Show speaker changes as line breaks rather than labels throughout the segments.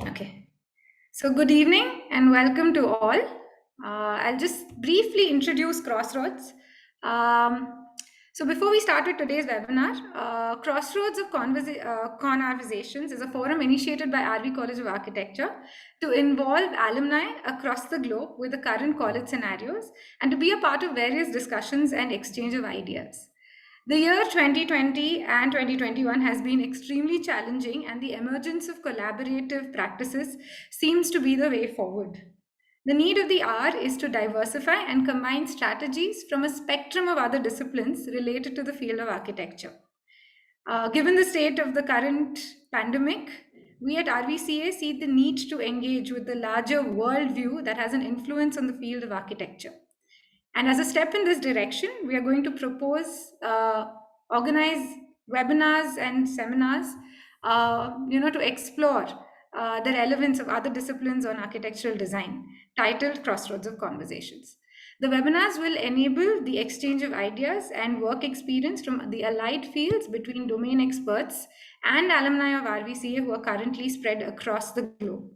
Okay. So good evening and welcome to all. I'll just briefly introduce Crossroads. So before we start with today's webinar, Crossroads of ConveRVsations is a forum initiated by RV College of Architecture to involve alumni across the globe with the current college scenarios and to be a part of various discussions and exchange of ideas. The year 2020 and 2021 has been extremely challenging, and the emergence of collaborative practices seems to be the way forward. The need of the hour is to diversify and combine strategies from a spectrum of other disciplines related to the field of architecture. Given the state of the current pandemic, we at RVCA see the need to engage with the larger worldview that has an influence on the field of architecture. And as a step in this direction, we are going to propose, organize webinars and seminars, to explore the relevance of other disciplines on architectural design, titled Crossroads of ConveRVsations. The webinars will enable the exchange of ideas and work experience from the allied fields between domain experts and alumni of RVCA who are currently spread across the globe.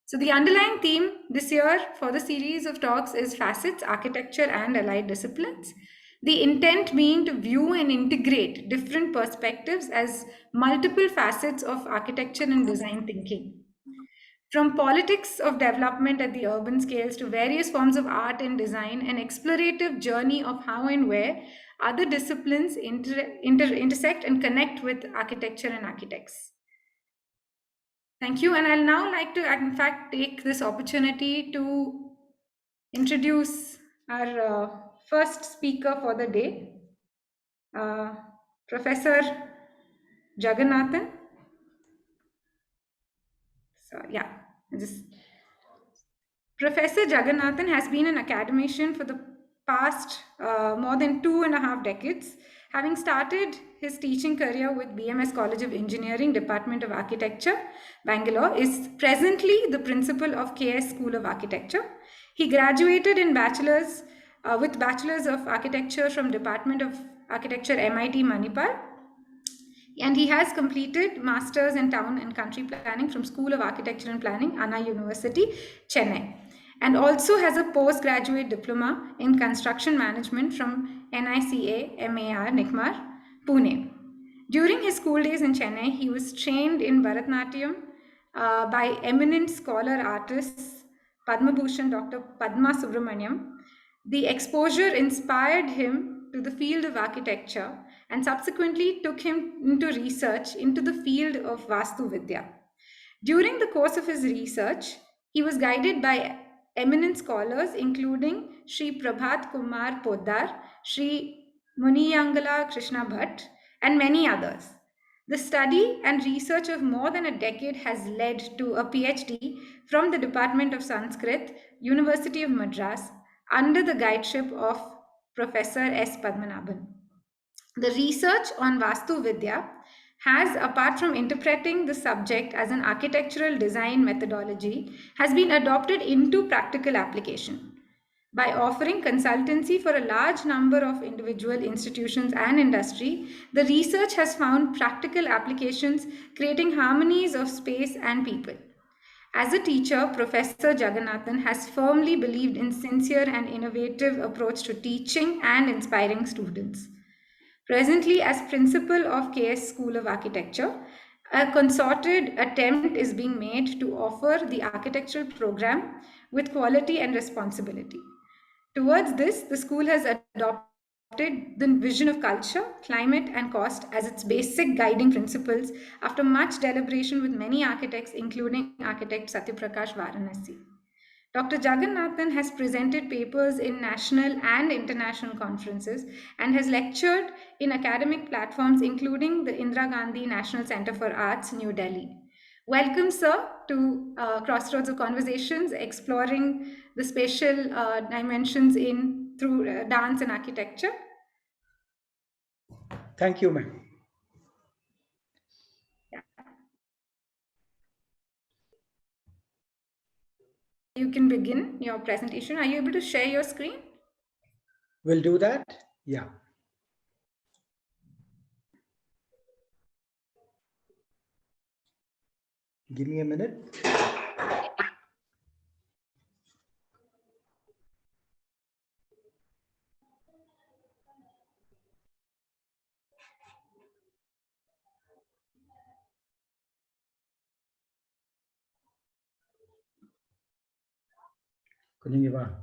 So the underlying theme this year for the series of talks is facets, architecture, and allied disciplines. The intent being to view and integrate different perspectives as multiple facets of architecture and design thinking. From politics of development at the urban scales to various forms of art and design, an explorative journey of how and where other disciplines intersect and connect with architecture and architects. Thank you. And I'll now like to, in fact, take this opportunity to introduce our first speaker for the day, Professor Jagannathan. So, yeah, Professor Jagannathan has been an academician for the past more than 2.5 decades, having started his teaching career with BMS College of Engineering, Department of Architecture, Bangalore, is presently the principal of KS School of Architecture. He graduated in with Bachelor's of Architecture from Department of Architecture, MIT, Manipal, and he has completed Masters in Town and Country Planning from School of Architecture and Planning, Anna University, Chennai, and also has a postgraduate diploma in Construction Management from NICA MAR, Nikmar, Pune. During his school days in Chennai, he was trained in Bharatanatyam by eminent scholar artists Padma Bhushan Dr. Padma Subramaniam. The exposure inspired him to the field of architecture and subsequently took him into research into the field of Vastu Vidya. During the course of his research, he was guided by eminent scholars including Sri Prabhat Kumar Poddar, Sri Muniyangala Krishna Bhatt, and many others. The study and research of more than a decade has led to a PhD from the Department of Sanskrit, University of Madras, under the guideship of Professor S. Padmanabhan. The research on Vastu Vidya has, apart from interpreting the subject as an architectural design methodology, has been adopted into practical application. By offering consultancy for a large number of individual institutions and industry, the research has found practical applications, creating harmonies of space and people. As a teacher, Professor Jagannathan has firmly believed in sincere and innovative approach to teaching and inspiring students. Presently, as principal of KS School of Architecture, a concerted attempt is being made to offer the architectural program with quality and responsibility. Towards this, the school has adopted the vision of culture, climate, and cost as its basic guiding principles after much deliberation with many architects, including architect Satyaprakash Varanasi. Dr. Jagannathan has presented papers in national and international conferences and has lectured in academic platforms including the Indira Gandhi National Center for Arts, New Delhi. Welcome, sir, to Crossroads of ConveRVsations, exploring the spatial dimensions through dance and architecture.
Thank you, ma'am.
You can begin your presentation. Are you able to share your screen?
We'll do that. Yeah. Give me a minute. Konnichiwa.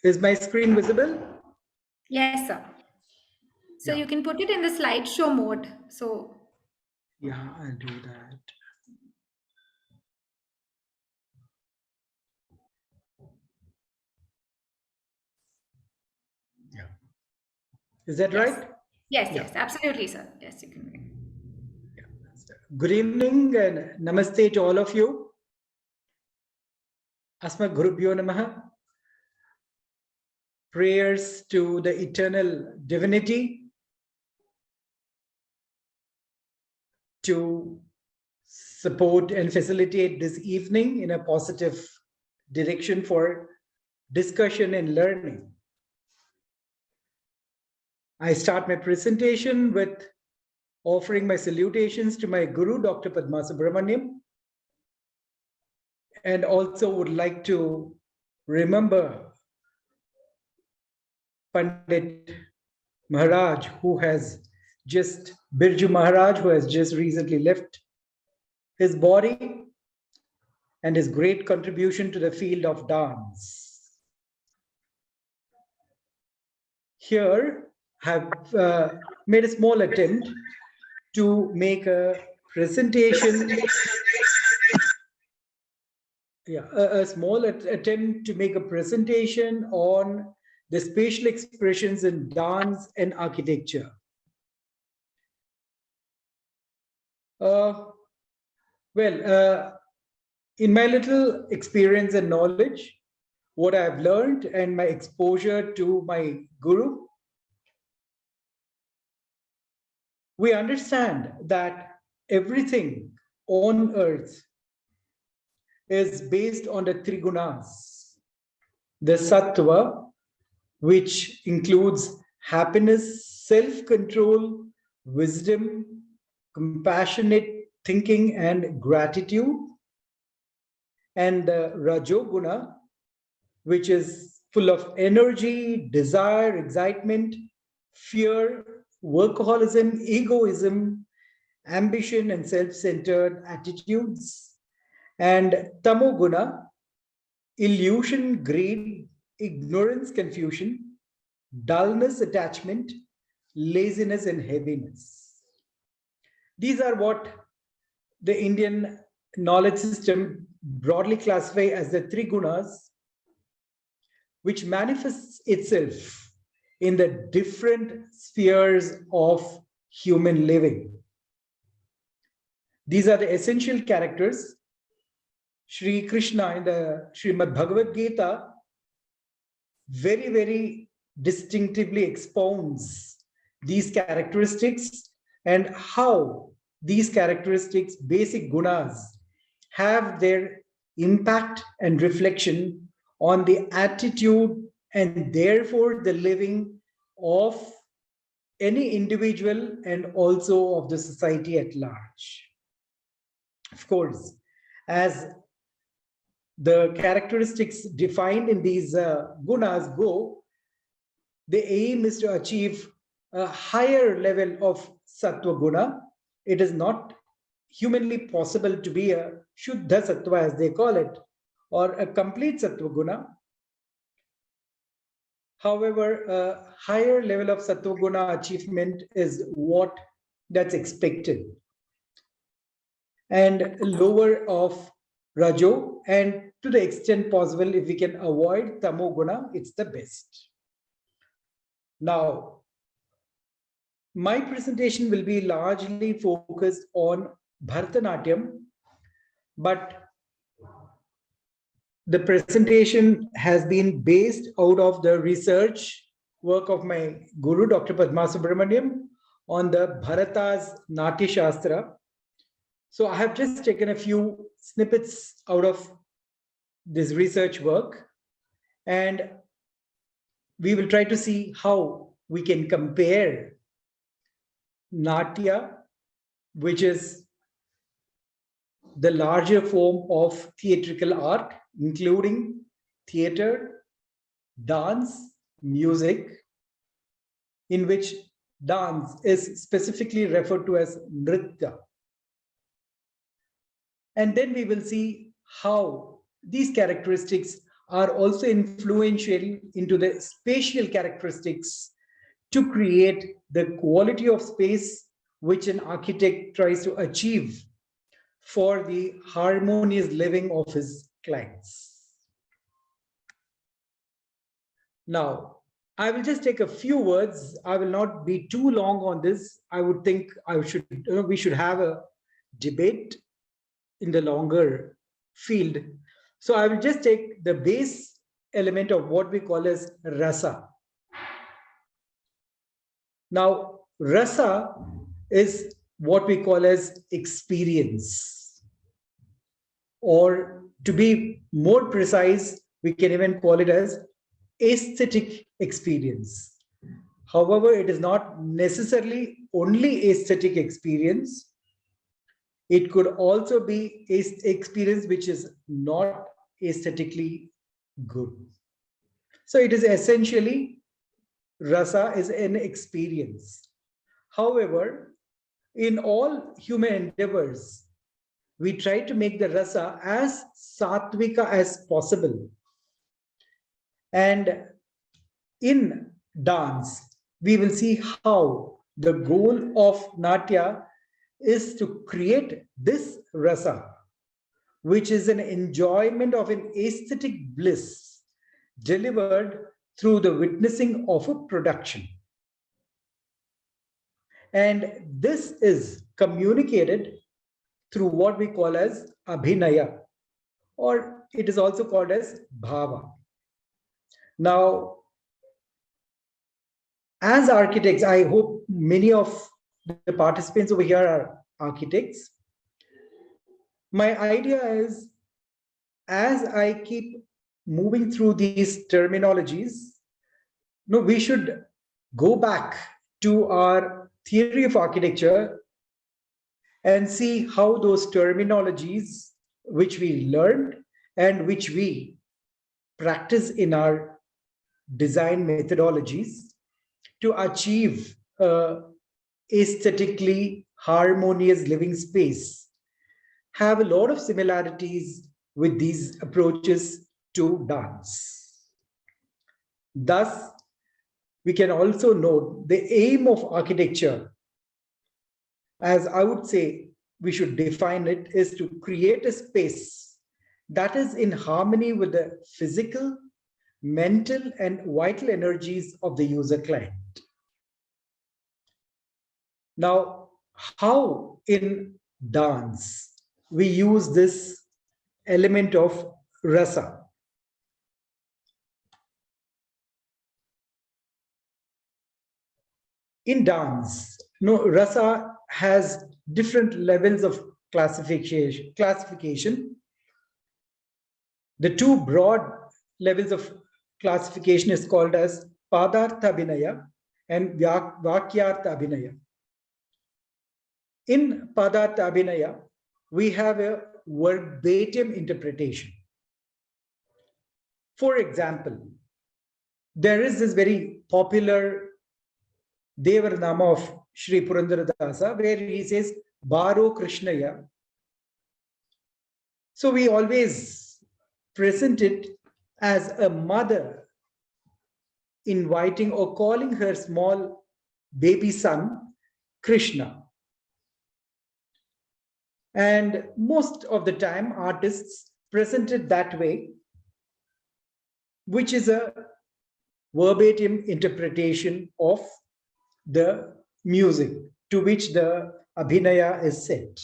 Is my screen visible?
Yes, sir. So
Yeah.
you can put it in the slideshow mode. So
Yeah, I'll do that. Yeah. Is that
yes,
right?
yes,
Yeah.
yes, absolutely, sir. Yes, you can.
Good evening and namaste to all of you. Asma Gurubhyo Namaha. Prayers to the eternal divinity to support and facilitate this evening in a positive direction for discussion and learning. I start my presentation with offering my salutations to my Guru, Dr. Padma Subramaniam, and also would like to remember Pandit Maharaj, who has just, Birju Maharaj, who has just recently left his body, and his great contribution to the field of dance. Here, I have made a small attempt to make a presentation, a small attempt to make a presentation on the spatial expressions in dance and architecture. In my little experience and knowledge, what I've learned and my exposure to my guru, we understand that everything on earth is based on the three gunas. The sattva, which includes happiness, self-control, wisdom, compassionate thinking, and gratitude. And the rajoguna, which is full of energy, desire, excitement, fear, workaholism, egoism, ambition, and self-centered attitudes. And tamoguna, illusion, greed, ignorance, confusion, dullness, attachment, laziness, and heaviness. These are what the Indian knowledge system broadly classify as the three gunas, which manifests itself in the different spheres of human living. These are the essential characters. Sri Krishna in the Srimad Bhagavad Gita very, very distinctively expounds these characteristics and how these characteristics, basic gunas, have their impact and reflection on the attitude and therefore the living of any individual and also of the society at large. Of course, as the characteristics defined in these gunas go, the aim is to achieve a higher level of sattva guna. It is not humanly possible to be a shuddha sattva, as they call it, or a complete Sattva Guna. However, a higher level of Sattva Guna achievement is what that's expected, and lower of Rajo, and to the extent possible, if we can avoid Tamo Guna, it's the best. Now, my presentation will be largely focused on Bharatanatyam, but the presentation has been based out of the research work of my guru, Dr. Padma Subramaniam, on the Bharata's Natya Shastra. So I have just taken a few snippets out of this research work, and we will try to see how we can compare Natya, which is the larger form of theatrical art, including theater, dance, music, in which dance is specifically referred to as Nritya. And then we will see how these characteristics are also influential into the spatial characteristics to create the quality of space which an architect tries to achieve for the harmonious living of his clients. Now, I will just take a few words. I will not be too long on this. I would think we should have a debate in the longer field. So I will just take the base element of what we call as rasa. Now, rasa is what we call as experience, or to be more precise, we can even call it as aesthetic experience. However, it is not necessarily only aesthetic experience. It could also be experience which is not aesthetically good. So it is essentially, rasa is an experience. However, in all human endeavors, we try to make the rasa as sattvika as possible. And in dance, we will see how the goal of Natya is to create this rasa, which is an enjoyment of an aesthetic bliss delivered through the witnessing of a production. And this is communicated through what we call as abhinaya, or it is also called as bhava. Now, as architects, I hope many of the participants over here are architects. My idea is, as I keep moving through these terminologies, we should go back to our theory of architecture and see how those terminologies which we learned and which we practice in our design methodologies to achieve aesthetically harmonious living space have a lot of similarities with these approaches to dance. Thus, we can also note the aim of architecture, as I would say we should define it, is to create a space that is in harmony with the physical, mental, and vital energies of the user client. Now, how in dance we use this element of rasa? In dance, rasa has different levels of classification. The two broad levels of classification is called as padartha abhinaya and vakyartha abhinaya. In padartha abhinaya, we have a verbatim interpretation. For example, there is this very popular Devaranama of Sri Purandaradasa, where he says, Baro Krishnaya. So we always present it as a mother inviting or calling her small baby son Krishna. And most of the time, artists present it that way, which is a verbatim interpretation of the music to which the abhinaya is set.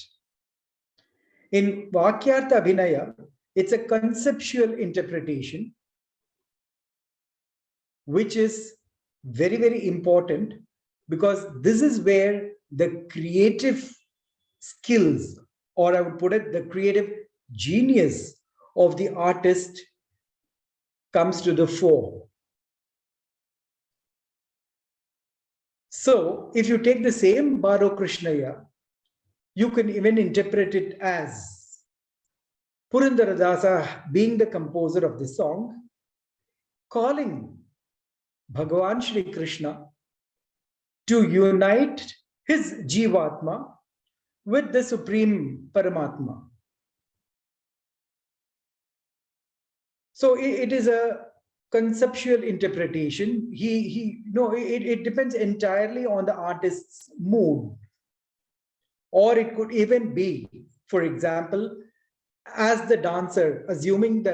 In Vakyartha Abhinaya, it's a conceptual interpretation, which is very, very important, because this is where the creative skills, or I would put it, the creative genius of the artist comes to the fore. So if you take the same Baro Krishnaya, you can even interpret it as Purandaradasa, being the composer of the song, calling Bhagavan Shri Krishna to unite his Jivatma with the Supreme Paramatma. So it is a conceptual interpretation. It depends entirely on the artist's mood. Or it could even be, for example, as the dancer, assuming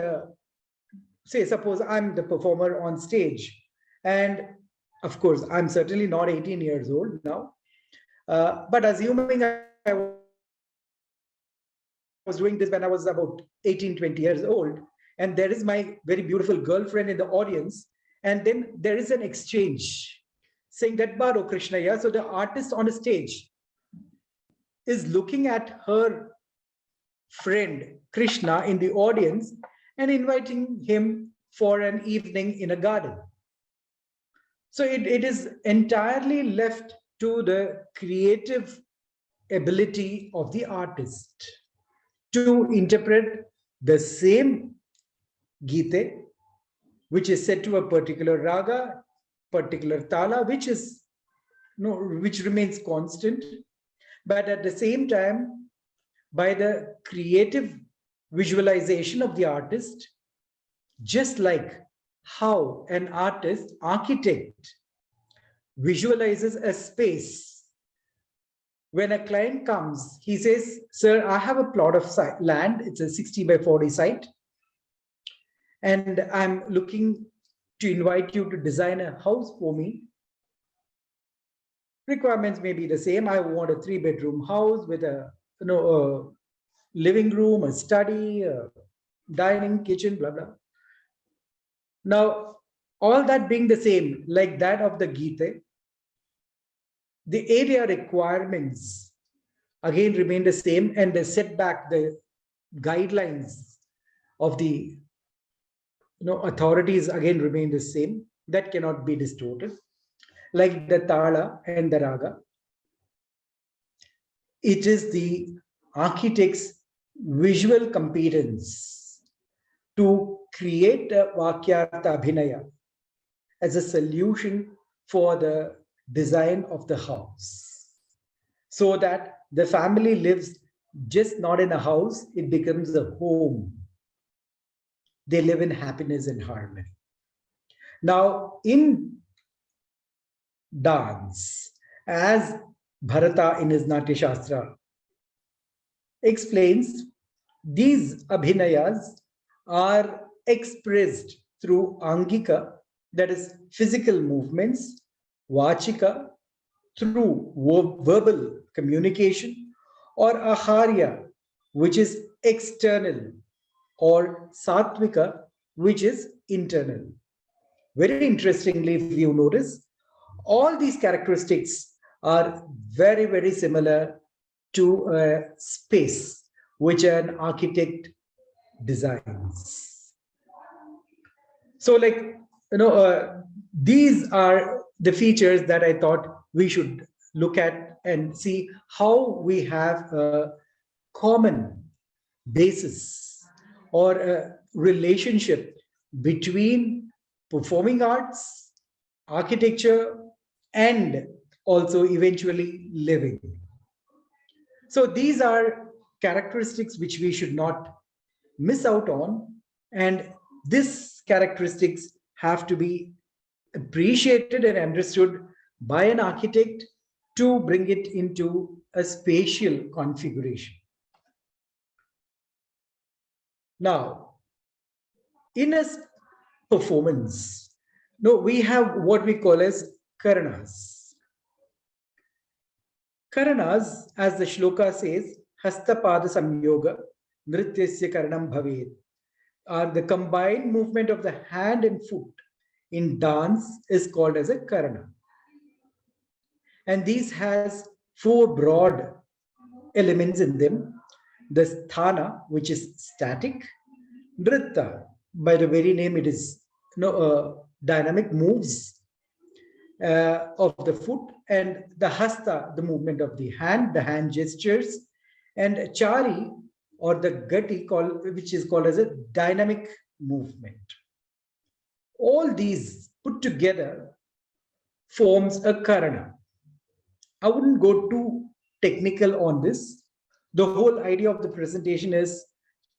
suppose I'm the performer on stage, and of course, I'm certainly not 18 years old now, but assuming I was doing this when I was about 18, 20 years old, and there is my very beautiful girlfriend in the audience, and then there is an exchange saying that Baro Krishnaya. So the artist on the stage is looking at her friend Krishna in the audience and inviting him for an evening in a garden. So it is entirely left to the creative ability of the artist to interpret the same Gita, which is set to a particular raga, particular tala, which remains constant, but at the same time, by the creative visualization of the artist, just like how an architect visualizes a space. When a client comes, he says, sir, I have a plot of land. It's a 60 by 40 site. And I'm looking to invite you to design a house for me. Requirements may be the same. I want a 3-bedroom house with a living room, a study, a dining, kitchen, blah, blah. Now, all that being the same, like that of the Gita, the area requirements again remain the same, and the setback, the guidelines of the authorities again remain the same. That cannot be distorted. Like the tala and the raga, it is the architect's visual competence to create a Vakyartha Abhinaya as a solution for the design of the house, so that the family lives just not in a house, it becomes a home. They live in happiness and harmony. Now, in dance, as Bharata in his Natya Shastra explains, these abhinayas are expressed through angika, that is physical movements, vachika, through verbal communication, or aharya, which is external, or sattvika, which is internal. Very interestingly, if you notice, all these characteristics are very, very similar to a space which an architect designs. So these are the features that I thought we should look at and see how we have a common basis or a relationship between performing arts, architecture, and also eventually living. So these are characteristics which we should not miss out on, And these characteristics have to be appreciated and understood by an architect to bring it into a spatial configuration. Now, in a performance, no, we have what we call as karanas. Karanas, as the shloka says, hastapada samyoga nrityasya karanam bhaved, are the combined movement of the hand and foot in dance is called as a karana. And these has four broad elements in them. The sthana, which is static, nritta, by the very name it is dynamic moves of the foot, and the hasta, the movement of the hand gestures, and chari or the gati, which is called as a dynamic movement. All these put together forms a karana. I wouldn't go too technical on this. The whole idea of the presentation is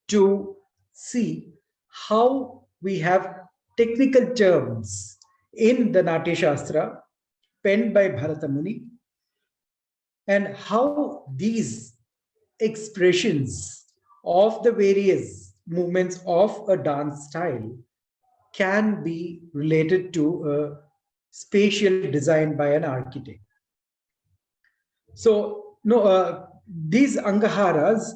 to see how we have technical terms in the Natya Shastra penned by Bharata Muni, and how these expressions of the various movements of a dance style can be related to a spatial design by an architect. So, these angaharas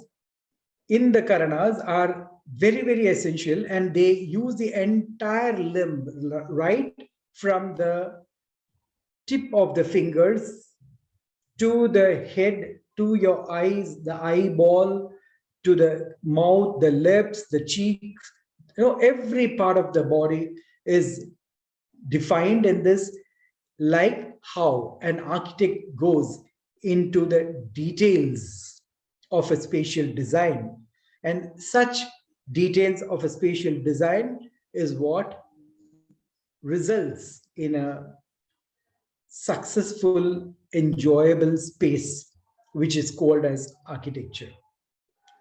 in the karanas are very, very essential, and they use the entire limb, right from the tip of the fingers to the head, to your eyes, the eyeball, to the mouth, the lips, the cheeks. Every part of the body is defined in this, like how an architect goes into the details of a spatial design. And such details of a spatial design is what results in a successful, enjoyable space, which is called as architecture.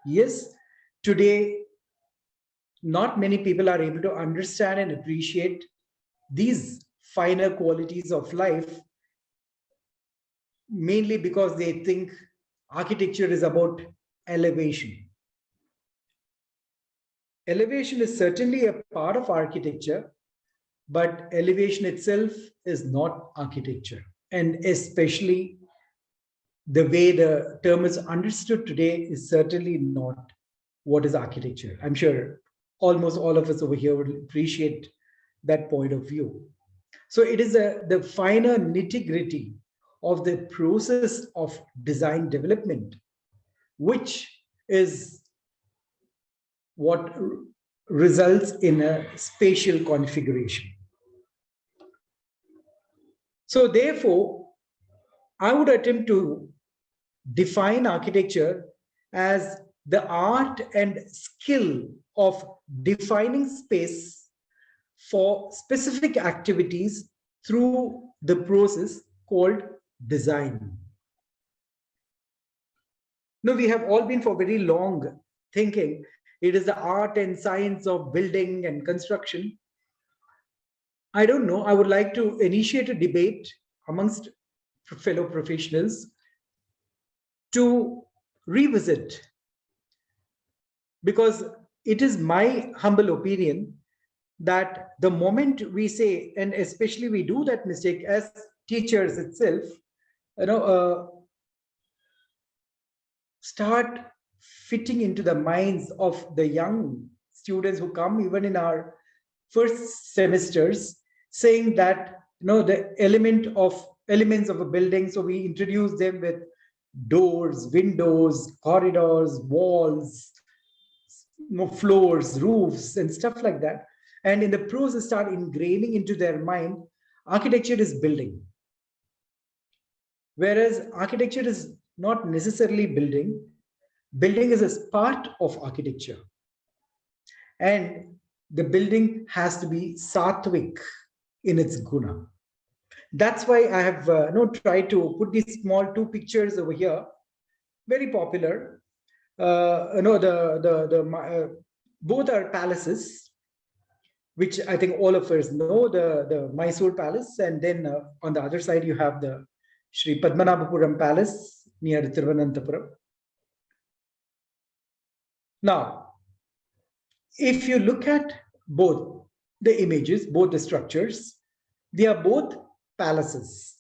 Yes, today, not many people are able to understand and appreciate these finer qualities of life, mainly because they think architecture is about elevation. Elevation is certainly a part of architecture, but elevation itself is not architecture. And especially the way the term is understood today is certainly not what is architecture. I'm sure almost all of us over here would appreciate that point of view. So it is the finer nitty-gritty of the process of design development, which is what results in a spatial configuration. So therefore, I would attempt to define architecture as the art and skill of defining space for specific activities through the process called design. Now, we have all been for very long thinking it is the art and science of building and construction. I don't know. I would like to initiate a debate amongst fellow professionals to revisit, because it is my humble opinion that the moment we say, and especially we do that mistake as teachers itself, start fitting into the minds of the young students who come even in our first semesters, saying that the elements of a building, so we introduce them with doors, windows, corridors, walls, floors, roofs, and stuff like that. And in the process, start ingraining into their mind, architecture is building. Whereas architecture is not necessarily building. Building is a part of architecture. And the building has to be sattvic in its guna. That's why I have tried to put these small two pictures over here, very popular. Both are palaces, which I think all of us know, the Mysore Palace. And then on the other side, you have the Sri Padmanabhapuram Palace near Thiruvananthapuram. Now, if you look at both the images, both the structures, they are both palaces,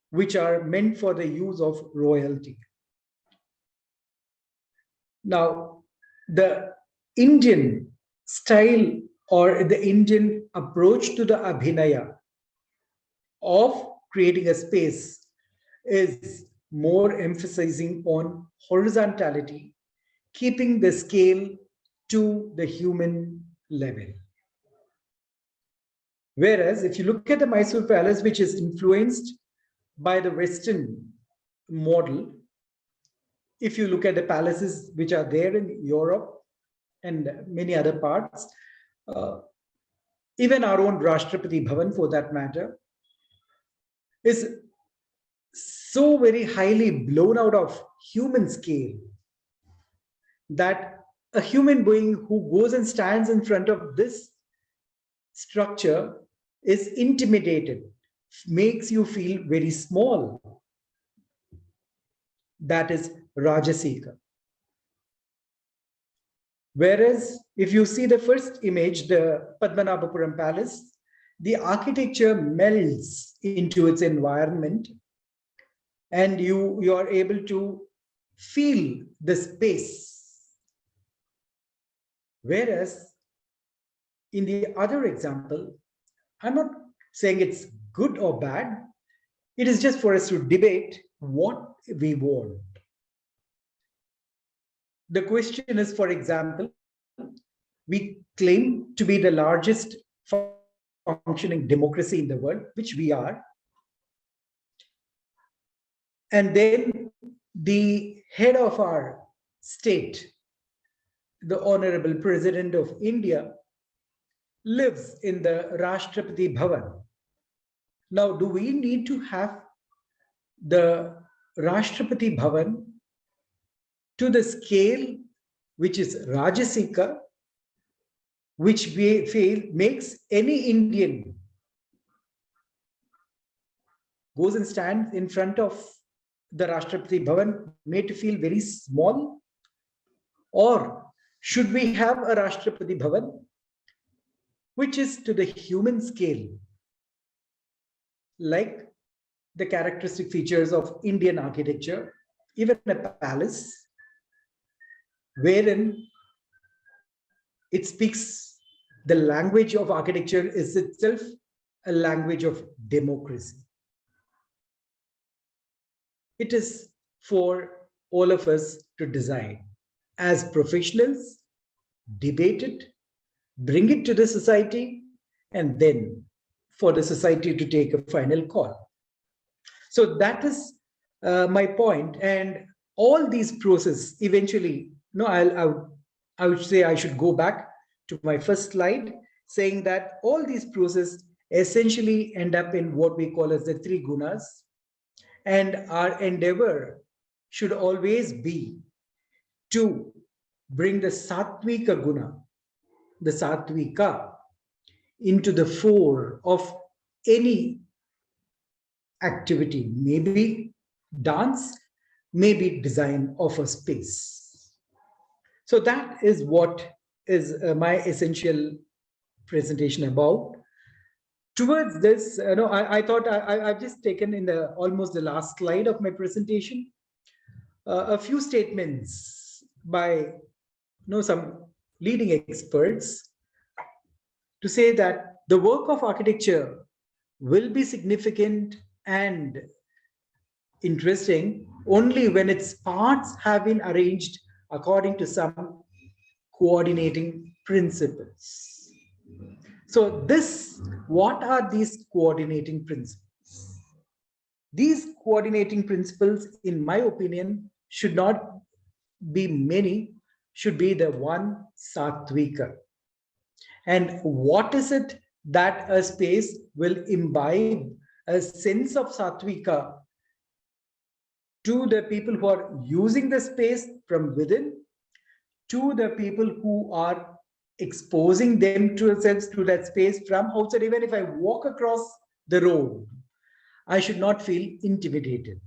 which are meant for the use of royalty. Now, the Indian style or the Indian approach to the Abhinaya of creating a space is more emphasizing on horizontality, keeping the scale to the human level. Whereas if you look at the Mysore Palace, which is influenced by the Western model, if you look at the palaces which are there in Europe and many other parts, even our own Rashtrapati Bhavan for that matter, is so very highly blown out of human scale that a human being who goes and stands in front of this structure is intimidated, makes you feel very small. That is Rajasika. Whereas if you see the first image, the Padmanabhapuram Palace, the architecture melds into its environment and you are able to feel the space. Whereas in the other example, I'm not saying it's good or bad. It is just for us to debate what we want. The question is, for example, we claim to be the largest functioning democracy in the world, which we are. And then the head of our state, the Honorable President of India, lives in the Rashtrapati Bhavan. Now, do we need to have the Rashtrapati Bhavan to the scale which is Rajasika, which we feel makes any Indian goes and stands in front of the Rashtrapati Bhavan made to feel very small? Or should we have a Rashtrapati Bhavan which is to the human scale, like the characteristic features of Indian architecture, even a palace, wherein it speaks, the language of architecture is itself a language of democracy. It is for all of us to design as professionals, debate it, bring it to the society, and then for the society to take a final call. So that is my point. And all these processes eventually, I would say I should go back to my first slide, saying that all these processes essentially end up in what we call as the three gunas. And our endeavor should always be to bring the Sattvika guna, the Sattvika, into the fore of any activity, maybe dance, maybe design of a space. So that is what is my essential presentation about. Towards this, I thought I've just taken in the almost the last slide of my presentation a few statements by some leading experts to say that the work of architecture will be significant and interesting only when its parts have been arranged according to some coordinating principles. So what are these coordinating principles? These coordinating principles, in my opinion, should not be many, should be the one Sattvika. And what is it that a space will imbibe a sense of Sattvika to the people who are using the space from within, to the people who are exposing themselves to that space from outside. Even if I walk across the road, I should not feel intimidated.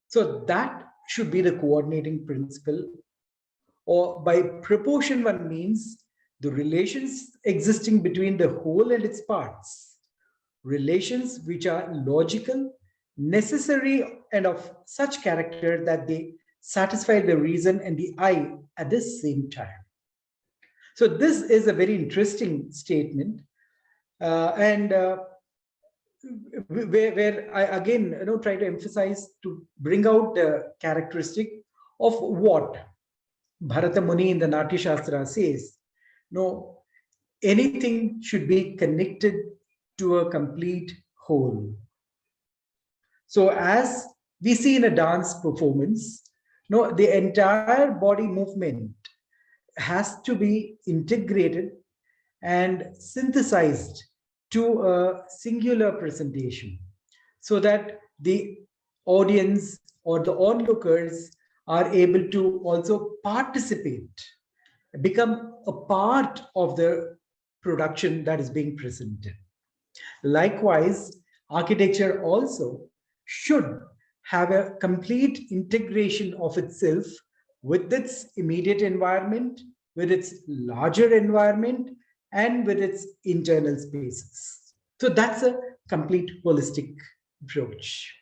So that should be the coordinating principle. Or by proportion, one means the relations existing between the whole and its parts. Relations which are logical, necessary, and of such character that they satisfy the reason and the I at the same time. So this is a very interesting statement, and where I again try to emphasize to bring out the characteristic of what Bharata Muni in the Natya Shastra says. No, anything should be connected to a complete whole. So as we see in a dance performance, no, the entire body movement has to be integrated and synthesized to a singular presentation so that the audience or the onlookers are able to also participate, become a part of the production that is being presented. Likewise, architecture also should have a complete integration of itself with its immediate environment, with its larger environment, and with its internal spaces. So that's a complete holistic approach.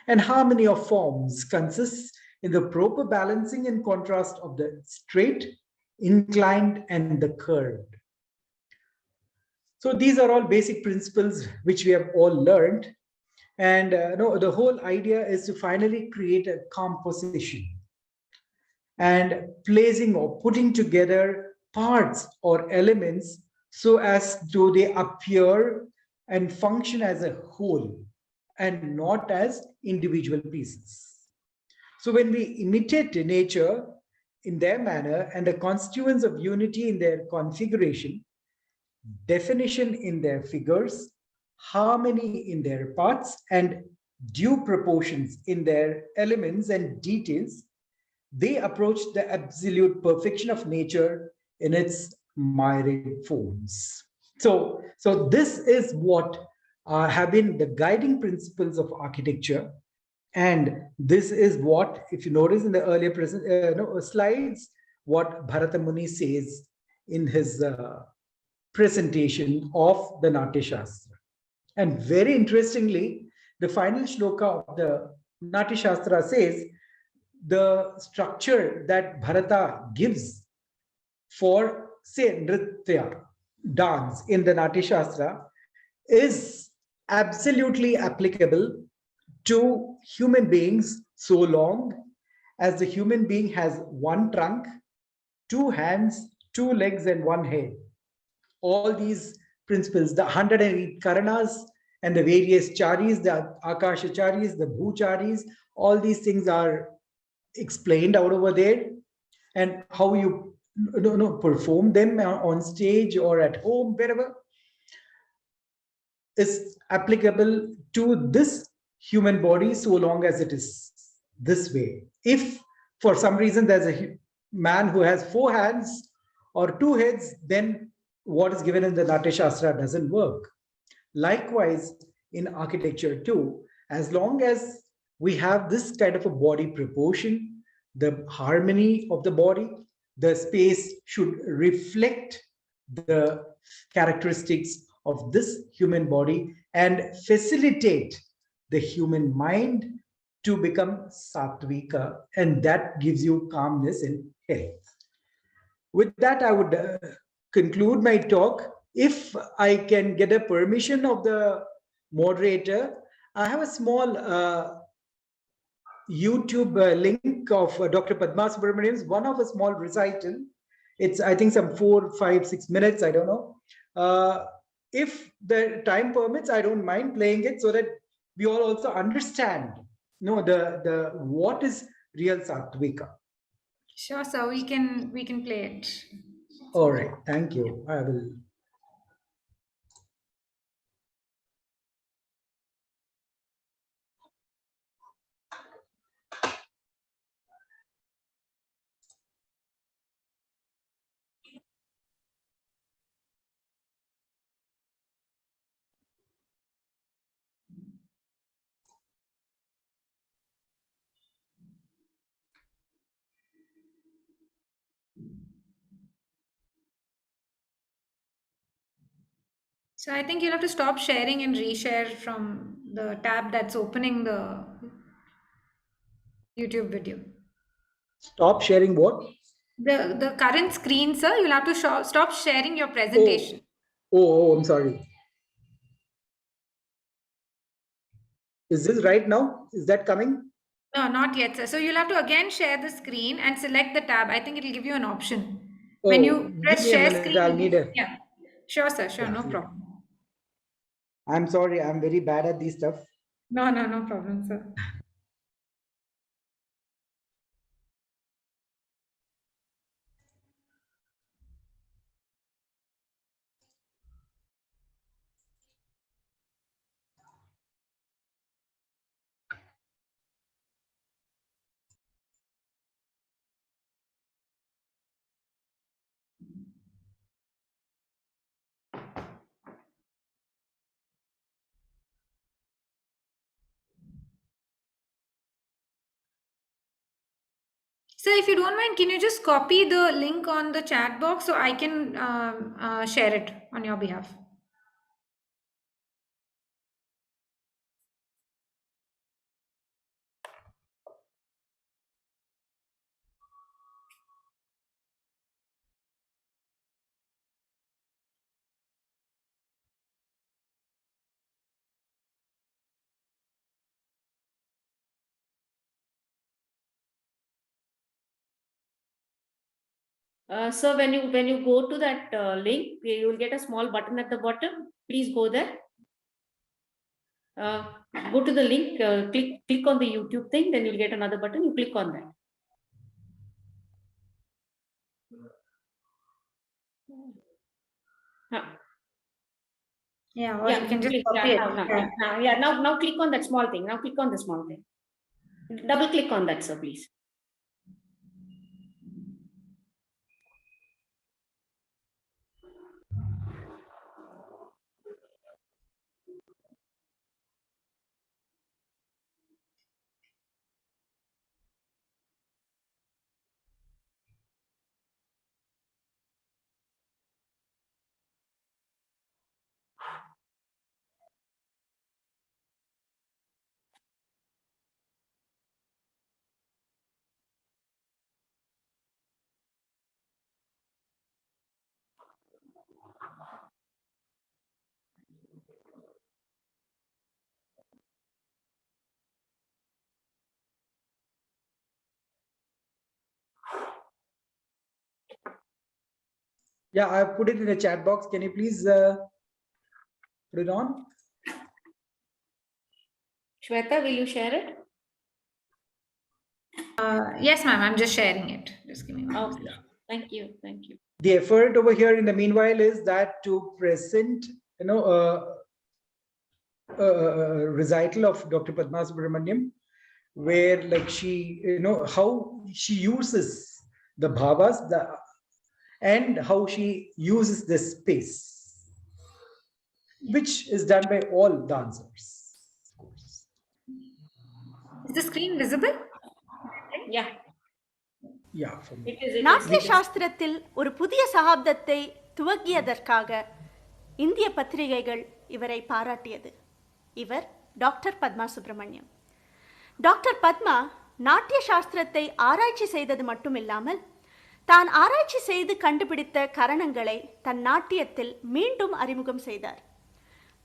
And harmony of forms consists in the proper balancing and contrast of the straight, inclined, and the curved. So these are all basic principles which we have all learned. And no, the whole idea is to finally create a composition and placing or putting together parts or elements so as to they appear and function as a whole and not as individual pieces. So when we imitate nature in their manner and the constituents of unity in their configuration, definition in their figures, harmony in their parts, and due proportions in their elements and details, they approach the absolute perfection of nature in its myriad forms. So this is what have been the guiding principles of architecture. And this is what, if you notice in the earlier slides, what Bharata Muni says in his presentation of the Natya Shastra. And very interestingly, the final shloka of the Natya Shastra says the structure that Bharata gives for, say, Nritya, dance in the Natya Shastra is absolutely applicable to human beings so long as the human being has one trunk, two hands, two legs, and one head. All these principles, the 108 Karanas and the various charis, the Akasha charis, the Bhucharis, all these things are explained out over there, and how you perform them on stage or at home, wherever, is applicable to this human body so long as it is this way. If for some reason there's a man who has 4 hands or 2 heads, then what is given in the Natya Shastra doesn't work. Likewise, in architecture too, as long as we have this kind of a body proportion, the harmony of the body, the space should reflect the characteristics of this human body and facilitate the human mind to become sattvika, and that gives you calmness and health. With that, I would conclude my talk. If I can get a permission of the moderator, I have a small YouTube link of Dr. Padma Subramanian's, one of a small recital. It's, I think, some 4, 5, 6 minutes, I don't know. If the time permits, I don't mind playing it so that we all also understand, the what is real Sattvika.
Sure, sir. We can play it.
All right, thank you. I will.
So I think you'll have to stop sharing and reshare from the tab that's opening the YouTube video.
Stop sharing what?
The current screen, sir, you'll have to stop sharing your presentation.
Oh, I'm sorry. Is this right now? Is that coming?
No, not yet, sir. So you'll have to again share the screen and select the tab. I think it'll give you an option. When you
Give
press
me a
share
minute. I'll
screen,
need a.
yeah. Sure, sir. Sure,
Yeah,
no
yeah.
problem.
I'm sorry. I'm very bad at these stuff.
No problem, sir. So if you don't mind, can you just copy the link on the chat box so I can share it on your behalf?
So when you go to that link, you will get a small button at the bottom. Please go there. Go to the link. Click on the YouTube thing. Then you'll get another button. You click on that.
Yeah, or you can just copy it.
Now click on that small thing. Now click on the small thing. Double click on that, sir, please.
Yeah, I put it in the chat box. Can you please put it on?
Shweta, will you share it?
Yes, ma'am. I'm just sharing it. Just give me one
Okay.
second.
Thank you. Thank you.
The effort over here in the meanwhile is that to present, recital of Dr. Padma Subramaniam, where like she, how she uses the bhavas, and how she uses the space, which is done by all dancers. Of course.
Is the screen visible?
Yeah.
Yeah. For me.
நாட்டிய சாஸ்திரத்தில் ஒரு புதிய சகாப்தத்தை துவக்கியதற்காக இந்திய பத்திரிகைகள் இவரை பாராட்டியது. இவர் doctor Padma Subramaniam. Doctor Padma நாட்டிய சாஸ்திரத்தை ஆராய்ச்சி செய்தது மட்டுமில்லாமல் தான் ஆராய்ச்சி செய்து கண்டுபிடித்த கரணங்களை தன் நாட்டியத்தில் மீண்டும் அறிமுகம் செய்தார்.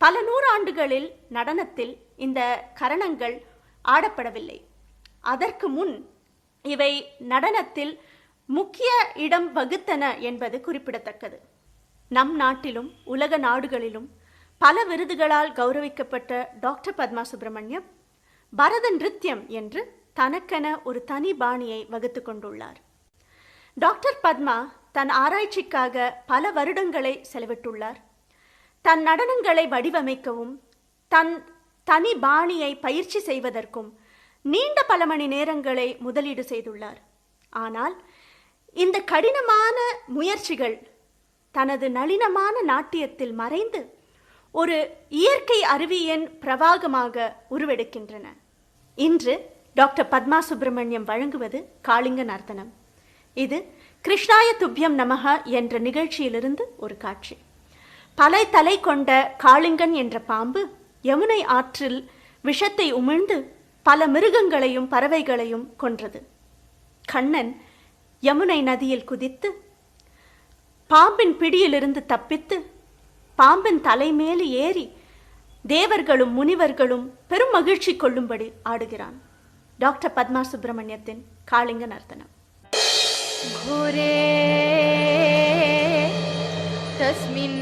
பல நூறாண்டுகளில் நடனத்தில் இந்த கரணங்கள் ஆடப்படவில்லை. அதற்கு முன் இவை நடனத்தில் முக்கிய இடம் வகுத்தன என்பது குறிப்பிடத்தக்கது. நம் நாட்டிலும் உலக நாடுகளிலும் பல விருதுகளால் கௌரவிக்கப்பட்ட டாக்டர் பத்மா சுப்பிரமணியம் பரத நிருத்யம் என்று தனக்கென ஒரு தனி பாணியை வகுத்து கொண்டுள்ளார். டாக்டர் பத்மா தன் ஆராய்ச்சிக்காக பல வருடங்களை செலவிட்டுள்ளார். தன் நடனங்களை வடிவமைக்கவும் தன் தனி பாணியை பயிற்சி செய்வதற்கும் நீண்ட பல மணி நேரங்களை முதலீடு செய்துள்ளார். ஆனால் இந்த கடினமான முயற்சிகள் தனது நளினமான நாட்டியத்தில் மறைந்து ஒரு இயற்கை அருவியின் பிரவாகமாக உருவெடுக்கின்றன. இன்று டாக்டர் பத்மா சுப்பிரமணியம் வழங்குவது காளிங்க நர்த்தனம். இது கிருஷ்ணாய துப்யம் நமஹ என்ற நிகழ்ச்சியிலிருந்து ஒரு காட்சி. பல தலை கொண்ட காளிங்கன் என்ற பாம்பு யமுனை ஆற்றில் விஷத்தை உமிழ்ந்து பல மிருகங்களையும் பறவைகளையும் கொன்றது. கண்ணன் யமுனை நதியில் குதித்து பாம்பின் பிடியிலிருந்து தப்பித்து பாம்பின் தலைமேல் ஏறி தேவர்களும் முனிவர்களும் பெரும் மகிழ்ச்சி கொள்ளும்படி ஆடுகிறான். டாக்டர் பத்மா சுப்பிரமணியத்தின் காளிங்க நர்த்தனம்.
घोरे तस्मिन्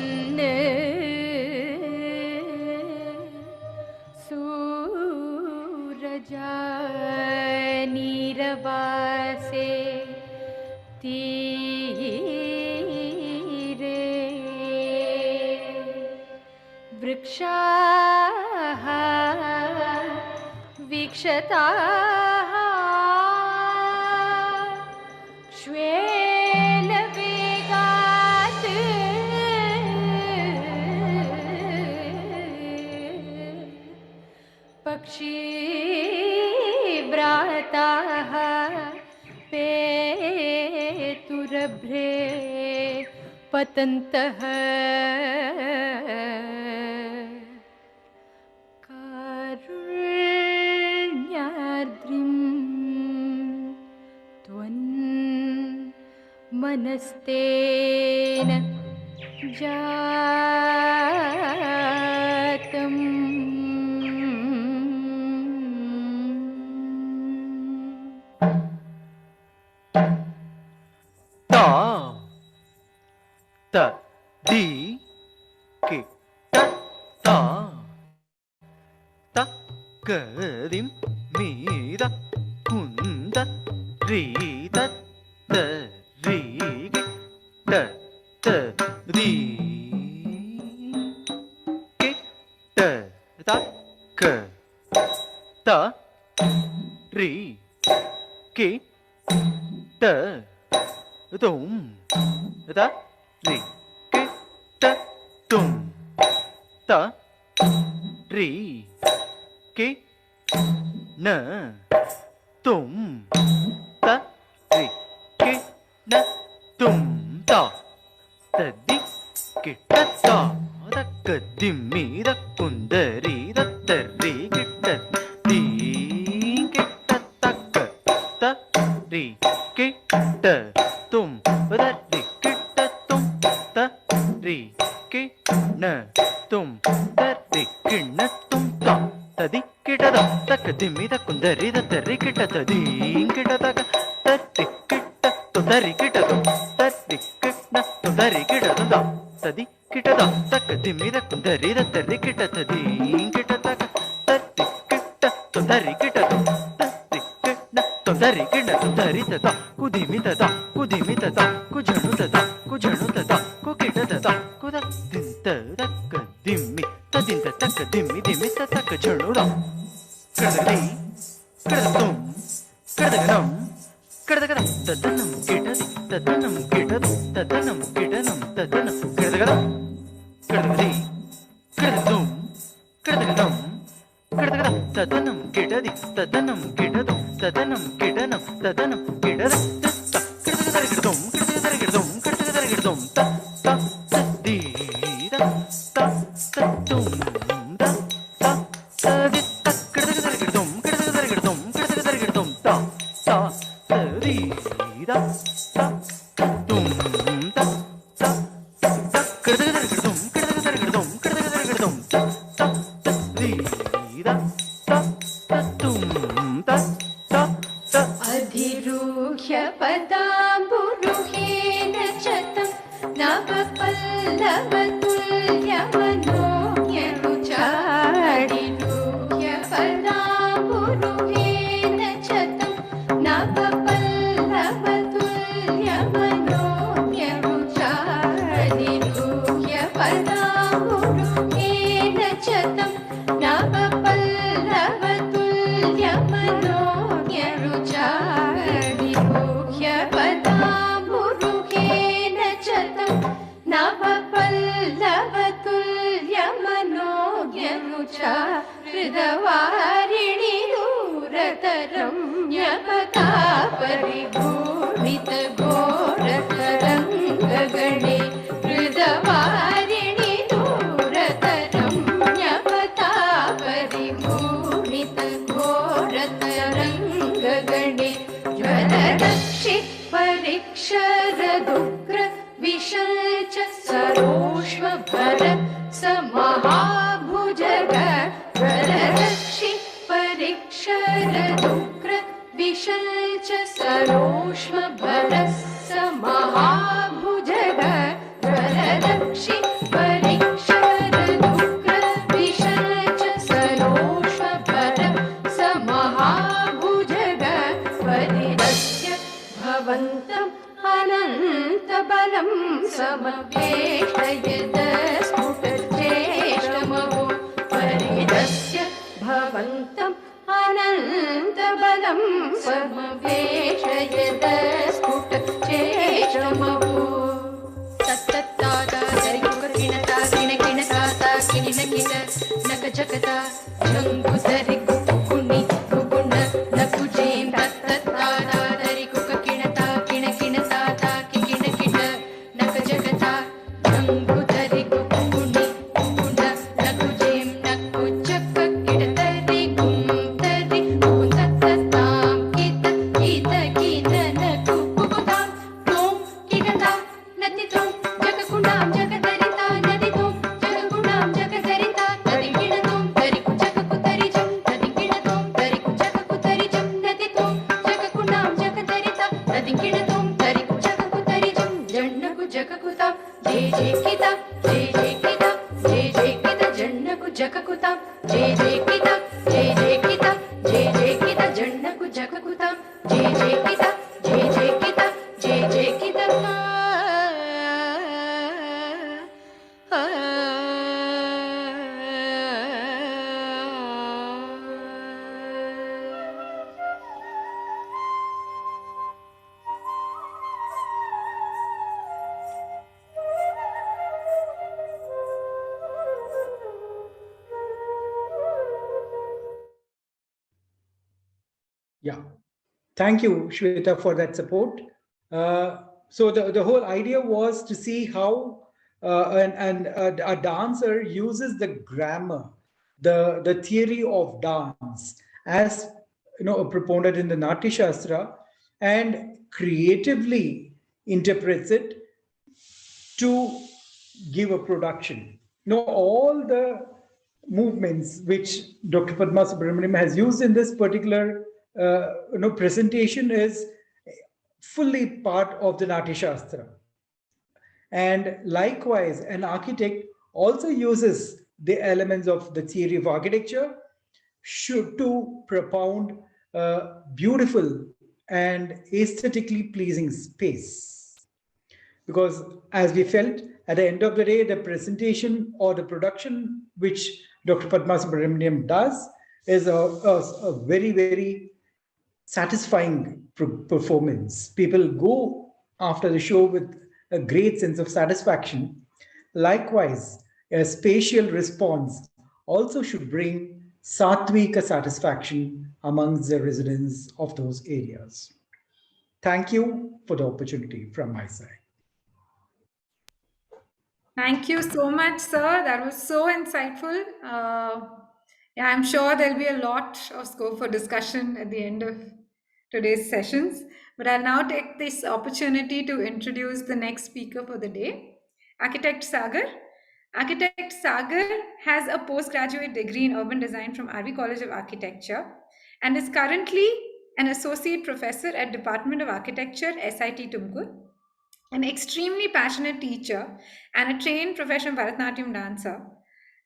सूरजा नीरवासे तीरे वृक्षाः वीक्षताः श्वेलवेगात् पक्षीव्राताः पेतुरभ्रे पतन्तः कारुण्यार्द्रिं मनस्तेन जातम्
ता त दी के ट ता त गदिं मीद कुन्द रीद त री ट त दी के ट त क त री के ट तुम ता री के ट तुम ता री के न तुम ता री के न तुम ता तदि के ट ता तक दिम्मी कुंदरी दत्तरी के ट दी के ट तक त री के ट तुम री के ट तुम त री के न तुम त री के न तुम ता तदि के ट तक दिम्मी कुंदरी दत्तरी के ट तदी के ट तक तरी के ट तो तरी के ट तुम तरी के न तो तरी के ट तुम तदी के ट तक दिम्मी कुंदरी दत्तरी के ट तदी के ट तक तरी के ट तो तरी के ट तुम तरी के न तो तरी के न तो तरी तता कुदिमि तता कुझणु तता को के ट तता कुद दिन तक दिम्मी तदिन तक दिम्मी दिम्मी तक झणु दा कदली कदतुम कदगनम कदगद तदनम केटदि तदनम केटदि तदनम केटनम तदनम कदगद कदली कदतुम कदगनम कदगद तदनम केटदि तदनम केटदो तदनम केटनम तदनम केटद कदगदरगदुम कदगदरगदुम कदगदरगदुम त तदी द त तदुम द त तदि कदगदरगदुम कदगदरगदुम कदगदरगदुम त तदी द त तदुम द त कदगदरगदुम कदगदरगदुम कदगदरगदुम त तदी द त तदुम द त
अधिरूह्य पदाम्बुरुहेन चतं नवपल्लवतुल्यमनोज्ञरुचाडिरूह्य पदाम्बुरुहेन चतं नवपल्लवतुल्यमनोज्ञरुचाडिरूह्य पदाम्बुरुहेन चतं नवपल्लवतुल्यमनोज्ञरुचाडिरूह्य पदाम्बुरुहेन चतं नवपल्लवतुल्यमनोज्ञरुचा हृदवारिणि दूरतरं न्यपता परिभूषितघोरत शरदुग्र विशल्च सरोष्म भर समहाभुजग वरदक्षि परिक्षरदुग्र विशल्च सरोष्म भर समहाभुजग वरदक्षि परिक्षरदुग्र विशल्च सरोष्म भर समहाभुजग परिदस्य भवन्तम् अनन्तबलं समवेशयद स्फुटज्येष्ठमहो परिदस्य भवन्तम् अनन्तबलं समवेशयद स्फुटज्येष्ठमहो तत्तत्ताता दरिकुकिणता किणकिणताता किणकिण नकचकता झङ्गुदरिकुकुणि कुकुण नकुजें तत्तत्ताता दरिकुकिणता किणकिणताता किणकिण नकचकता झङ्गुदरिकुकुणि कुकुण नकुजें नकुचककिणतरिकुं तरिकुं तत्तत्तां कित कित कित नकुकुतां तों किणता नतितों जगकुणां जगदरिता नदितों जगकुणां जगदरिता नदिकिणतों तरिकु जगकुतरिजं नदिकिणतों तरिकु जगकुतरिजं नदितों जगकुणां जगदरिता नदिकिणतों तरिकु जगकुतरिजं जन्नकु जगकुतां जय जय किता जय जय किता जय जय किता जन्नकु जगकुतां जय जय किता जय जय किता जय जय किता जन्नकु जगकुतां जय जय किता जय जय किता जय जय किता
Yeah. Thank you, Shweta, for that support. So the whole idea was to see how a dancer uses the grammar, the theory of dance, as a proponent in the Natya Shastra, and creatively interprets it to give a production. All the movements which Dr. Padma Subramaniam has used in this particular presentation is fully part of the Natya Shastra. And likewise, an architect also uses the elements of the theory of architecture to propound a beautiful and aesthetically pleasing space. Because as we felt, at the end of the day, the presentation or the production which Dr. Padma Subramaniam does is a very, very satisfying performance. People go after the show with a great sense of satisfaction. Likewise, a spatial response also should bring sattvika satisfaction amongst the residents of those areas. Thank you for the opportunity from my side.
Thank you so much, sir. That was so insightful. Yeah, I'm sure there'll be a lot of scope for discussion at the end of today's sessions. But I'll now take this opportunity to introduce the next speaker for the day, Architect Sagar. Architect Sagar has a postgraduate degree in urban design from RV College of Architecture and is currently an associate professor at Department of Architecture, SIT Tumkur, an extremely passionate teacher and a trained professional Bharatanatyam dancer.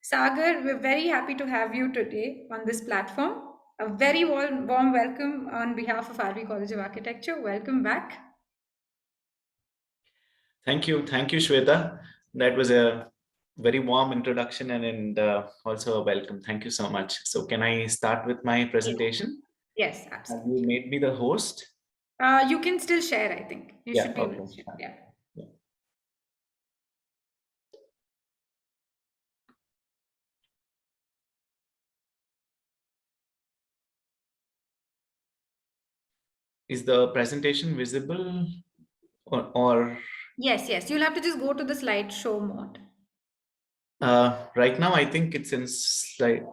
Sagar, we're very happy to have you today on this platform. A very warm welcome on behalf of RV College of Architecture. Welcome back.
Thank you, Shweta. That was a very warm introduction and also a welcome. Thank you so much. So can I start with my presentation?
Yes, absolutely.
Have you made me the host?
You can still share, I think. You should be able to share. Yeah.
Is the presentation visible or?
Yes. You'll have to just go to the slideshow mode.
Right now, I think it's in slide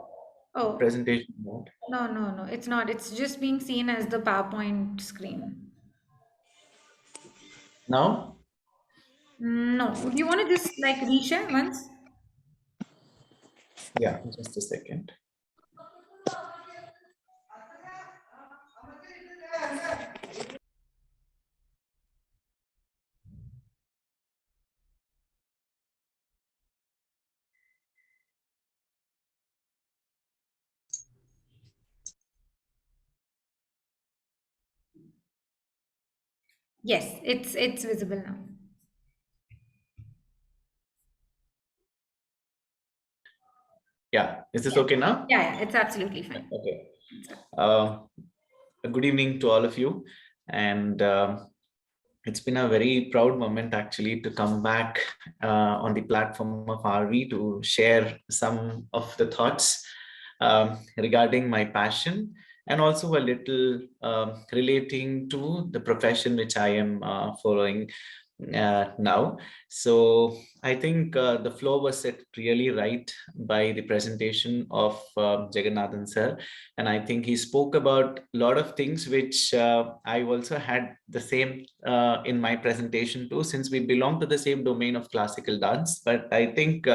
presentation mode.
No, it's not. It's just being seen as the PowerPoint screen.
Now?
No. Do you want to just like reshare once?
Yeah, just a second.
Yes, it's visible now.
Yeah, is this
Yeah.
okay now?
Yeah, it's absolutely fine.
Okay. Good evening to all of you. And it's been a very proud moment actually to come back on the platform of RV to share some of the thoughts regarding my passion and also a little relating to the profession which I am following now. So I think the flow was set really right by the presentation of Jagannathan sir. And I think he spoke about a lot of things which I also had the same in my presentation too, since we belong to the same domain of classical dance. But I think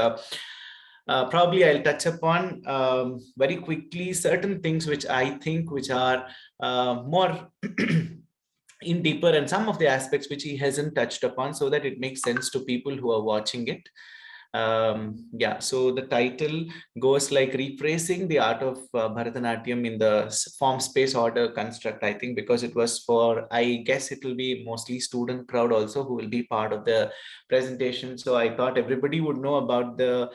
probably I'll touch upon very quickly certain things which I think which are more in deeper and some of the aspects which he hasn't touched upon so that it makes sense to people who are watching it. Yeah, so the title goes like rephrasing the art of Bharatanatyam in the form space order construct, I think, because it was for, I guess it will be mostly student crowd also who will be part of the presentation. So I thought everybody would know about the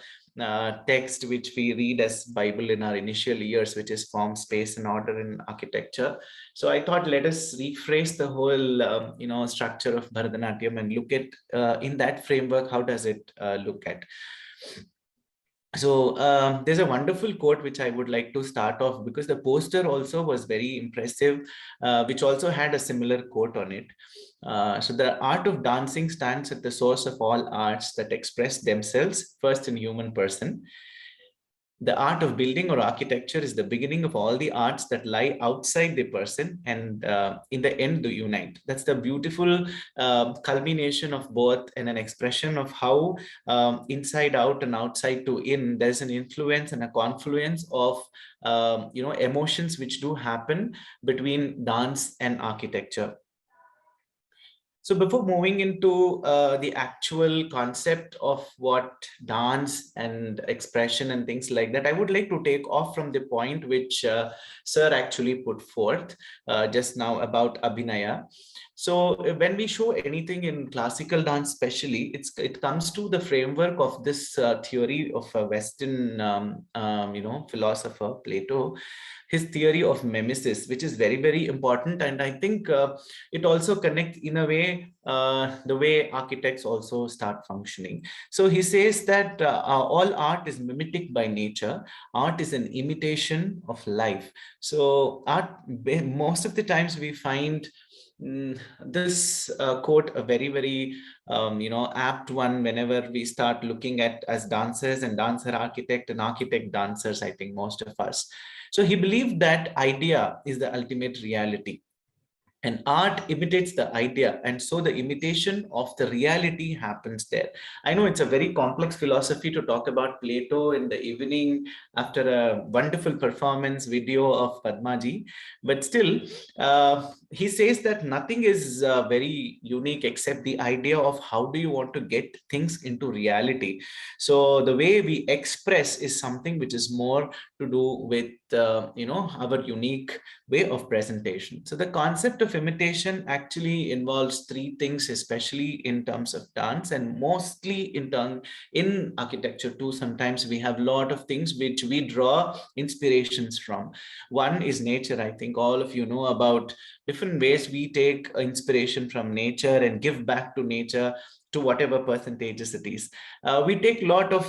text which we read as Bible in our initial years, which is form, space, and order in architecture. So I thought let us rephrase the whole, structure of Bharatanatyam and look at in that framework, how does it look at? So there's a wonderful quote which I would like to start off because the poster also was very impressive, which also had a similar quote on it. So the art of dancing stands at the source of all arts that express themselves first in human person. The art of building or architecture is the beginning of all the arts that lie outside the person and in the end they unite. That's the beautiful culmination of both and an expression of how inside out and outside to in, there's an influence and a confluence of emotions which do happen between dance and architecture. So before moving into the actual concept of what dance and expression and things like that, I would like to take off from the point which Sir actually put forth just now about Abhinaya. So when we show anything in classical dance, especially, it comes to the framework of this theory of a Western, philosopher Plato, his theory of mimesis, which is very, very important. And I think it also connects in a way the way architects also start functioning. So he says that all art is mimetic by nature. Art is an imitation of life. So art, most of the times we find this quote a very, very apt one whenever we start looking at as dancers and dancer architect and architect dancers, I think most of us. So he believed that idea is the ultimate reality. And art imitates the idea, and so the imitation of the reality happens there. I know it's a very complex philosophy to talk about Plato in the evening after a wonderful performance video of Padmaji, but still, he says that nothing is very unique except the idea of how do you want to get things into reality. So the way we express is something which is more to do with our unique way of presentation. So the concept of imitation actually involves three things, especially in terms of dance and mostly in architecture too. Sometimes we have a lot of things which we draw inspirations from. One is nature. I think all of you know about different ways we take inspiration from nature and give back to nature to whatever percentages it is. We take a lot of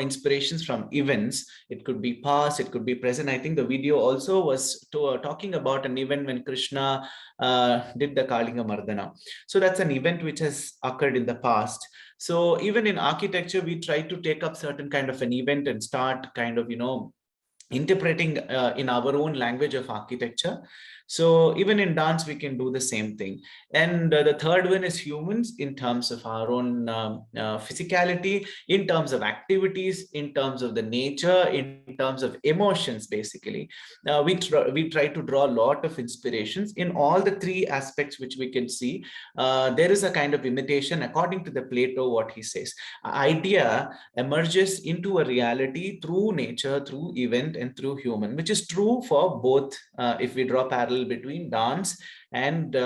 inspirations from events. It could be past, it could be present. I think the video also was talking about an event when Krishna did the Kalinga Mardana. So that's an event which has occurred in the past. So even in architecture, we try to take up certain kind of an event and start kind of interpreting in our own language of architecture. So even in dance, we can do the same thing. And the third one is humans, in terms of our own physicality, in terms of activities, in terms of the nature, in terms of emotions, basically. We try to draw a lot of inspirations in all the three aspects which we can see. There is a kind of imitation, according to the Plato, what he says. Idea emerges into a reality through nature, through event, and through human, which is true for both, if we draw parallel between dance and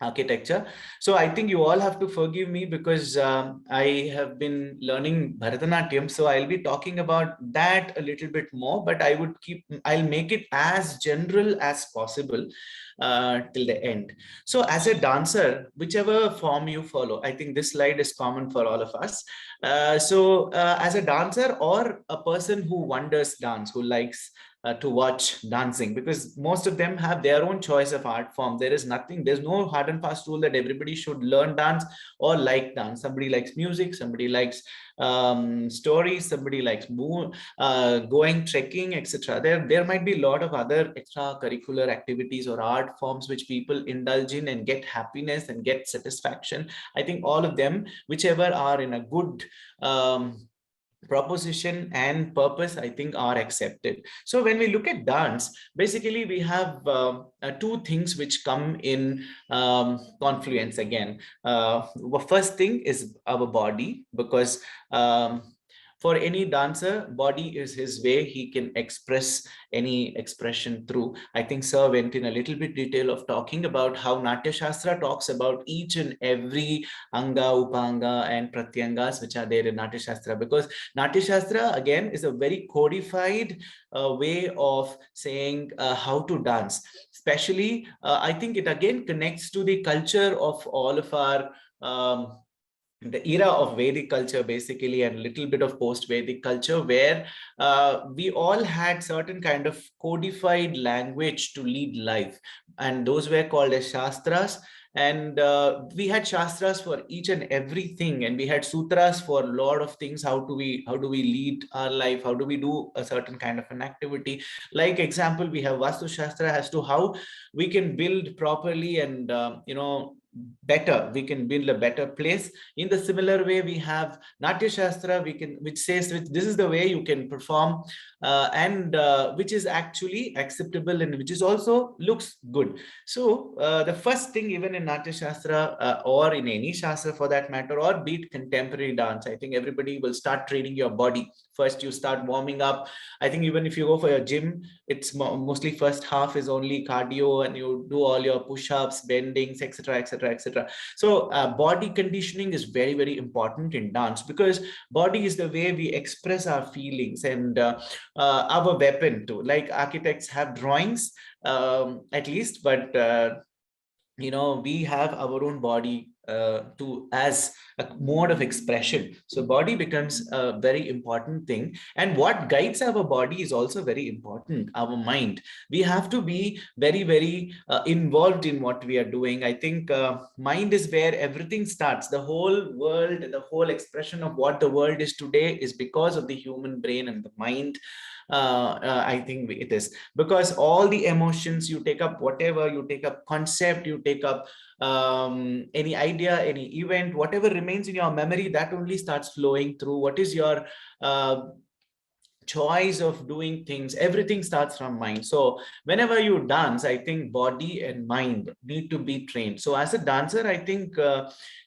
architecture. So I think you all have to forgive me, because I have been learning Bharatanatyam, so I'll be talking about that a little bit more, but I'll make it as general as possible till the end. So as a dancer, whichever form you follow, I think this slide is common for all of us. As a dancer, or a person who wonders dance, who likes to watch dancing, because most of them have their own choice of art form. There's no hard and fast rule that everybody should learn dance or like dance. Somebody likes music, somebody likes stories, somebody likes going trekking, etc. There might be a lot of other extracurricular activities or art forms which people indulge in and get happiness and get satisfaction. I think all of them, whichever are in a good proposition and purpose, I think are accepted. So when we look at dance, basically we have two things which come in confluence again. The first thing is our body, because for any dancer, body is his way. He can express any expression through. I think Sir went in a little bit detail of talking about how Natya Shastra talks about each and every anga, upanga, and pratyangas which are there in Natya Shastra, because Natya Shastra again is a very codified way of saying how to dance. Especially, I think it again connects to the culture of all of our the era of Vedic culture, basically, and a little bit of post-Vedic culture, where we all had certain kind of codified language to lead life, and those were called as Shastras. And we had Shastras for each and everything, and we had Sutras for a lot of things. How do we lead our life? How do we do a certain kind of an activity? Like example, we have Vastu Shastra as to how we can build properly and we can build a better place. In the similar way, we have Natya Shastra, which says this is the way you can perform, and which is actually acceptable, and which is also looks good. So the first thing, even in Natya Shastra or in any Shastra for that matter, or be it contemporary dance, I think everybody will start training your body. First, you start warming up. I think even if you go for your gym, it's mostly first half is only cardio, and you do all your push-ups, bendings, etc., etc., etc. So body conditioning is very, very important in dance, because body is the way we express our feelings, and our weapon too. Like architects have drawings, at least, but we have our own body to as a mode of expression. So body becomes a very important thing, and what guides our body is also very important. Our mind, we have to be very, very involved in what we are doing. I think mind is where everything starts. The whole world, the whole expression of what the world is today is because of the human brain and the mind. I think it is because all the emotions you take up, whatever you take up, concept you take up, any idea, any event, whatever remains in your memory, that only starts flowing through. What is your choice of doing things? Everything starts from mind. So whenever you dance, I think body and mind need to be trained. So as a dancer, I think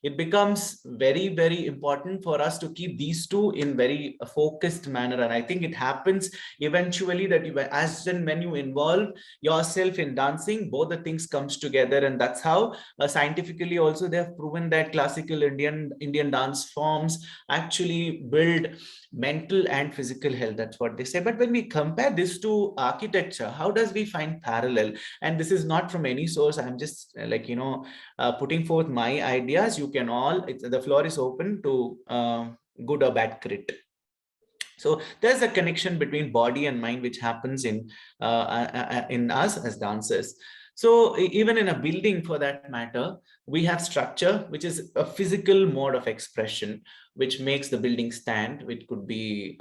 it becomes very, very important for us to keep these two in very focused manner. And I think it happens eventually that as and when you involve yourself in dancing, both the things comes together. And that's how scientifically also they have proven that classical Indian dance forms actually build mental and physical health. That's what they say. But when we compare this to architecture, how does we find parallel? And this is not from any source. I'm just putting forth my ideas. You can all, the floor is open to good or bad crit. So there's a connection between body and mind which happens in us as dancers. So even in a building, for that matter, we have structure, which is a physical mode of expression, which makes the building stand, which could be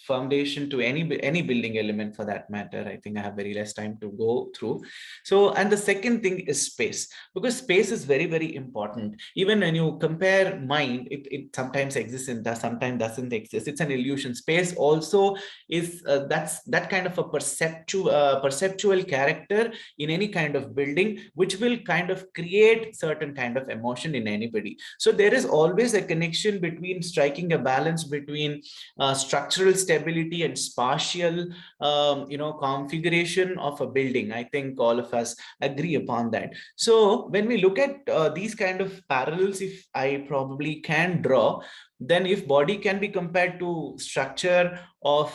foundation to any building element for that matter. I think I have very less time to go through. So, and the second thing is space, because space is very, very important. Even when you compare mind, it sometimes exists and sometimes doesn't exist. It's an illusion. Space also is that kind of a perceptual character in any kind of building, which will kind of create certain kind of emotion in anybody. So there is always a connection between striking a balance between structural stability and spatial configuration of a building. I think all of us agree upon that. So when we look at these kind of parallels, if I probably can draw, then if body can be compared to structure of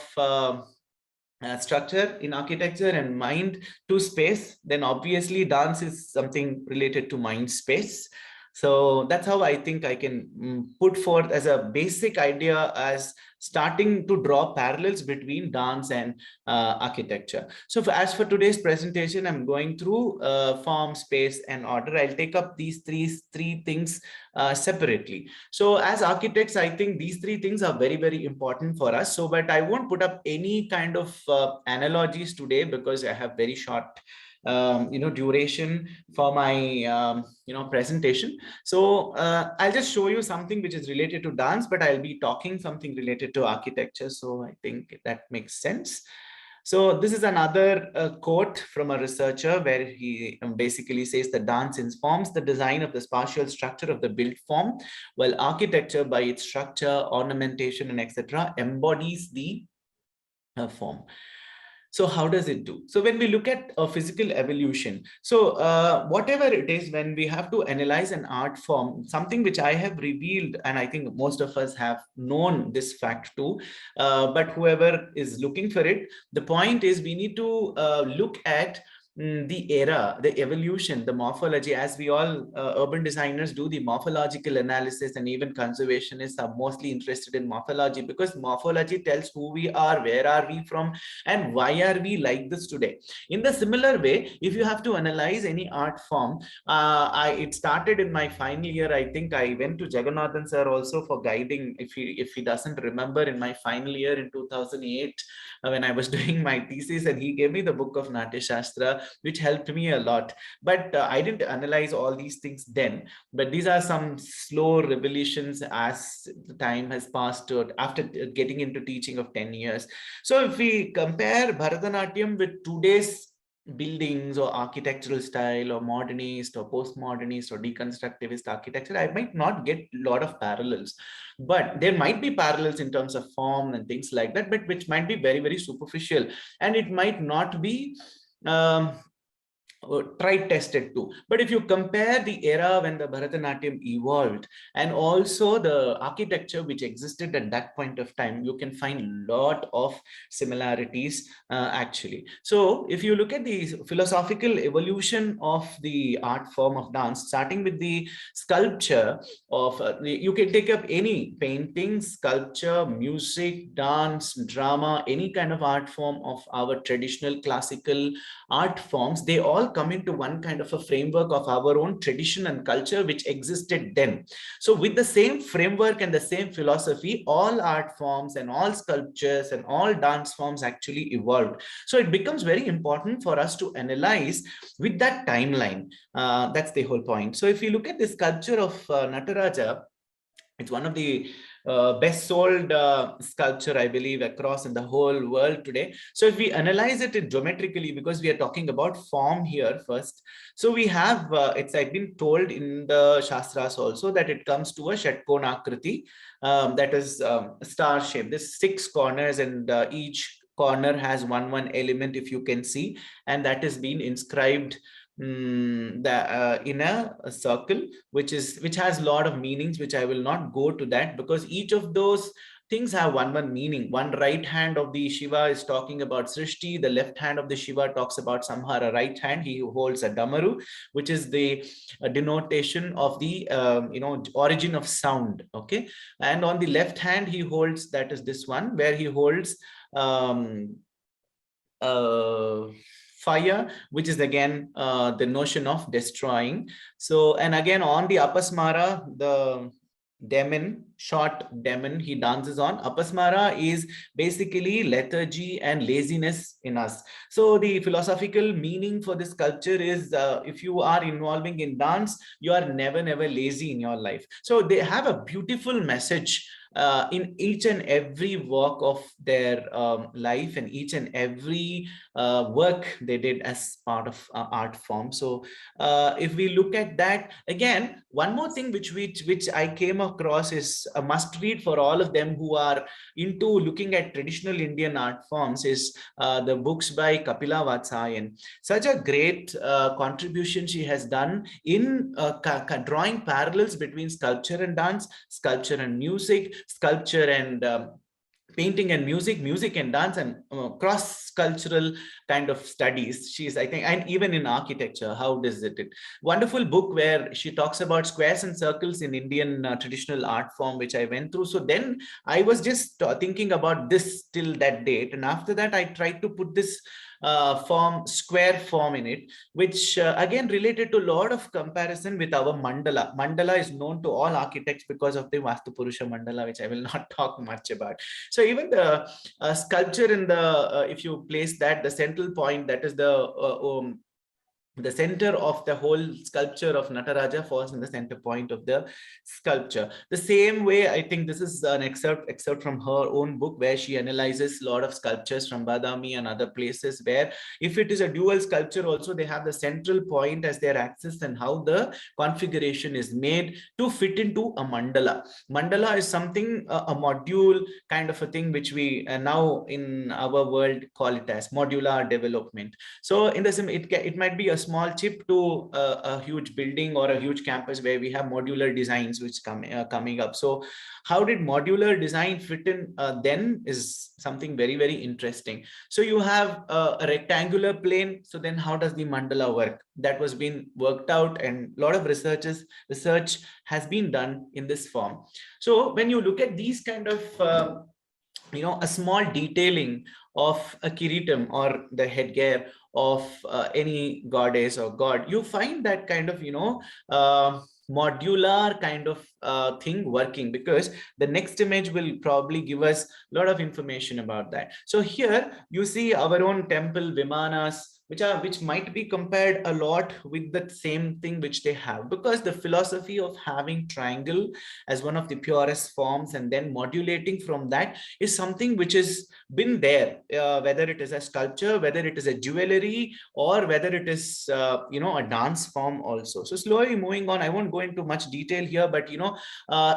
structure in architecture and mind to space, then obviously dance is something related to mind space. So that's how I think I can put forth as a basic idea as starting to draw parallels between dance and architecture. So as for today's presentation, I'm going through form, space, and order. I'll take up these three things separately. So as architects, I think these three things are very, very important for us. So, but I won't put up any kind of analogies today because I have very short duration for my presentation. So I'll just show you something which is related to dance, but I'll be talking something related to architecture. So I think that makes sense. So this is another quote from a researcher where he basically says that dance informs the design of the spatial structure of the built form, while architecture by its structure, ornamentation, and etc. embodies the form. So how does it do? So when we look at a physical evolution, so whatever it is, when we have to analyze an art form, something which I have revealed, and I think most of us have known this fact too, but whoever is looking for it, the point is we need to look at the era, the evolution, the morphology, as we all urban designers do the morphological analysis, and even conservationists are mostly interested in morphology, because morphology tells who we are, where are we from, and why are we like this today. In the similar way, if you have to analyze any art form, it started in my final year. I think I went to Jagannathan sir also for guiding, if he doesn't remember, in my final year in 2008 when I was doing my thesis, and he gave me the book of Natya Shastra, which helped me a lot. But I didn't analyze all these things then, but these are some slow revelations as the time has passed after getting into teaching of 10 years. So if we compare Bharatanatyam with today's buildings or architectural style or modernist or postmodernist or deconstructivist architecture, I might not get a lot of parallels, but there might be parallels in terms of form and things like that, but which might be very, very superficial, and it might not be tried tested too. But if you compare the era when the Bharatanatyam evolved and also the architecture which existed at that point of time, you can find a lot of similarities actually. So if you look at the philosophical evolution of the art form of dance, starting with the sculpture of you can take up any painting, sculpture, music, dance, drama, any kind of art form of our traditional classical art forms, they all come into one kind of a framework of our own tradition and culture which existed then. So with the same framework and the same philosophy, all art forms and all sculptures and all dance forms actually evolved. So it becomes very important for us to analyze with that timeline. That's the whole point. So if you look at the sculpture of Nataraja, it's one of the best sold sculpture, I believe, across in the whole world today. So if we analyze it geometrically, because we are talking about form here first, so we have, I've been told in the Shastras also that it comes to a Shatkonakriti, that is star shape. There's 6 corners, and each corner has one element, if you can see, and that has been inscribed in a circle, which has a lot of meanings, which I will not go to that, because each of those things have one meaning. One right hand of the Shiva is talking about Srishti, the left hand of the Shiva talks about Samhara. Right hand, he holds a Damaru, which is the denotation of the origin of sound. Okay, and on the left hand he holds, that is this one, where he holds fire, which is again the notion of destroying. So, and again on the Apasmara, the demon, short demon he dances on. Apasmara is basically lethargy and laziness in us. So the philosophical meaning for this sculpture is if you are involving in dance, you are never lazy in your life. So they have a beautiful message in each and every walk of their life, and each and every work they did as part of art form. So if we look at that again, one more thing which I came across is a must read for all of them who are into looking at traditional Indian art forms is the books by Kapila Vatsyayan. Such a great contribution she has done in drawing parallels between sculpture and dance, sculpture and music, sculpture and painting and music, music and dance, and cross-cultural kind of studies. She's, I think, and even in architecture, how does it? Wonderful book where she talks about squares and circles in Indian traditional art form, which I went through. So then I was just thinking about this till that date, and after that I tried to put this square form in it, which again related to a lot of comparison with our mandala. Mandala is known to all architects because of the Vastu Purusha mandala, which I will not talk much about. So even the sculpture in the, if you place that, the central point, that is the center of the whole sculpture of Nataraja falls in the center point of the sculpture. The same way, I think this is an excerpt from her own book where she analyzes a lot of sculptures from Badami and other places where if it is a dual sculpture also, they have the central point as their axis and how the configuration is made to fit into a mandala. Mandala is something, a module kind of a thing, which we now in our world call it as modular development. So in the sim, it might be a small chip to a huge building or a huge campus where we have modular designs which coming up. So how did modular design fit in then is something very interesting. So you have a rectangular plane. So then how does the mandala work? That was being worked out, and a lot of research has been done in this form. So when you look at these kind of a small detailing of a kiritam or the headgear of any goddess or god, you find that kind of modular kind of thing working, because the next image will probably give us a lot of information about that. So here you see our own temple vimanas, which might be compared a lot with the same thing which they have, because the philosophy of having triangle as one of the purest forms and then modulating from that is something which has been there, whether it is a sculpture, whether it is a jewelry, or whether it is a dance form also. So slowly moving on, I won't go into much detail here, but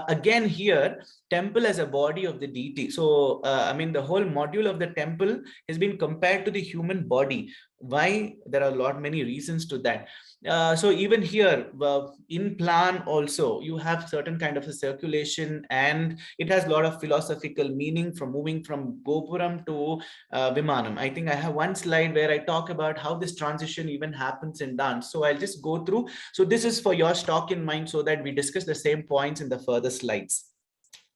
again here, temple as a body of the deity. So I mean, the whole module of the temple has been compared to the human body. Why? There are many reasons to that. So even here in plan also, you have certain kind of a circulation, and it has a lot of philosophical meaning from moving from Gopuram to Vimanam. I think I have one slide where I talk about how this transition even happens in dance. So I'll just go through. So this is for your stock in mind so that we discuss the same points in the further slides.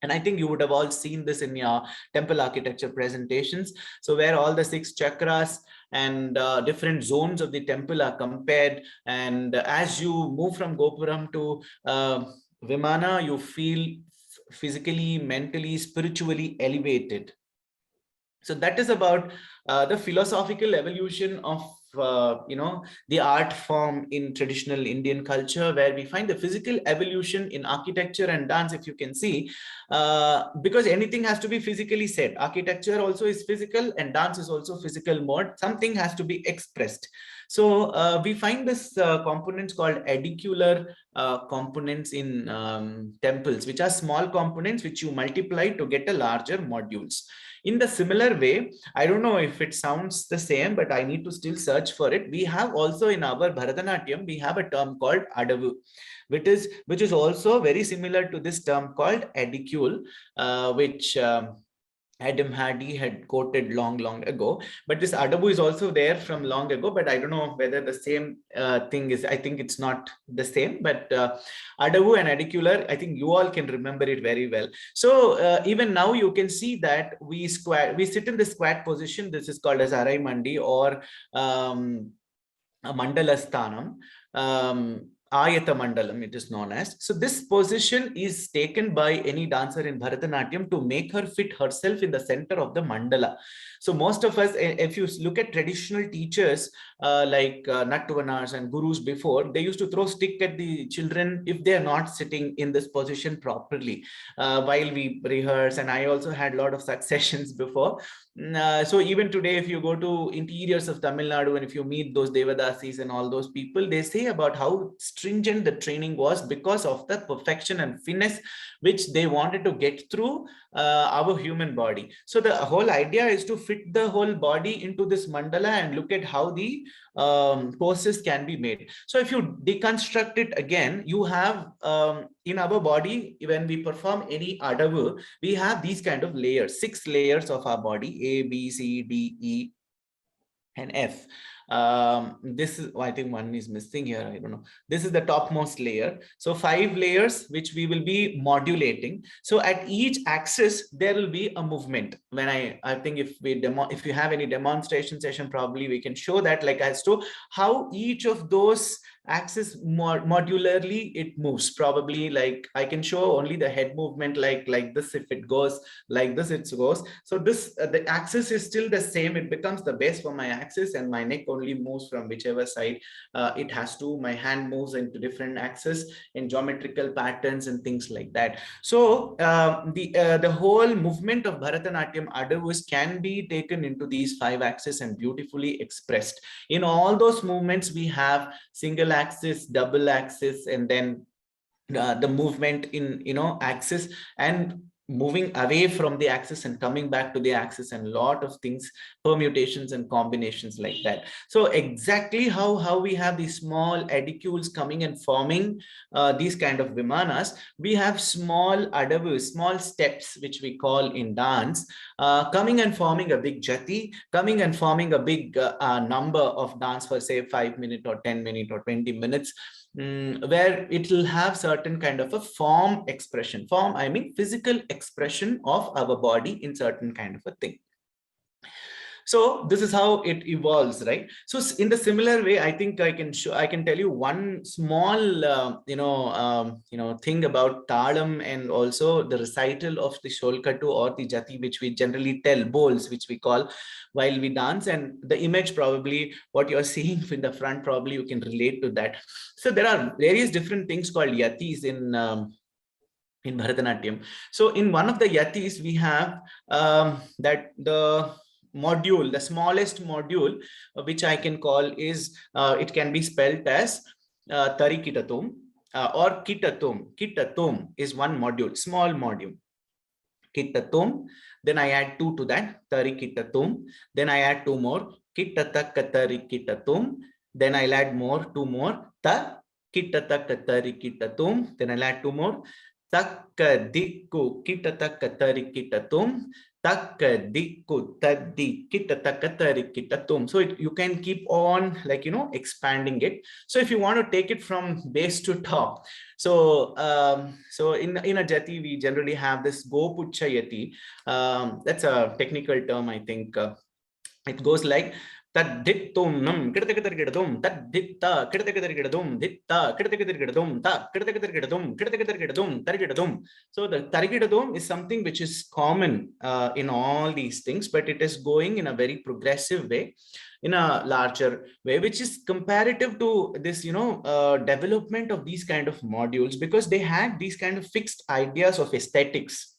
And I think you would have all seen this in your temple architecture presentations. So where all the 6 chakras and different zones of the temple are compared. And as you move from Gopuram to Vimana, you feel physically, mentally, spiritually elevated. So that is about the philosophical evolution of the art form in traditional Indian culture, where we find the physical evolution in architecture and dance, if you can see, because anything has to be physically said. Architecture also is physical and dance is also physical mode. Something has to be expressed. So we find this components called edicular components in temples, which are small components which you multiply to get a larger modules. In the similar way, I don't know if it sounds the same, but I need to still search for it. We have also in our Bharatanatyam, we have a term called adavu, which is also very similar to this term called edicule, which Adam Hardy had quoted long ago. But this adabu is also there from long ago, but I don't know whether the same thing is, I think it's not the same, but adabu and edicular, I think you all can remember it very well. So even now you can see that we sit in the squat position. This is called as Arai Mandi or a Mandala Sthanam. Ayata Mandalam, it is known as. So this position is taken by any dancer in Bharatanatyam to make her fit herself in the center of the mandala. So most of us, if you look at traditional teachers like Nattuvanas and gurus before, they used to throw stick at the children if they are not sitting in this position properly while we rehearse. And I also had a lot of such sessions before. So even today, if you go to interiors of Tamil Nadu and if you meet those Devadasis and all those people, they say about how stringent the training was because of the perfection and finesse which they wanted to get through our human body. So the whole idea is to fit the whole body into this mandala and look at how the poses can be made. So if you deconstruct it again, you have in our body, when we perform any adavu, we have these kind of layers, 6 layers of our body, A, B, C, D, E, and F. This is, I think one is missing here, I don't know. This is the topmost layer. So 5 layers which we will be modulating. So at each axis there will be a movement. When I think if we have any demonstration session, probably we can show that, like as to how each of those axis modularly it moves. Probably like I can show only the head movement, like this. If it goes like this, it goes. So this the axis is still the same. It becomes the base for my axis, and my neck only moves from whichever side it has to. My hand moves into different axes in geometrical patterns and things like that. So the whole movement of Bharatanatyam adavus can be taken into these 5 axes and beautifully expressed. In all those movements, we have single axis, double axis, and then the movement in axis, and moving away from the axis and coming back to the axis, and a lot of things, permutations and combinations like that. So exactly how we have these small edicules coming and forming these kind of vimanas, we have small adavus, small steps which we call in dance, coming and forming a big jati, coming and forming a big number of dance for say 5 minutes or 10 minutes or 20 minutes, where it will have certain kind of a form expression. Form, I mean physical expression of our body in certain kind of a thing. So this is how it evolves, right? So in the similar way, I think I can tell you one small thing about talam and also the recital of the sholkatu or the jati, which we generally tell bowls, which we call while we dance. And the image, probably what you're seeing in the front, probably you can relate to that. So there are various different things called yatis in Bharatanatyam. So in one of the yatis, we have that the module, the smallest module, which I can call is, it can be spelled as tarikitatum or kitatum. Kitatum is one module, small module. Kitatum, then I add 2 to that, tarikitatum, then I add 2 more, kitatakattarikitatum, then I'll add 2 more, ta kitatakattarikitatum, then I'll add 2 more, takadikku kitatakattarikitatum, takadikku taddi kitatakattarikitatum. So you can keep on expanding it. So if you want to take it from base to top, so in a jati we generally have this gopucha yati. That's a technical term, I think. It goes like tadittum nam kidatakidargidadum taditta kidatakidargidadum ditta kidatakidargidadum ta kidatakidargidadum kidatakidargidadum targidadum. So the targidadum is something which is common in all these things, but it is going in a very progressive way, in a larger way, which is comparative to this development of these kind of modules, because they had these kind of fixed ideas of aesthetics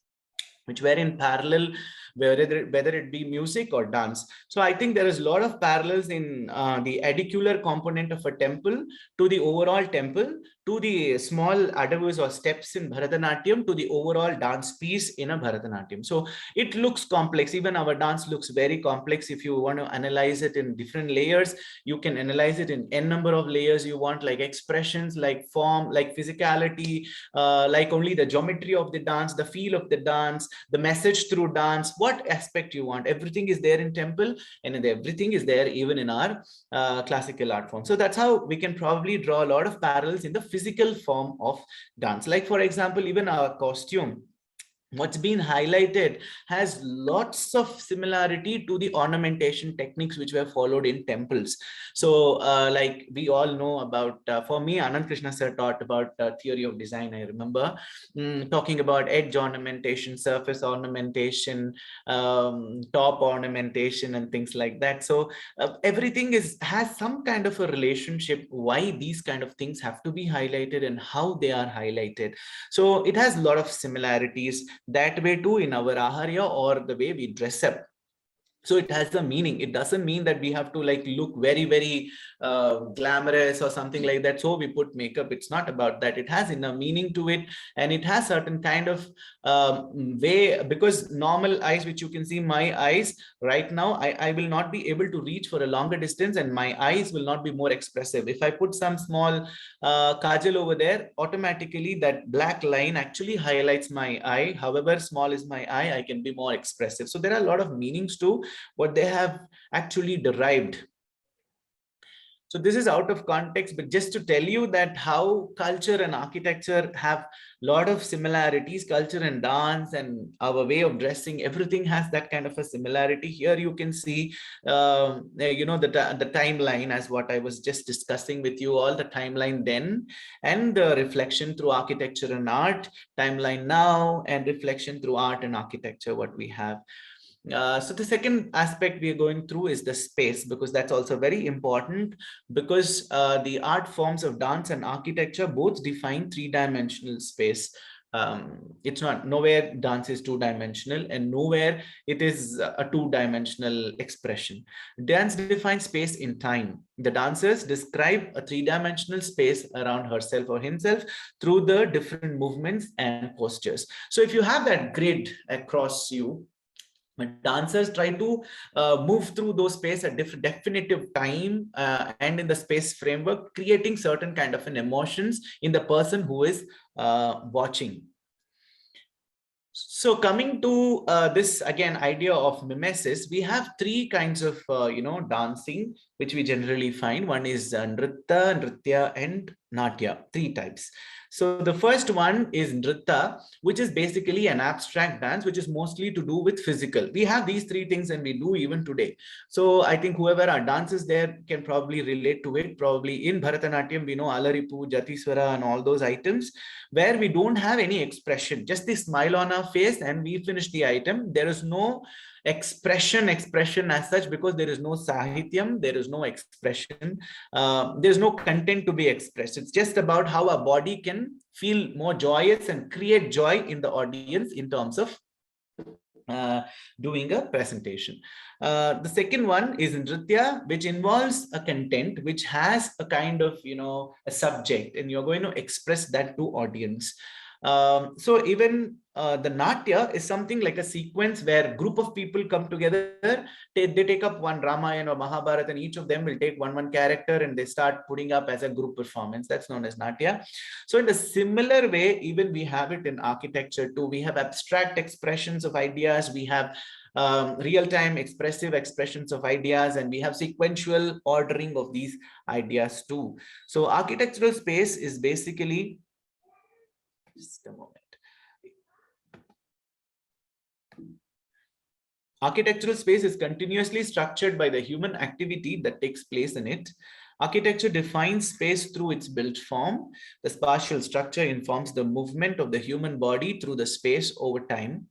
which were in parallel, whether it be music or dance. So I think there is a lot of parallels in the edicular component of a temple to the overall temple, to the small adavus or steps in Bharatanatyam, to the overall dance piece in a Bharatanatyam. So it looks complex. Even our dance looks very complex. If you want to analyze it in different layers, you can analyze it in n number of layers you want, like expressions, like form, like physicality, like only the geometry of the dance, the feel of the dance, the message through dance, what aspect you want. Everything is there in temple, and everything is there even in our classical art form. So that's how we can probably draw a lot of parallels in the physical form of dance. Like for example, even our costume, what's been highlighted has lots of similarity to the ornamentation techniques which were followed in temples. So like we all know about, for me, Anand Krishna sir taught about theory of design. I remember talking about edge ornamentation, surface ornamentation, top ornamentation, and things like that. So everything has some kind of a relationship why these kind of things have to be highlighted and how they are highlighted. So it has a lot of similarities that way too in our aharya or the way we dress up. So it has a meaning. It doesn't mean that we have to like look very, very glamorous or something like that, so we put makeup. It's not about that. It has inner meaning to it, and it has certain kind of way, because normal eyes, which you can see my eyes right now, I will not be able to reach for a longer distance, and my eyes will not be more expressive. If I put some small kajal over there, automatically that black line actually highlights my eye. However small is my eye, I can be more expressive. So there are a lot of meanings to what they have actually derived. So this is out of context, but just to tell you that how culture and architecture have a lot of similarities. Culture and dance and our way of dressing, everything has that kind of a similarity. Here you can see, the timeline, as what I was just discussing with you all, the timeline then, and the reflection through architecture and art, timeline now, and reflection through art and architecture, what we have. So the second aspect we are going through is the space, because that's also very important, because the art forms of dance and architecture both define three-dimensional space. It's not, nowhere dance is two-dimensional, and nowhere it is a two-dimensional expression. Dance defines space in time. The dancers describe a three-dimensional space around herself or himself through the different movements and postures. So if you have that grid across you, when dancers try to move through those space at definitive time and in the space framework, creating certain kind of an emotions in the person who is watching. So coming to this again idea of mimesis, we have three kinds of dancing which we generally find. One is nritya, and natya, three types. So the first one is nritta, which is basically an abstract dance, which is mostly to do with physical. We have these three things and we do even today. So I think whoever are dancers there can probably relate to it. Probably in Bharatanatyam, we know Alaripu, Jatiswara and all those items where we don't have any expression, just the smile on our face and we finish the item. There is no expression as such, because there is no sahityam, there is no expression, there's no content to be expressed. It's just about how a body can feel more joyous and create joy in the audience in terms of doing a presentation. The second one is nritya, which involves a content which has a kind of a subject, and you're going to express that to audience. So even the natya is something like a sequence where a group of people come together, they take up one Ramayana or Mahabharata, and each of them will take one character and they start putting up as a group performance. That's known as natya. So in a similar way, even we have it in architecture too. We have abstract expressions of ideas, we have real-time expressive expressions of ideas, and we have sequential ordering of these ideas too. So architectural space is basically, just a moment. Architectural space is continuously structured by the human activity that takes place in it. Architecture defines space through its built form. The spatial structure informs the movement of the human body through the space over time.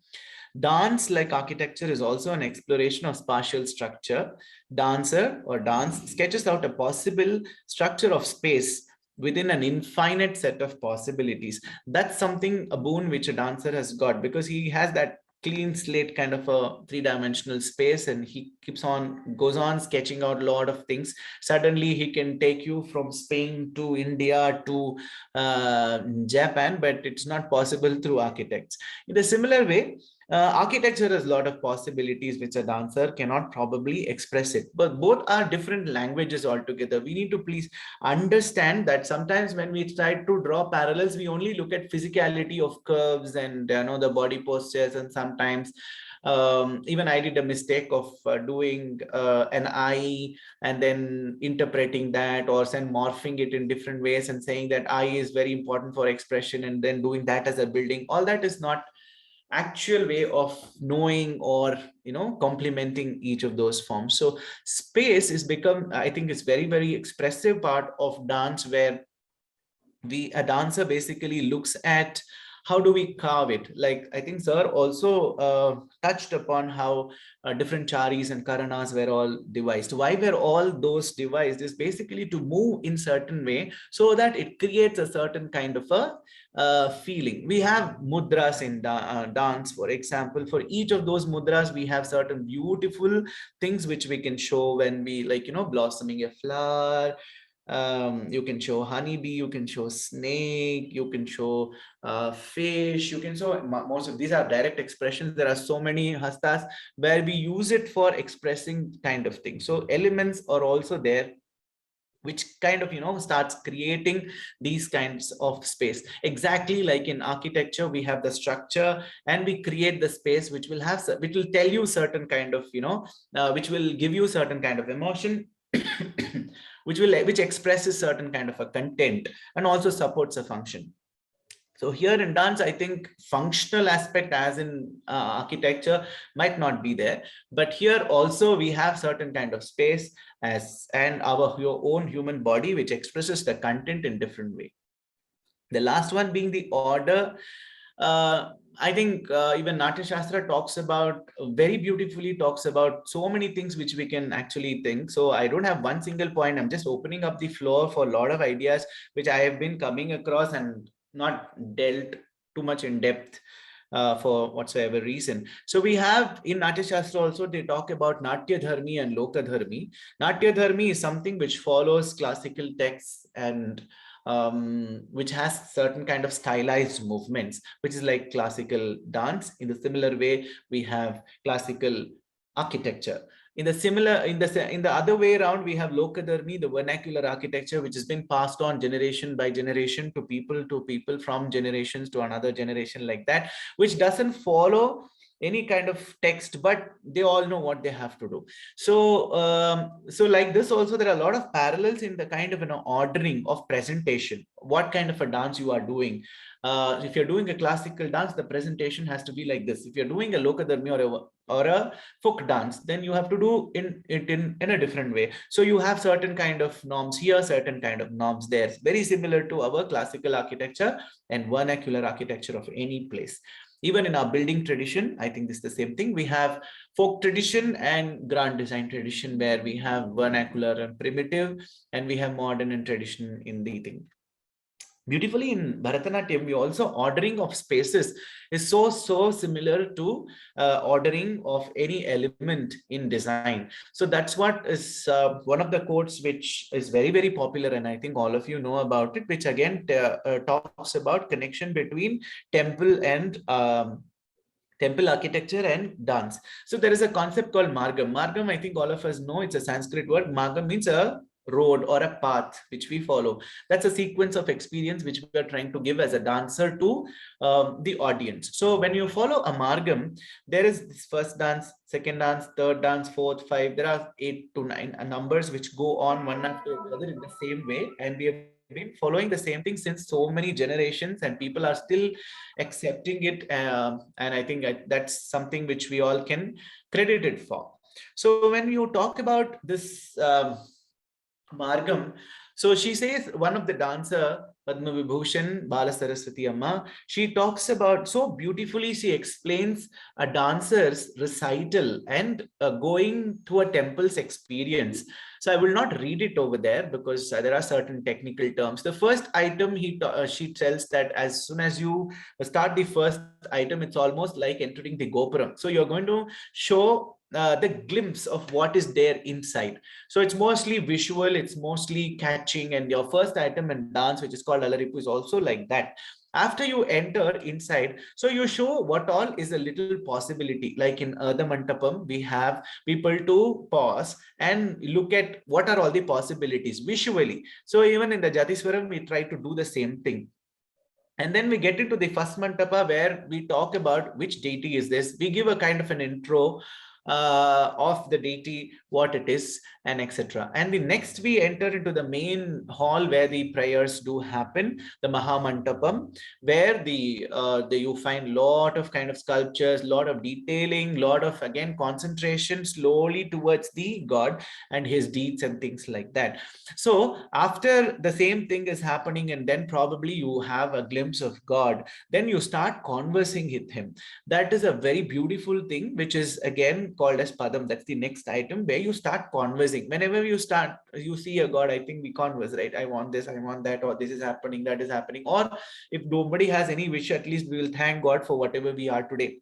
Dance, like architecture, is also an exploration of spatial structure. Dancer or dance sketches out a possible structure of space within an infinite set of possibilities. That's something, a boon which a dancer has got, because he has that clean slate kind of a three-dimensional space, and he goes on sketching out a lot of things. Suddenly he can take you from Spain to India to Japan, but it's not possible through architects. In a similar way, architecture has a lot of possibilities which a dancer cannot probably express it, but both are different languages altogether. We need to please understand that sometimes when we try to draw parallels, we only look at physicality of curves and the body postures, and sometimes even I did a mistake of doing an eye and then interpreting that, or morphing it in different ways and saying that eye is very important for expression and then doing that as a building. All that is not actual way of knowing or complementing each of those forms. So space is become, I think, it's very, very expressive part of dance, where a dancer basically looks at how do we carve it. Like I think sir also touched upon how different charis and karanas were all devised. Why were all those devised is basically to move in certain way so that it creates a certain kind of a feeling. We have mudras in dance, for example. For each of those mudras we have certain beautiful things which we can show when we, like, blossoming a flower. You can show honeybee, you can show snake, you can show fish, you can show, most of these are direct expressions. There are so many hastas where we use it for expressing kind of things. So elements are also there which kind of starts creating these kinds of space. Exactly like in architecture, we have the structure and we create the space which will have, which will tell you certain kind of which will give you certain kind of emotion which expresses certain kind of a content and also supports a function. So here in dance, I think functional aspect as in architecture might not be there, but here also we have certain kind of space as and your own human body which expresses the content in different way. The last one being the order. I think even Natya Shastra talks about very beautifully, talks about so many things which we can actually think. So I don't have one single point. I'm just opening up the floor for a lot of ideas which I have been coming across and not dealt too much in depth for whatsoever reason. So we have in Natya Shastra also, they talk about Natya Dharmi and Loka Dharmi. Natya Dharmi is something which follows classical texts and which has certain kind of stylized movements, which is like classical dance. In the similar way, we have classical architecture. In the other way around, we have Lokadharmi, the vernacular architecture, which has been passed on generation by generation to people from generations to another generation, like that, which doesn't follow any kind of text, but they all know what they have to do. So like this also, there are a lot of parallels in the kind of ordering of presentation, what kind of a dance you are doing. If you're doing a classical dance, the presentation has to be like this. If you're doing a Lokadharmi or a folk dance, then you have to do it in a different way. So you have certain kind of norms here, certain kind of norms there, very similar to our classical architecture and vernacular architecture of any place. Even in our building tradition, I think this is the same thing. We have folk tradition and grand design tradition, where we have vernacular and primitive, and we have modern and tradition in the thing. Beautifully in Bharatanatyam, we also ordering of spaces is so similar to ordering of any element in design. So that's what is one of the quotes which is very, very popular, and I think all of you know about it, which again talks about connection between temple and temple architecture and dance. So there is a concept called margam. Margam, I think all of us know, it's a Sanskrit word. Margam means a road or a path which we follow. That's a sequence of experience which we are trying to give as a dancer to the audience. So when you follow a margam, there is this first dance, second dance, third dance, fourth, five. There are 8 to 9 numbers which go on one after the other in the same way, and we have been following the same thing since so many generations, and people are still accepting it. And I think that's something which we all can credit it for. So when you talk about this margam, so she says, one of the dancer, Padma Vibhushan Bala Saraswati Amma, she talks about so beautifully, she explains a dancer's recital and going to a temple's experience. So I will not read it over there because there are certain technical terms. The first item, she tells that as soon as you start the first item, it's almost like entering the Gopuram. So you're going to show the glimpse of what is there inside. So it's mostly visual, it's mostly catching, and your first item in dance, which is called Alaripu, is also like that. After you enter inside, so you show what all is a little possibility. Like in Ardha Mantapam, we have people to pause and look at what are all the possibilities visually. So even in the Jatiswaram, we try to do the same thing. And then we get into the first mantapa, where we talk about which deity is this. We give a kind of an intro of the deity, what it is, and etc. And the next we enter into the main hall where the prayers do happen, the Mahamantapam, where you find lot of kind of sculptures, lot of detailing, lot of again concentration slowly towards the god and his deeds and things like that. So after the same thing is happening, and then probably you have a glimpse of God, then you start conversing with him. That is a very beautiful thing, which is again called as Padam. That's the next item where you start conversing. Whenever you see a God, I think we converse, right? I want this, I want that, or this is happening, that is happening. Or if nobody has any wish, at least we will thank God for whatever we are today.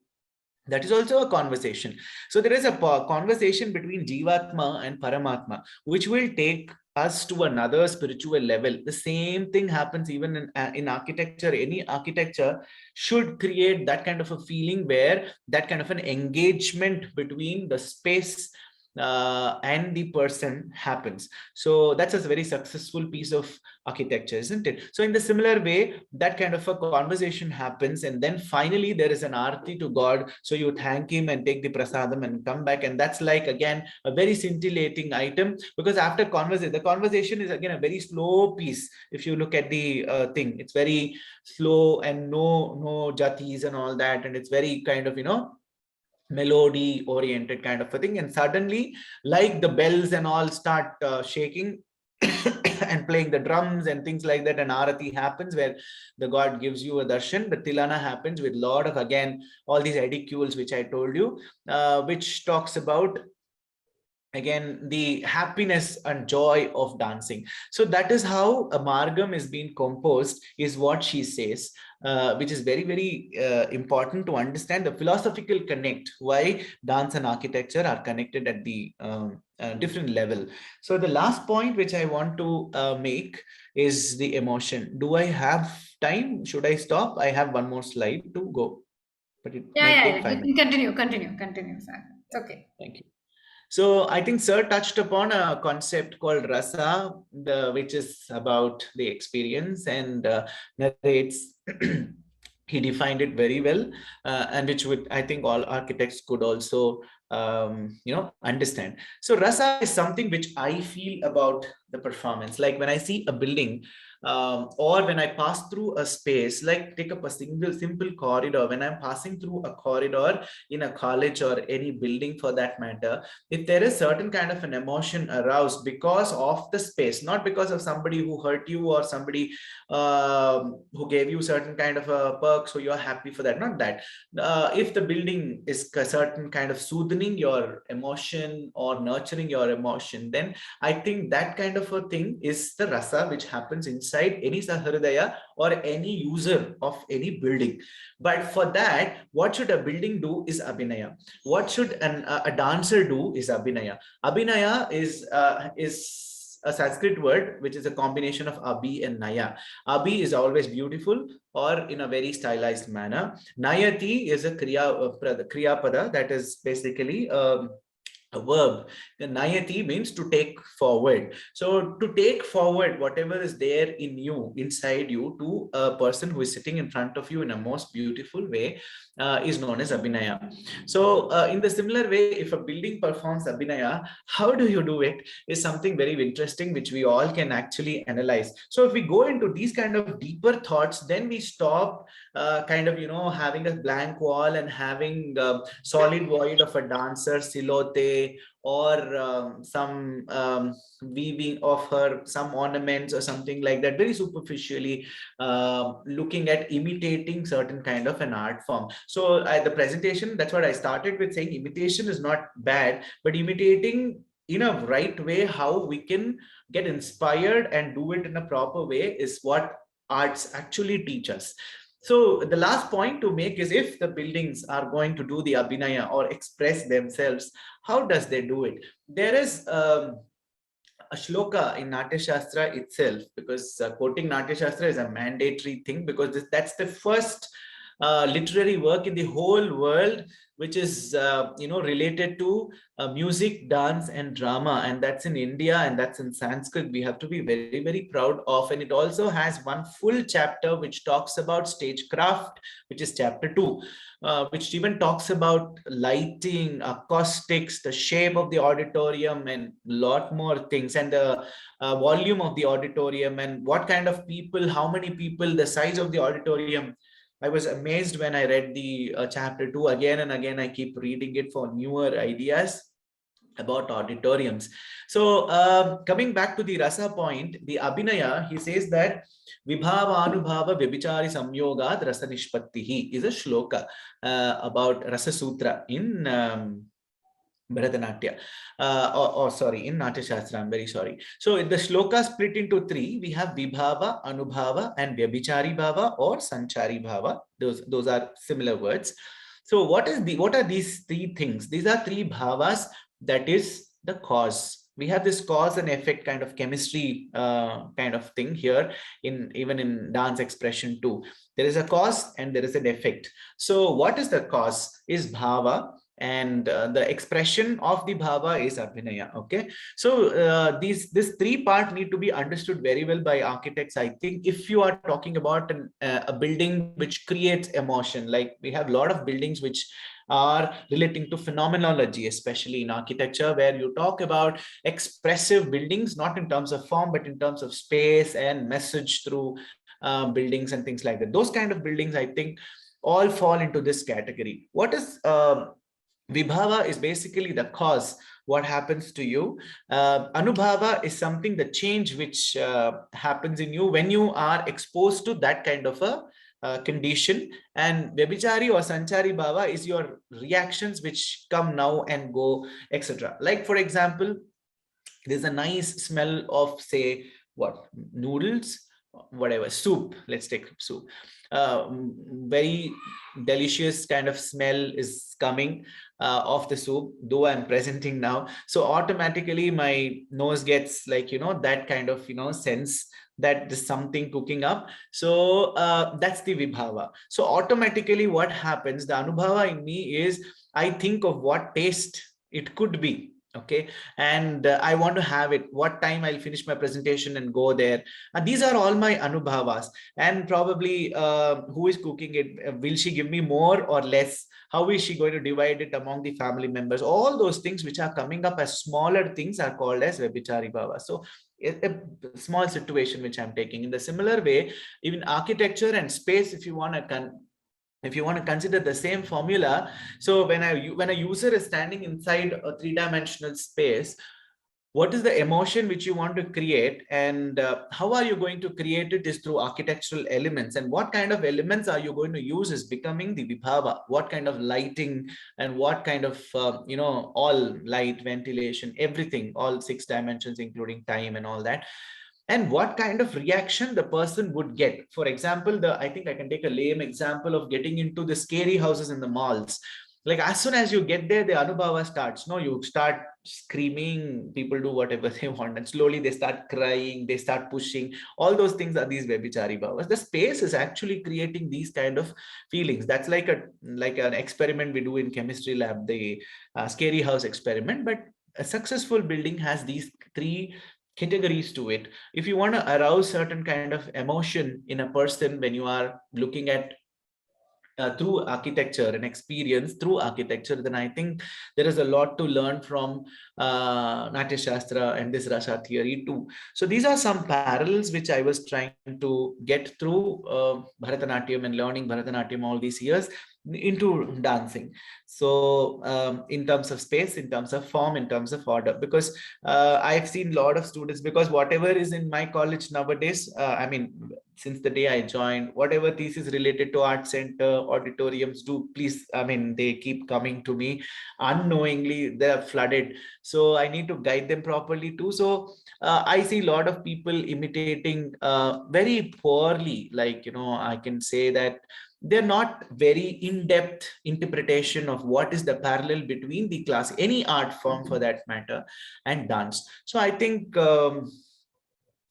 That is also a conversation. So there is a conversation between Jivatma and Paramatma, which will take us to another spiritual level. The same thing happens even in architecture. Any architecture should create that kind of a feeling where that kind of an engagement between the space and the person happens. So that's a very successful piece of architecture, isn't it? So in the similar way, that kind of a conversation happens, and then finally there is an arati to God. So you thank him and take the prasadam and come back, and that's like again a very scintillating item, because after the conversation is again a very slow piece. If you look at the thing, it's very slow and no jatis and all that, and it's very kind of melody oriented kind of a thing, and suddenly like the bells and all start shaking and playing the drums and things like that, and arati happens where the god gives you a darshan. The tilana happens with lot of again all these edicules which I told you, which talks about again the happiness and joy of dancing. So that is how a margam is being composed, is what she says, which is very, very important to understand the philosophical connect, why dance and architecture are connected at the different level. So the last point which I want to make is the emotion. Do I have time? Should I stop? I have one more slide to go, but it might take 5 minutes.
Continue, sir. It's okay.
Thank you. So I think Sir touched upon a concept called rasa, which is about the experience, and narrates. He defined it very well, and which I think all architects could also understand. So rasa is something which I feel about the performance. Like when I see a building, or when I pass through a space, like take up a simple corridor. When I'm passing through a corridor in a college or any building for that matter, if there is certain kind of an emotion aroused because of the space, not because of somebody who hurt you or somebody who gave you certain kind of a perk, so you're happy for that, not that. If the building is a certain kind of soothing your emotion or nurturing your emotion, then I think that kind of a thing is the rasa which happens inside any sahridaya or any user of any building. But for that, what should a building do is abhinaya. What should a dancer do is abhinaya. Abhinaya is a Sanskrit word which is a combination of abhi and naya. Abhi is always beautiful or in a very stylized manner. Nayati is a kriya pada, that is basically a verb. The nayati means to take forward. So to take forward whatever is there in you, inside you, to a person who is sitting in front of you in a most beautiful way is known as abhinaya. So in the similar way, if a building performs abhinaya, how do you do it is something very interesting which we all can actually analyze. So if we go into these kind of deeper thoughts, then we stop kind of having a blank wall and having solid void of a dancer silote, or some weaving of her some ornaments or something like that, very superficially looking at imitating certain kind of an art form. So the presentation, that's what I started with saying, imitation is not bad, but imitating in a right way, how we can get inspired and do it in a proper way, is what arts actually teach us. So the last point to make is, if the buildings are going to do the abhinaya or express themselves, how does they do it? There is a shloka in Natya Shastra itself, because quoting Natya Shastra is a mandatory thing, because that's the first literary work in the whole world, which is related to music, dance, and drama, and that's in India, and that's in Sanskrit. We have to be very, very proud of. And it also has one full chapter which talks about stagecraft, which is chapter 2, which even talks about lighting, acoustics, the shape of the auditorium, and a lot more things, and the volume of the auditorium, and what kind of people, how many people, the size of the auditorium. I was amazed when I read the chapter 2 again and again. I keep reading it for newer ideas about auditoriums. So coming back to the rasa point, the Abhinaya, he says that Vibhava Anubhava Vyabhichari Samyogat Rasa Nishpattihi is a shloka about Rasa Sutra in Bharatanatyam, sorry, in Natya Shastra, I'm very sorry. So the shloka split into 3. We have Vibhava, Anubhava, and Vyabhichari Bhava or Sanchari Bhava. Those are similar words. So what are these 3 things? These are 3 bhavas, that is the cause. We have this cause and effect kind of chemistry kind of thing here, even in dance expression too. There is a cause and there is an effect. So what is the cause? Is bhava, and the expression of the bhava is abhinaya. Okay, so this 3 part need to be understood very well by architects. I think if you are talking about a building which creates emotion, like we have a lot of buildings which are relating to phenomenology, especially in architecture, where you talk about expressive buildings, not in terms of form, but in terms of space and message through buildings and things like that. Those kind of buildings, I think, all fall into this category. What is Vibhava is basically the cause, what happens to you. Anubhava is something, the change which happens in you when you are exposed to that kind of a condition. And Vyabhichari or Sanchari Bhava is your reactions which come now and go, etc. Like, for example, there's a nice smell of, say, what, noodles, whatever, soup. Let's take soup. Very delicious kind of smell is coming of the soup, though I'm presenting now. So automatically my nose gets like, that kind of, sense that there's something cooking up. So that's the vibhava. So automatically what happens, the anubhava in me is, I think of what taste it could be. Okay, and I want to have it, what time I'll finish my presentation and go there. And these are all my anubhavas. And probably who is cooking it, will she give me more or less, how is she going to divide it among the family members? All those things which are coming up as smaller things are called as Vyabhichari Bhava. So a small situation which I'm taking. In the similar way, even architecture and space, if you want to consider the same formula, so when a user is standing inside a 3-dimensional space, what is the emotion which you want to create, and how are you going to create it is through architectural elements. And what kind of elements are you going to use is becoming the vibhava. What kind of lighting and what kind of all light, ventilation, everything, all 6 dimensions including time and all that, and what kind of reaction the person would get. For example, I think I can take a lame example of getting into the scary houses in the malls. Like, as soon as you get there, the anubhava starts. No, you start screaming, people do whatever they want, and slowly they start crying, they start pushing. All those things are these Vyabhichari bhavas. The space is actually creating these kind of feelings. That's like an experiment we do in chemistry lab, the scary house experiment. But a successful building has these 3 categories to it. If you want to arouse certain kind of emotion in a person when you are looking at through architecture and experience through architecture, then I think there is a lot to learn from Natya Shastra and this Rasa theory too. So these are some parallels which I was trying to get through Bharatanatyam and learning Bharatanatyam all these years into dancing. So in terms of space, in terms of form, in terms of order, because I've seen a lot of students, because whatever is in my college nowadays, I mean, since the day I joined, whatever thesis related to art center, auditoriums do, please, I mean, they keep coming to me unknowingly, they're flooded. So I need to guide them properly too. So I see a lot of people imitating very poorly, like, I can say that they're not very in-depth interpretation of what is the parallel between the class, any art form for that matter, and dance. So I think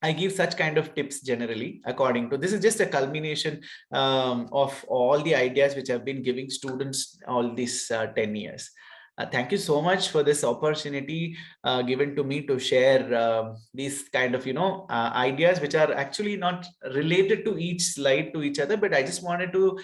I give such kind of tips generally according to, this is just a culmination of all the ideas which I've been giving students all these 10 years. Thank you so much for this opportunity given to me to share these kind of, ideas which are actually not related to each slide to each other, but I just wanted to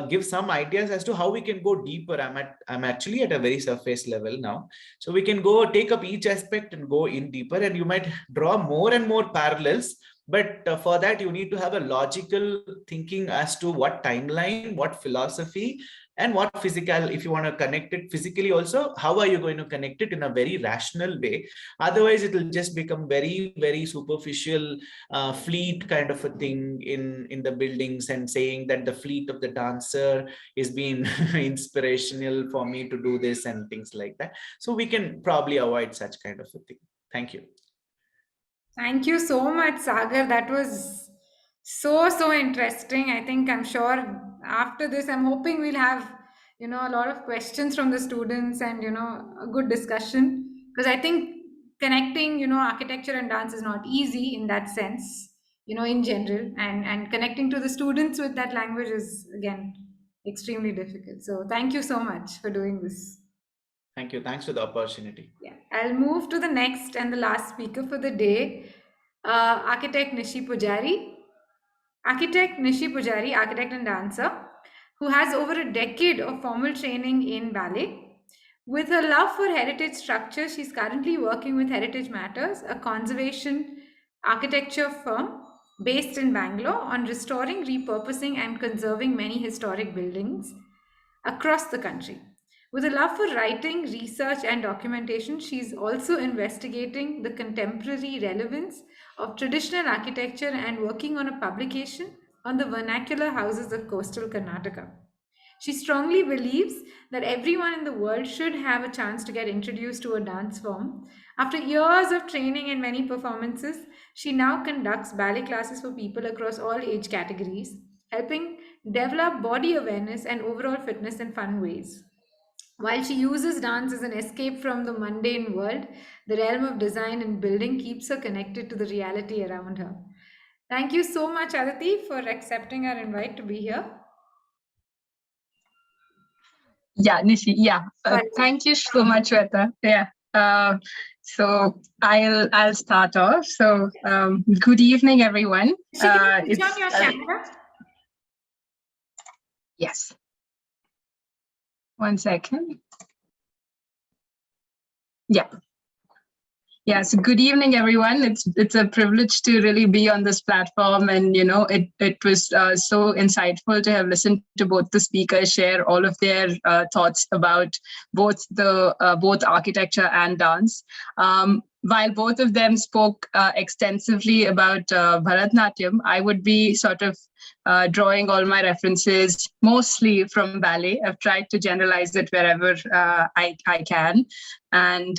give some ideas as to how we can go deeper. I'm actually at a very surface level now, so we can go take up each aspect and go in deeper, and you might draw more and more parallels. But for that, you need to have a logical thinking as to what timeline, what philosophy, and what physical, if you want to connect it physically also, how are you going to connect it in a very rational way? Otherwise, it will just become very, very superficial, fleet kind of a thing in the buildings, and saying that the fleet of the dancer is being inspirational for me to do this and things like that. So we can probably avoid such kind of a thing. Thank you.
Thank you so much, Sagar. That was so interesting. I'm sure after this, I'm hoping we'll have, a lot of questions from the students and, a good discussion. Because I think connecting, architecture and dance is not easy in that sense, in general. And connecting to the students with that language is, again, extremely difficult. So thank you so much for doing this.
Thank you. Thanks for the opportunity.
Yeah, I'll move to the next and the last speaker for the day, architect Nishi Poojary. Architect Nishi Poojary, architect and dancer, who has over a decade of formal training in ballet. With her love for heritage structure, she's currently working with Heritage Matters, a conservation architecture firm based in Bangalore, on restoring, repurposing, and conserving many historic buildings across the country. With a love for writing, research, and documentation, she's also investigating the contemporary relevance of traditional architecture and working on a publication on the vernacular houses of coastal Karnataka. She strongly believes that everyone in the world should have a chance to get introduced to a dance form. After years of training and many performances, she now conducts ballet classes for people across all age categories, helping develop body awareness and overall fitness in fun ways. While she uses dance as an escape from the mundane world, the realm of design and building keeps her connected to the reality around her. Thank you so much, Aditi, for accepting our invite to be here.
Yeah, Nishi. Yeah, thank you so much, Shweta. Yeah. So I'll start off. So good evening, everyone.
Can you switch on your camera?
Yes. 1 second. Yeah. Yeah, so good evening, everyone. It's a privilege to really be on this platform, and it was so insightful to have listened to both the speakers share all of their thoughts about both architecture and dance. While both of them spoke extensively about Bharatanatyam, I would be sort of drawing all my references mostly from ballet. I've tried to generalize it wherever I can. And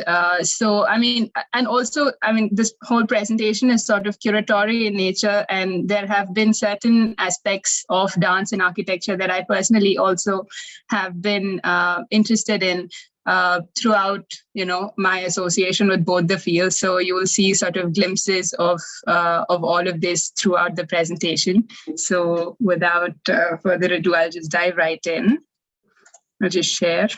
this whole presentation is sort of curatory in nature, and there have been certain aspects of dance and architecture that I personally also have been interested in throughout, my association with both the fields. So you will see sort of glimpses of all of this throughout the presentation. So without further ado, I'll just dive right in. I'll just share.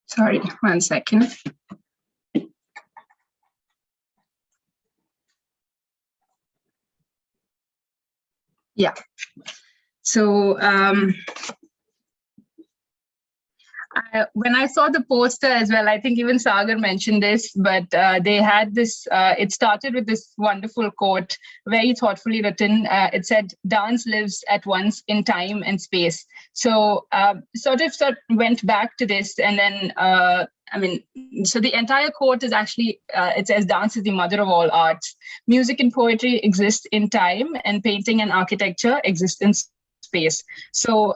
Sorry, 1 second. Yeah. So when I saw the poster as well, I think even Sagar mentioned this, but they had this, it started with this wonderful quote, very thoughtfully written. It said, "Dance lives at once in time and space." So sort of went back to this, and then so the entire quote is actually, it says, "Dance is the mother of all arts. Music and poetry exist in time, and painting and architecture exist in space." So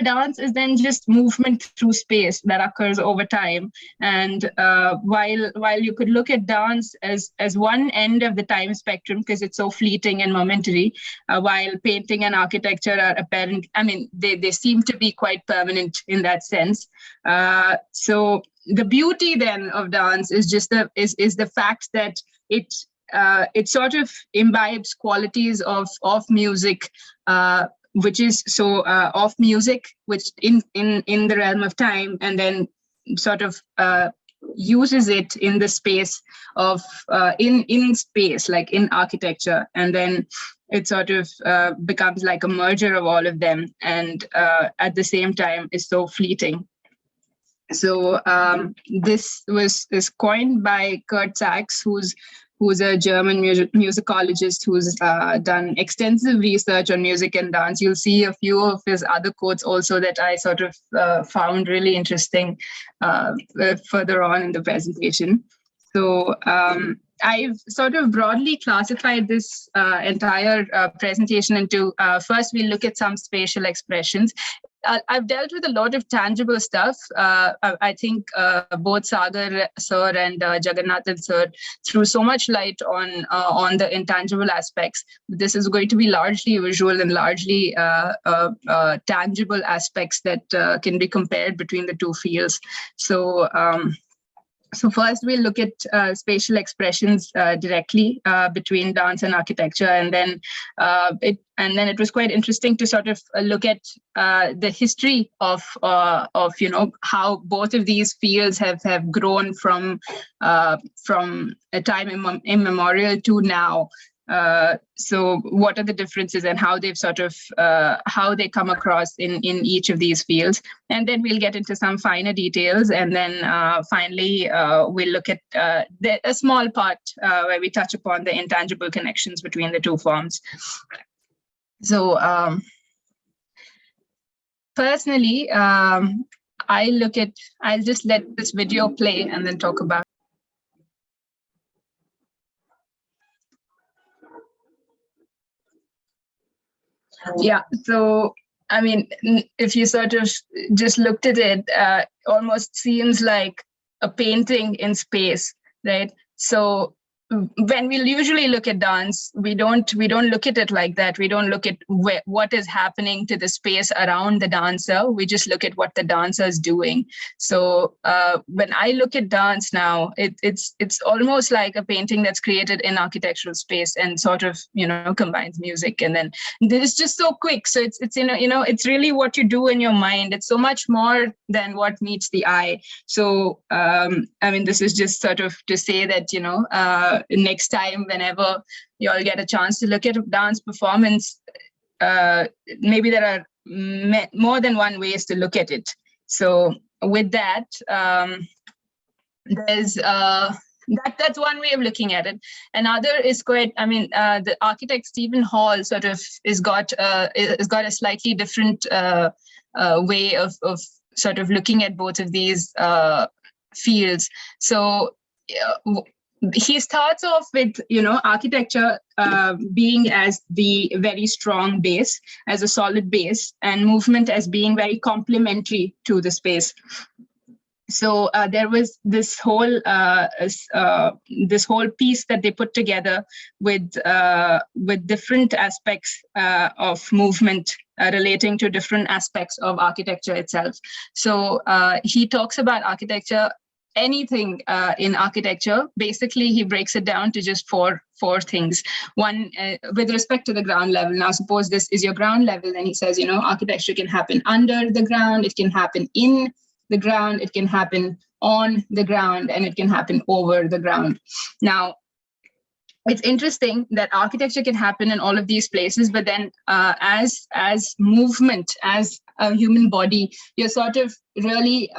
dance is then just movement through space that occurs over time. And while you could look at dance as one end of the time spectrum because it's so fleeting and momentary, while painting and architecture are apparent, I mean, they seem to be quite permanent in that sense. So the beauty then of dance is just the fact that it sort of imbibes qualities of music, which is so of music, which in the realm of time, and then sort of uses it in the space of in space, like in architecture, and then it sort of becomes like a merger of all of them, and at the same time is so fleeting. So this is coined by Curt Sachs, who's a German musicologist who's done extensive research on music and dance. You'll see a few of his other quotes also that I sort of found really interesting further on in the presentation. So I've sort of broadly classified this entire presentation into, first we'll look at some spatial expressions. I've dealt with a lot of tangible stuff. I think both Sagar sir and Jagannathan sir threw so much light on the intangible aspects. This is going to be largely visual and largely tangible aspects that can be compared between the two fields. So first we'll look at spatial expressions directly between dance and architecture, and then it was quite interesting to sort of look at the history of how both of these fields have grown from a time immemorial to now. So what are the differences and how they've sort of how they come across in each of these fields, and then we'll get into some finer details, and then finally we'll look at a small part where we touch upon the intangible connections between the two forms. So personally, I'll just let this video play and then talk about. Yeah, so I mean, if you sort of just looked at it, almost seems like a painting in space, right? So when we usually look at dance, we don't look at it like that. We don't look at what is happening to the space around the dancer. We just look at what the dancer is doing. So when I look at dance now, it's almost like a painting that's created in architectural space and sort of combines music, and then it's just so quick. So it's it's really what you do in your mind. It's so much more than what meets the eye. So I mean, this is just sort of to say that next time whenever you all get a chance to look at a dance performance, maybe there are more than one ways to look at it. So with that, there's that's one way of looking at it. Another is quite, I mean, the architect Stephen Hall sort of has got a slightly different way of sort of looking at both of these fields. So he starts off with architecture being as the very strong base, as a solid base, and movement as being very complementary to the space. So there was this whole piece that they put together with different aspects of movement relating to different aspects of architecture itself. So he talks about architecture. Anything in architecture, basically he breaks it down to just four things. One, with respect to the ground level. Now, suppose this is your ground level, and he says, architecture can happen under the ground, it can happen in the ground, it can happen on the ground, and it can happen over the ground. Now, it's interesting that architecture can happen in all of these places, but then as movement, as a human body, you're sort of really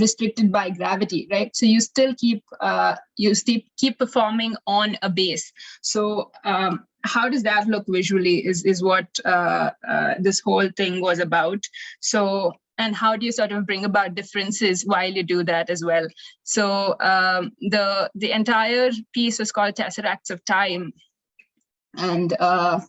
restricted by gravity, right? So you still keep performing on a base. So how does that look visually is what this whole thing was about. So, and how do you sort of bring about differences while you do that as well? So the entire piece was called Tesseracts of Time. And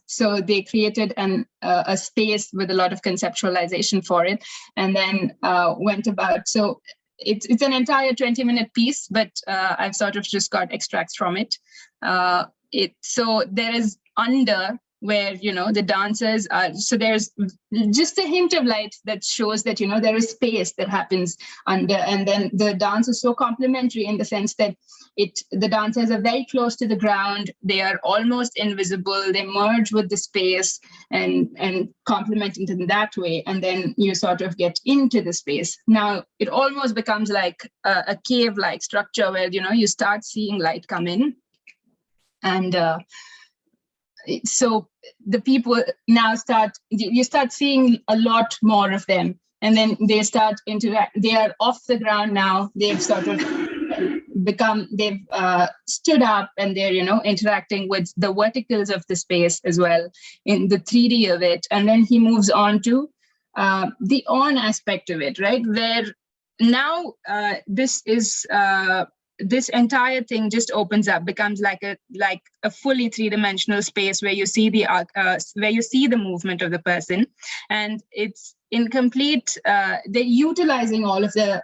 so they created a space with a lot of conceptualization for it, and then went about. So it's an entire 20-minute piece, but I've sort of just got extracts from it. So there is under where, you know, the dancers are, so there's just a hint of light that shows that, you know, there is space that happens under, and then the dance is so complementary in the sense that the dancers are very close to the ground, they are almost invisible, they merge with the space and complement into that way, and then you sort of get into the space. Now it almost becomes like a cave-like structure where, you know, you start seeing light come in, and so the people now you start seeing a lot more of them, and then they start they are off the ground now, they've sort of they've stood up, and they're, you know, interacting with the verticals of the space as well in the 3D of it. And then he moves on to the on aspect of it, right, where now this entire thing just opens up, becomes like a fully three-dimensional space where you see the movement of the person, and it's in complete. They're utilizing all of the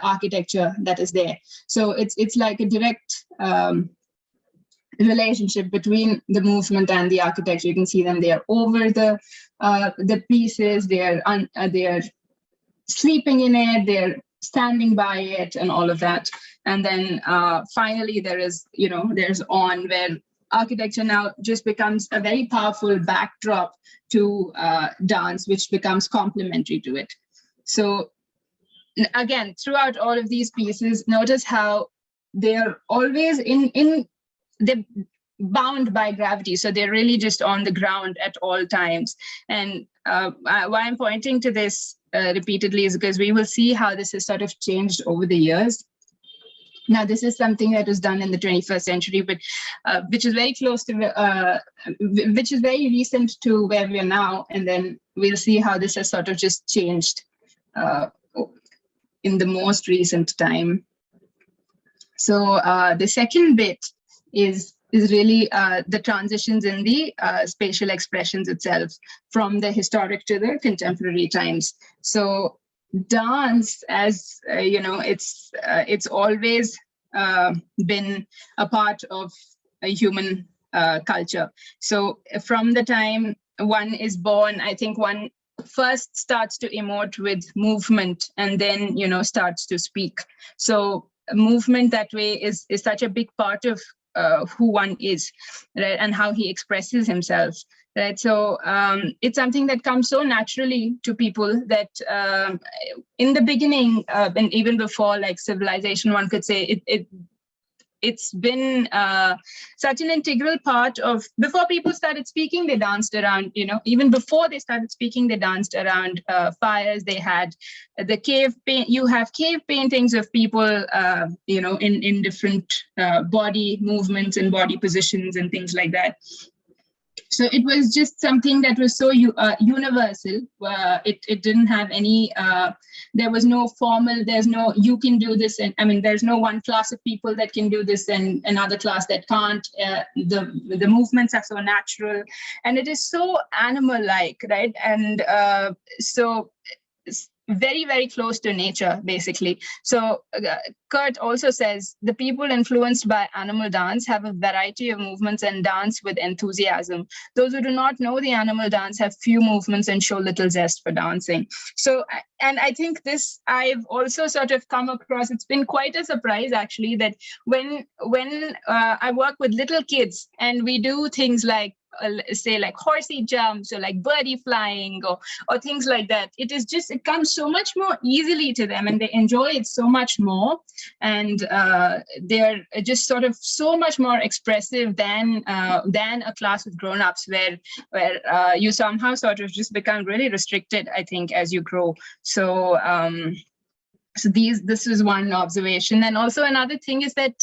architecture that is there. So it's like a direct relationship between the movement and the architecture. You can see them; they are over the pieces. They are sleeping in it. They're standing by it, and all of that. And then finally, there's on, where architecture now just becomes a very powerful backdrop to dance, which becomes complementary to it. So again, throughout all of these pieces, notice how they're always they're bound by gravity. So they're really just on the ground at all times. And why I'm pointing to this repeatedly is because we will see how this has sort of changed over the years. Now, this is something that was done in the 21st century, but which is very close to, which is very recent to where we are now. And then we'll see how this has sort of just changed in the most recent time. So the second bit is really the transitions in the spatial expressions itself, from the historic to the contemporary times. So dance, as you know, it's always been a part of a human culture. So from the time one is born, I think one first starts to emote with movement, and then, you know, starts to speak. So movement that way is such a big part of who one is, right, and how he expresses himself, right? So it's something that comes so naturally to people that in the beginning, and even before like civilization, one could say it's been such an integral part of, before people started speaking, they danced around, you know, even before they started speaking, they danced around fires. They had the cave paint, you have cave paintings of people, you know, in different body movements and body positions and things like that. So it was just something that was so universal. It didn't have any, there was no formal, there's no, you can do this. And I mean, there's no one class of people that can do this and another class that can't. The movements are so natural, and it is so animal-like, right? And so very, very close to nature, basically. So Curt also says, the people influenced by animal dance have a variety of movements and dance with enthusiasm. Those who do not know the animal dance have few movements and show little zest for dancing. So, and I think this, I've also sort of come across, it's been quite a surprise actually, that when I work with little kids and we do things like, say like horsey jumps or like birdie flying or things like that, it comes so much more easily to them, and they enjoy it so much more, and they're just sort of so much more expressive than a class of grown-ups where you somehow sort of just become really restricted, I think, as you grow. So so this is one observation. And also another thing is that,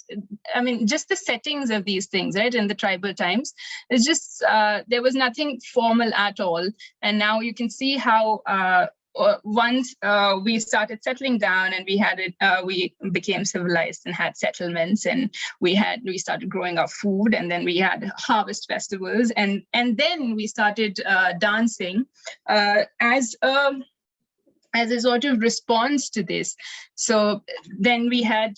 I mean, just the settings of these things, right, in the tribal times, it's just, there was nothing formal at all. And now you can see how once we started settling down and we became civilized and had settlements, and we started growing our food, and then we had harvest festivals, and then we started dancing as a sort of response to this. So then we had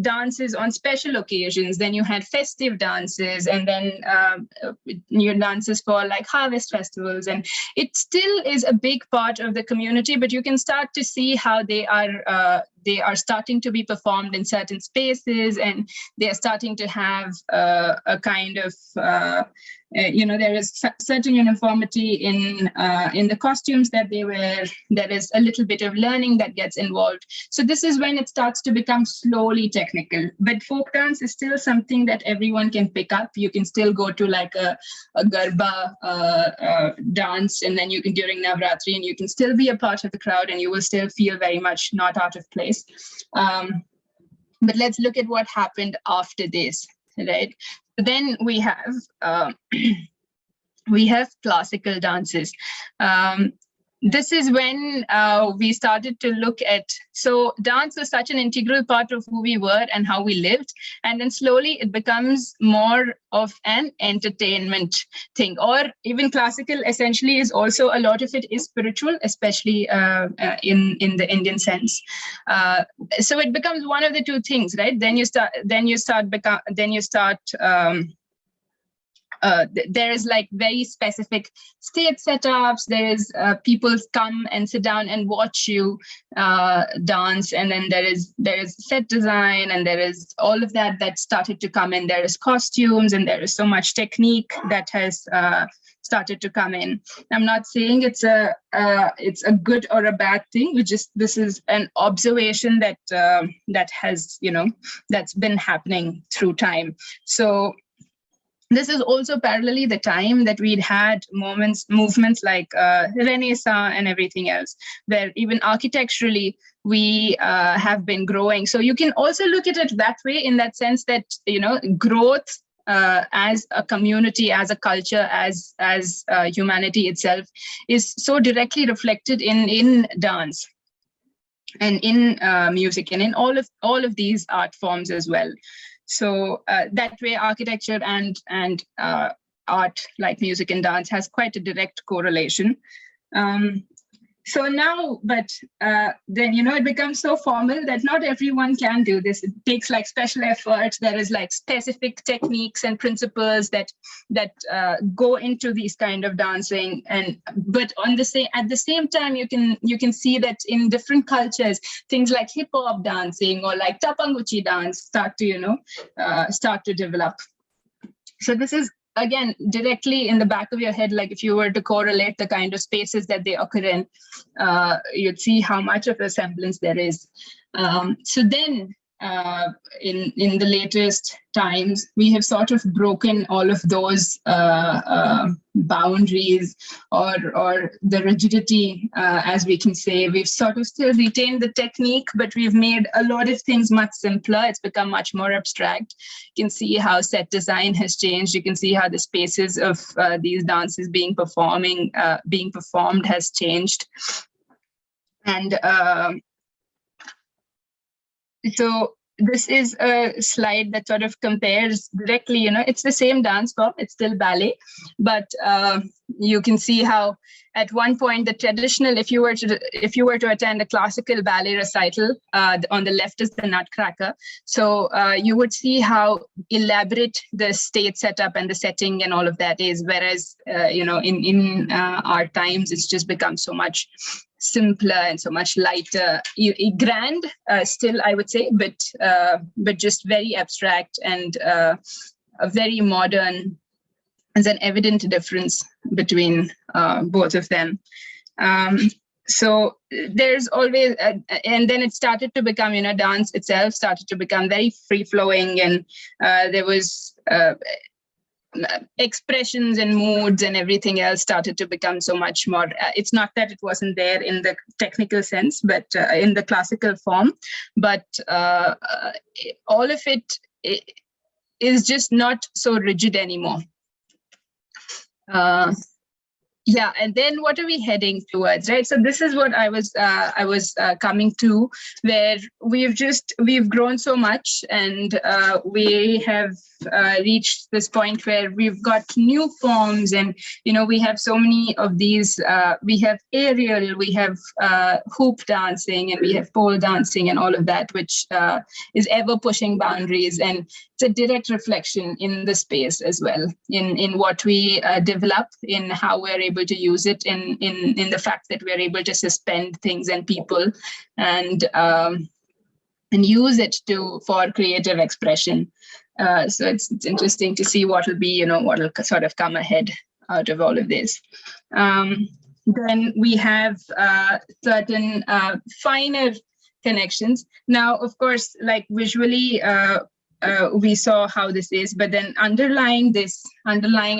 dances on special occasions, then you had festive dances, and then new dances for like harvest festivals. And it still is a big part of the community, but you can start to see how they are starting to be performed in certain spaces, and they are starting to have a kind of there is certain uniformity in the costumes that they wear. There is a little bit of learning that gets involved. So this is when it starts to become slowly technical. But folk dance is still something that everyone can pick up. You can still go to like a Garba dance, and then you can during Navratri, and you can still be a part of the crowd, and you will still feel very much not out of place. But let's look at what happened after this, right? Then we have classical dances. This is when we started to look at, so dance was such an integral part of who we were and how we lived. And then slowly it becomes more of an entertainment thing, or even classical essentially is also, a lot of it is spiritual, especially in the Indian sense. So it becomes one of the two things, right? Then you start there is like very specific stage setups. There is people come and sit down and watch you dance, and then there is set design, and there is all of that started to come in. There is costumes, and there is so much technique that has started to come in. I'm not saying it's a good or a bad thing. This is an observation that has that's been happening through time. So this is also parallelly the time that we'd had movements like Renaissance and everything else, where even architecturally we have been growing. So you can also look at it that way, in that sense that growth as a community, as a culture, as humanity itself is so directly reflected in dance and in music and in all of these art forms as well. So that way, architecture and art like music and dance has quite a direct correlation. So now, but then, it becomes so formal that not everyone can do this. It takes like special effort. There is like specific techniques and principles that go into these kind of dancing. But at the same time, you can see that in different cultures, things like hip hop dancing or like tapanguchi dance start to develop. So this is, again, directly in the back of your head, like if you were to correlate the kind of spaces that they occur in, you'd see how much of a semblance there is. So then in the latest times, we have sort of broken all of those boundaries or the rigidity, as we can say. We've sort of still retained the technique, but we've made a lot of things much simpler. It's become much more abstract. You can see how set design has changed. You can see how the spaces of these dances being performed has changed. And so this is a slide that sort of compares directly, it's the same dance form, it's still ballet, but you can see how at one point the traditional, if you were to attend a classical ballet recital, on the left is the Nutcracker. So you would see how elaborate the stage setup and the setting and all of that is, whereas in our times it's just become so much simpler and so much lighter, grand still, I would say, but just very abstract and a very modern. There's an evident difference between both of them. So there's always, and then it started to become, dance itself started to become very free-flowing, and there was expressions and moods and everything else started to become so much more. It's not that it wasn't there in the technical sense, but in the classical form, but all of it is just not so rigid anymore. Yeah, and then what are we heading towards, right? So this is what I was coming to, where we've grown so much, and we have reached this point where we've got new forms, and we have so many of these. We have aerial, we have hoop dancing, and we have pole dancing, and all of that, which is ever pushing boundaries, and it's a direct reflection in the space as well, in what we develop, in how we're able to use it, in the fact that we're able to suspend things and people, and use it for creative expression. So it's interesting to see what will be, what will sort of come ahead out of all of this. Then we have certain finer connections. Now, of course, like visually, we saw how this is, but then underlying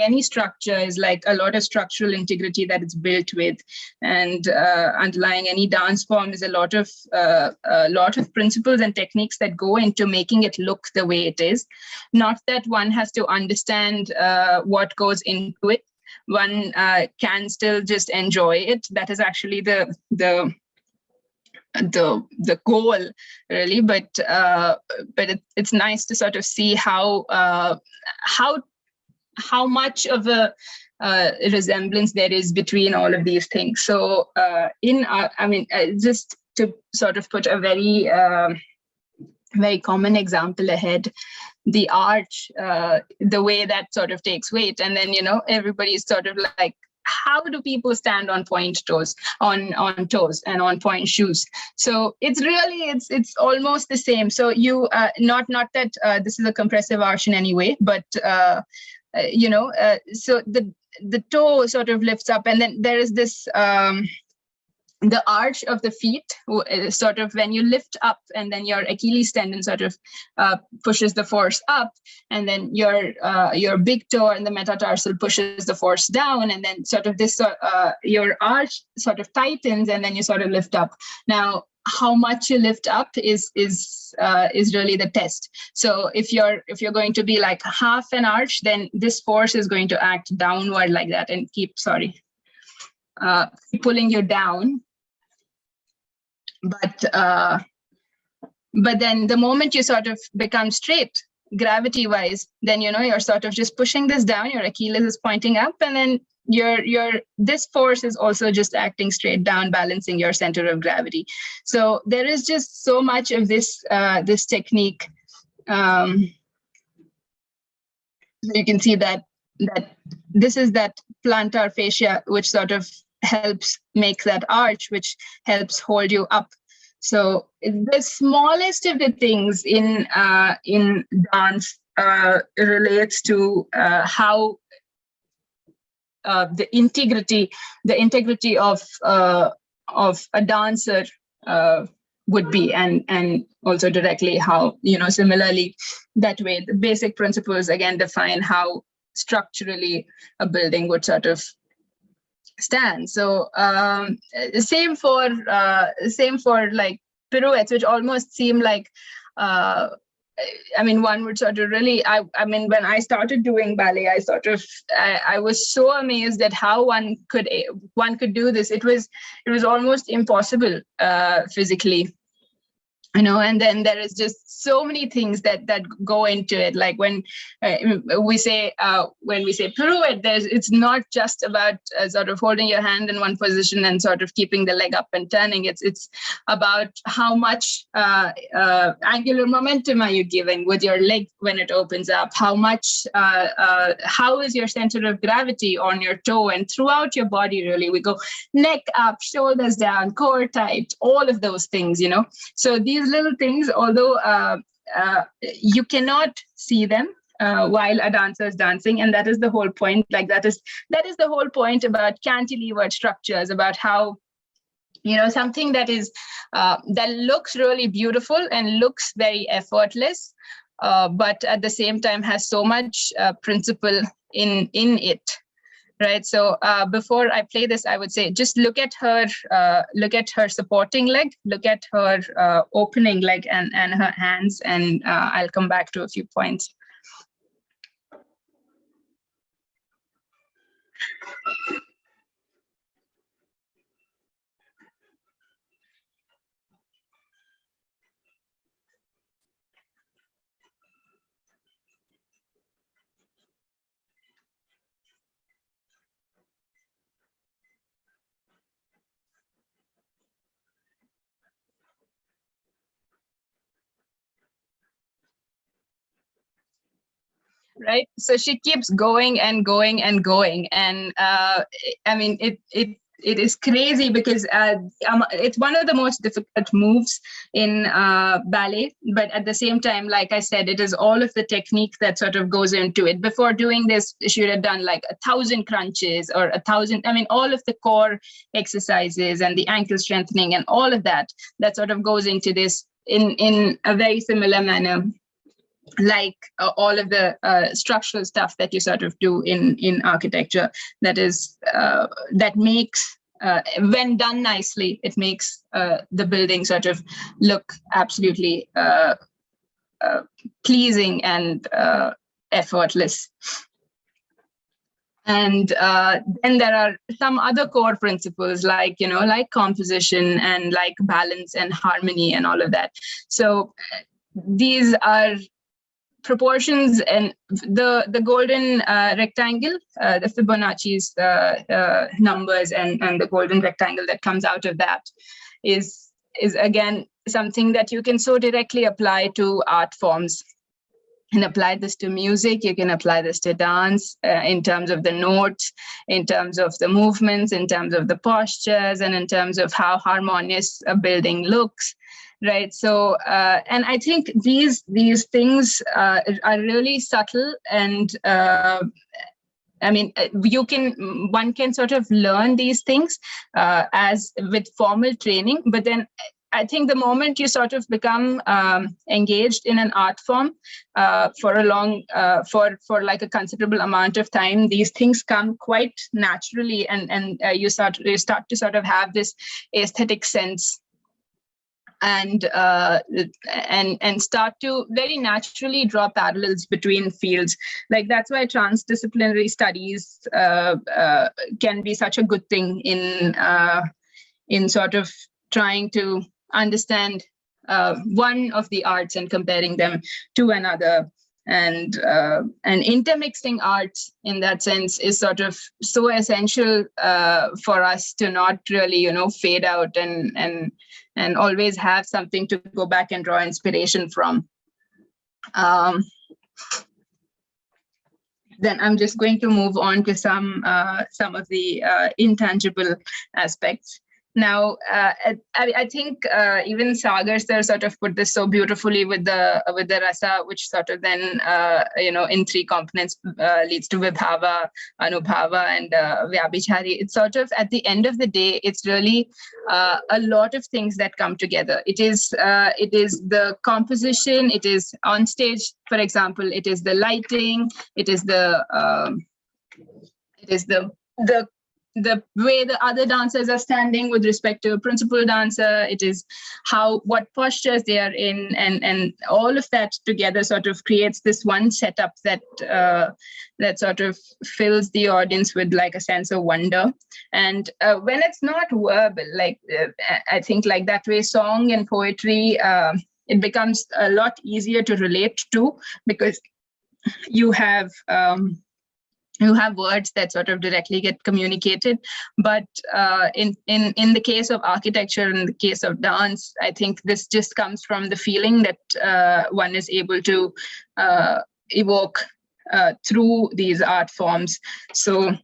any structure is like a lot of structural integrity that it's built with, and underlying any dance form is a lot of principles and techniques that go into making it look the way it is. Not that one has to understand what goes into it. One can still just enjoy it. That is actually the goal, really, but it's nice to sort of see how much of a resemblance there is between all of these things. So just to sort of put a very very common example ahead, the arch, the way that sort of takes weight, and then everybody's sort of like, how do people stand on point toes, on toes, and on point shoes? So it's really, it's almost the same. So you not that this is a compressive arch in any way, but so the toe sort of lifts up, and then there is this the arch of the feet, sort of when you lift up, and then your Achilles tendon sort of pushes the force up, and then your big toe and the metatarsal pushes the force down, and then sort of this your arch sort of tightens, and then you sort of lift up. Now, how much you lift up is really the test. So if you're going to be like half an arch, then this force is going to act downward like that and keep pulling you down. But then the moment you sort of become straight, gravity wise, then you're sort of just pushing this down, your Achilles is pointing up, and then this force is also just acting straight down, balancing your center of gravity. So there is just so much of this this technique. You can see that this is that plantar fascia, which sort of helps make that arch, which helps hold you up. So the smallest of the things in dance relates to how the integrity of a dancer would be, and also directly how similarly that way the basic principles again define how structurally a building would sort of stand. So same for like pirouettes, which almost seem like one would sort of really, when I started doing ballet, I was so amazed at how one could do this. It was almost impossible physically. And then there is just so many things that go into it. Like when we say pirouette, it's not just about sort of holding your hand in one position and sort of keeping the leg up and turning. It's about how much angular momentum are you giving with your leg when it opens up? How much? How is your center of gravity on your toe and throughout your body? Really, we go neck up, shoulders down, core tight, all of those things. So these little things, although you cannot see them while a dancer is dancing, and that is the whole point. Like that is the whole point about cantilevered structures, about how something that is that looks really beautiful and looks very effortless, but at the same time has so much principle in it. Right. So before I play this, I would say just look at her supporting leg, look at her opening leg and her hands, and I'll come back to a few points. right? So she keeps going and going and going, and I mean, it is crazy because it's one of the most difficult moves in ballet, but at the same time, like I said, it is all of the technique that sort of goes into it. Before doing this, she would have done like 1,000 crunches or 1,000, I mean, all of the core exercises and the ankle strengthening and all of that sort of goes into this in a very similar manner, like all of the structural stuff that you sort of do in architecture. That is that makes when done nicely, it makes the building sort of look absolutely pleasing and effortless. And then there are some other core principles like, like composition and like balance and harmony and all of that. So these are proportions, and the golden rectangle, the Fibonacci's numbers and the golden rectangle that comes out of that is again something that you can so directly apply to art forms. You can apply this to music, you can apply this to dance in terms of the notes, in terms of the movements, in terms of the postures, and in terms of how harmonious a building looks. Right. So, and I think these things are really subtle, and I mean, one can sort of learn these things as with formal training, but then I think the moment you sort of become engaged in an art form for a long, for like a considerable amount of time, these things come quite naturally, and you start to sort of have this aesthetic sense, and start to very naturally draw parallels between fields. Like that's why transdisciplinary studies can be such a good thing in sort of trying to understand one of the arts and comparing them to another. And intermixing arts in that sense is sort of so essential for us to not really, fade out and always have something to go back and draw inspiration from. Then I'm just going to move on to some of the intangible aspects. Now, I think even Sagar sir sort of put this so beautifully with the rasa, which sort of then in three components leads to vibhava, anubhava, and vyabhichari. It's sort of at the end of the day, it's really a lot of things that come together. It is the composition. It is on stage, for example. It is the lighting. It is the way the other dancers are standing with respect to a principal dancer. It is what postures they are in, and all of that together sort of creates this one setup that sort of fills the audience with like a sense of wonder. And when it's not verbal, like I think like that way, song and poetry, it becomes a lot easier to relate to, because you have words that sort of directly get communicated. But in the case of architecture, in the case of dance, I think this just comes from the feeling that one is able to evoke through these art forms. So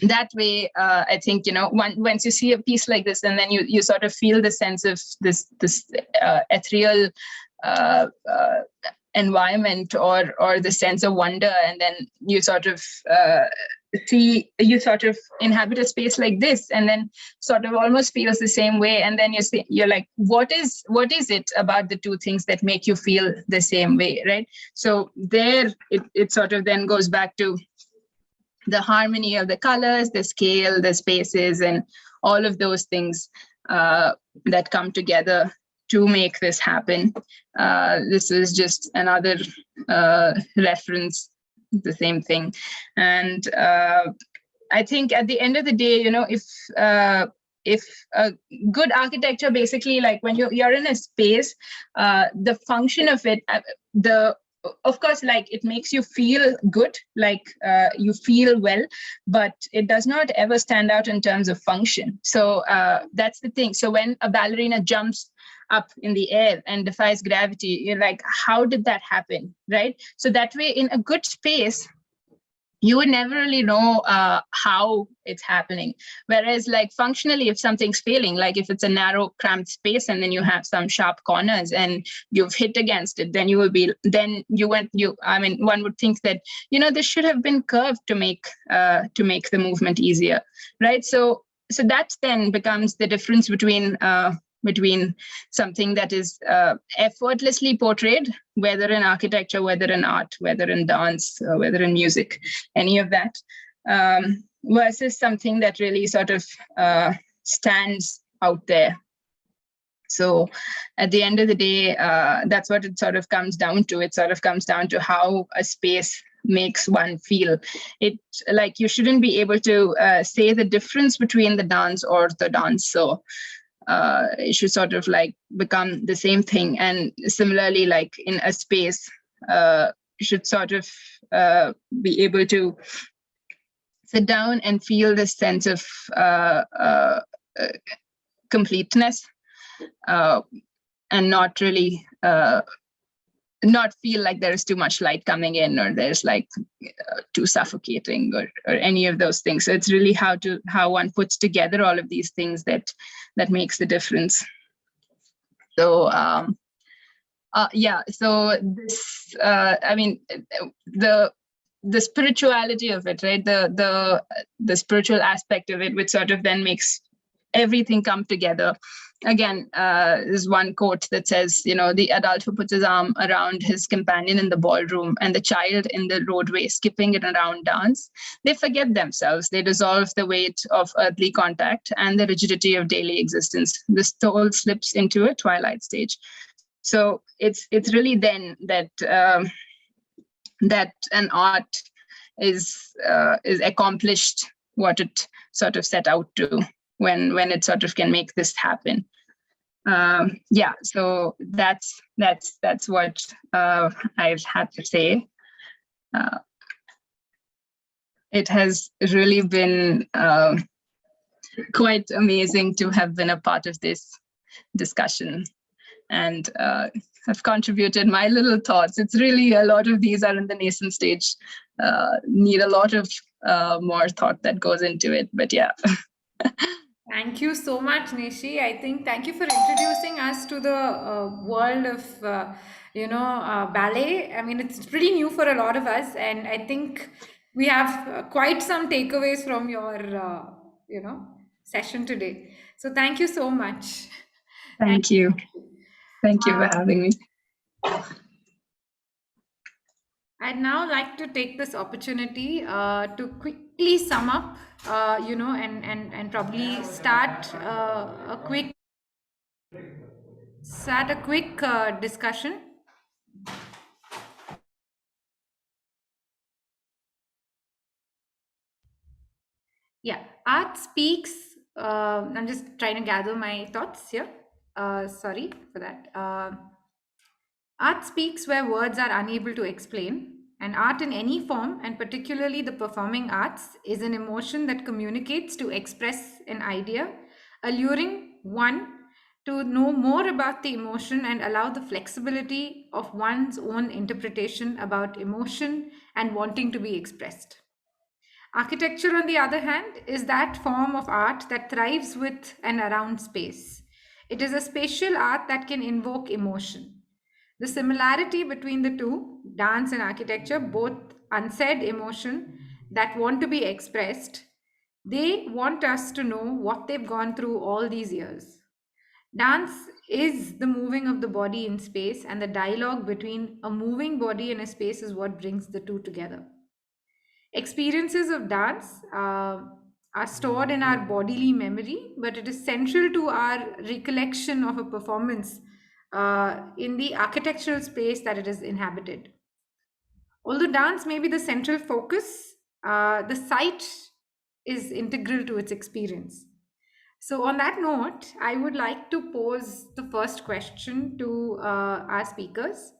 that way, I think, once you see a piece like this, and then you sort of feel the sense of this ethereal environment or the sense of wonder, and then you sort of inhabit a space like this, and then sort of almost feels the same way, and then you're like, what is it about the two things that make you feel the same way, right? So there it sort of then goes back to the harmony of the colors, the scale, the spaces, and all of those things that come together to make this happen. This is just another reference, the same thing. And I think at the end of the day, if a good architecture, basically, like when you're in a space, the function of it, of course, like it makes you feel good, like you feel well, but it does not ever stand out in terms of function. So that's the thing. So when a ballerina jumps up in the air and defies gravity. You're like, how did that happen, right? So that way, in a good space, you would never really know how it's happening. Whereas like functionally, if something's failing, like if it's a narrow cramped space and then you have some sharp corners and you've hit against it, then one would think that, this should have been curved to make the movement easier, right? So that then becomes the difference between something that is effortlessly portrayed, whether in architecture, whether in art, whether in dance, whether in music, any of that, versus something that really sort of stands out there. So at the end of the day, that's what it sort of comes down to. It sort of comes down to how a space makes one feel. It, like, you shouldn't be able to say the difference between the dance or the dance. So it should sort of like become the same thing. And similarly, like in a space, you should sort of be able to sit down and feel this sense of completeness, and not really not feel like there's too much light coming in, or there's like too suffocating, or any of those things. So it's really how one puts together all of these things that makes the difference. So so this the spirituality of it, right? The spiritual aspect of it, which sort of then makes everything come together. Again, there's one quote that says, the adult who puts his arm around his companion in the ballroom and the child in the roadway skipping it around dance, they forget themselves. They dissolve the weight of earthly contact and the rigidity of daily existence. The soul slips into a twilight stage. So it's really then that that an art is accomplished what it sort of set out to, when it sort of can make this happen. So that's what I've had to say. It has really been quite amazing to have been a part of this discussion, and have contributed my little thoughts. It's really, a lot of these are in the nascent stage, need a lot of more thought that goes into it, but yeah.
Thank you so much, Nishi. I think thank you for introducing us to the world of, ballet. I mean, it's pretty new for a lot of us, and I think we have quite some takeaways from your, session today. So thank you so much.
Thank you. Thank you for having me.
I'd now like to take this opportunity to quickly sum up, and probably start a quick discussion. Yeah, art speaks. I'm just trying to gather my thoughts here. Sorry for that. Art speaks where words are unable to explain, and art in any form, and particularly the performing arts, is an emotion that communicates to express an idea, alluring one to know more about the emotion and allow the flexibility of one's own interpretation about emotion and wanting to be expressed. Architecture, on the other hand, is that form of art that thrives with and around space. It is a spatial art that can invoke emotion. The similarity between the two, dance and architecture, both unsaid emotion that want to be expressed, they want us to know what they've gone through all these years. Dance is the moving of the body in space, and the dialogue between a moving body and a space is what brings the two together. Experiences of dance are stored in our bodily memory, but it is central to our recollection of a performance in the architectural space that it is inhabited. Although dance may be the central focus, the site is integral to its experience. So, on that note, I would like to pose the first question to our speakers.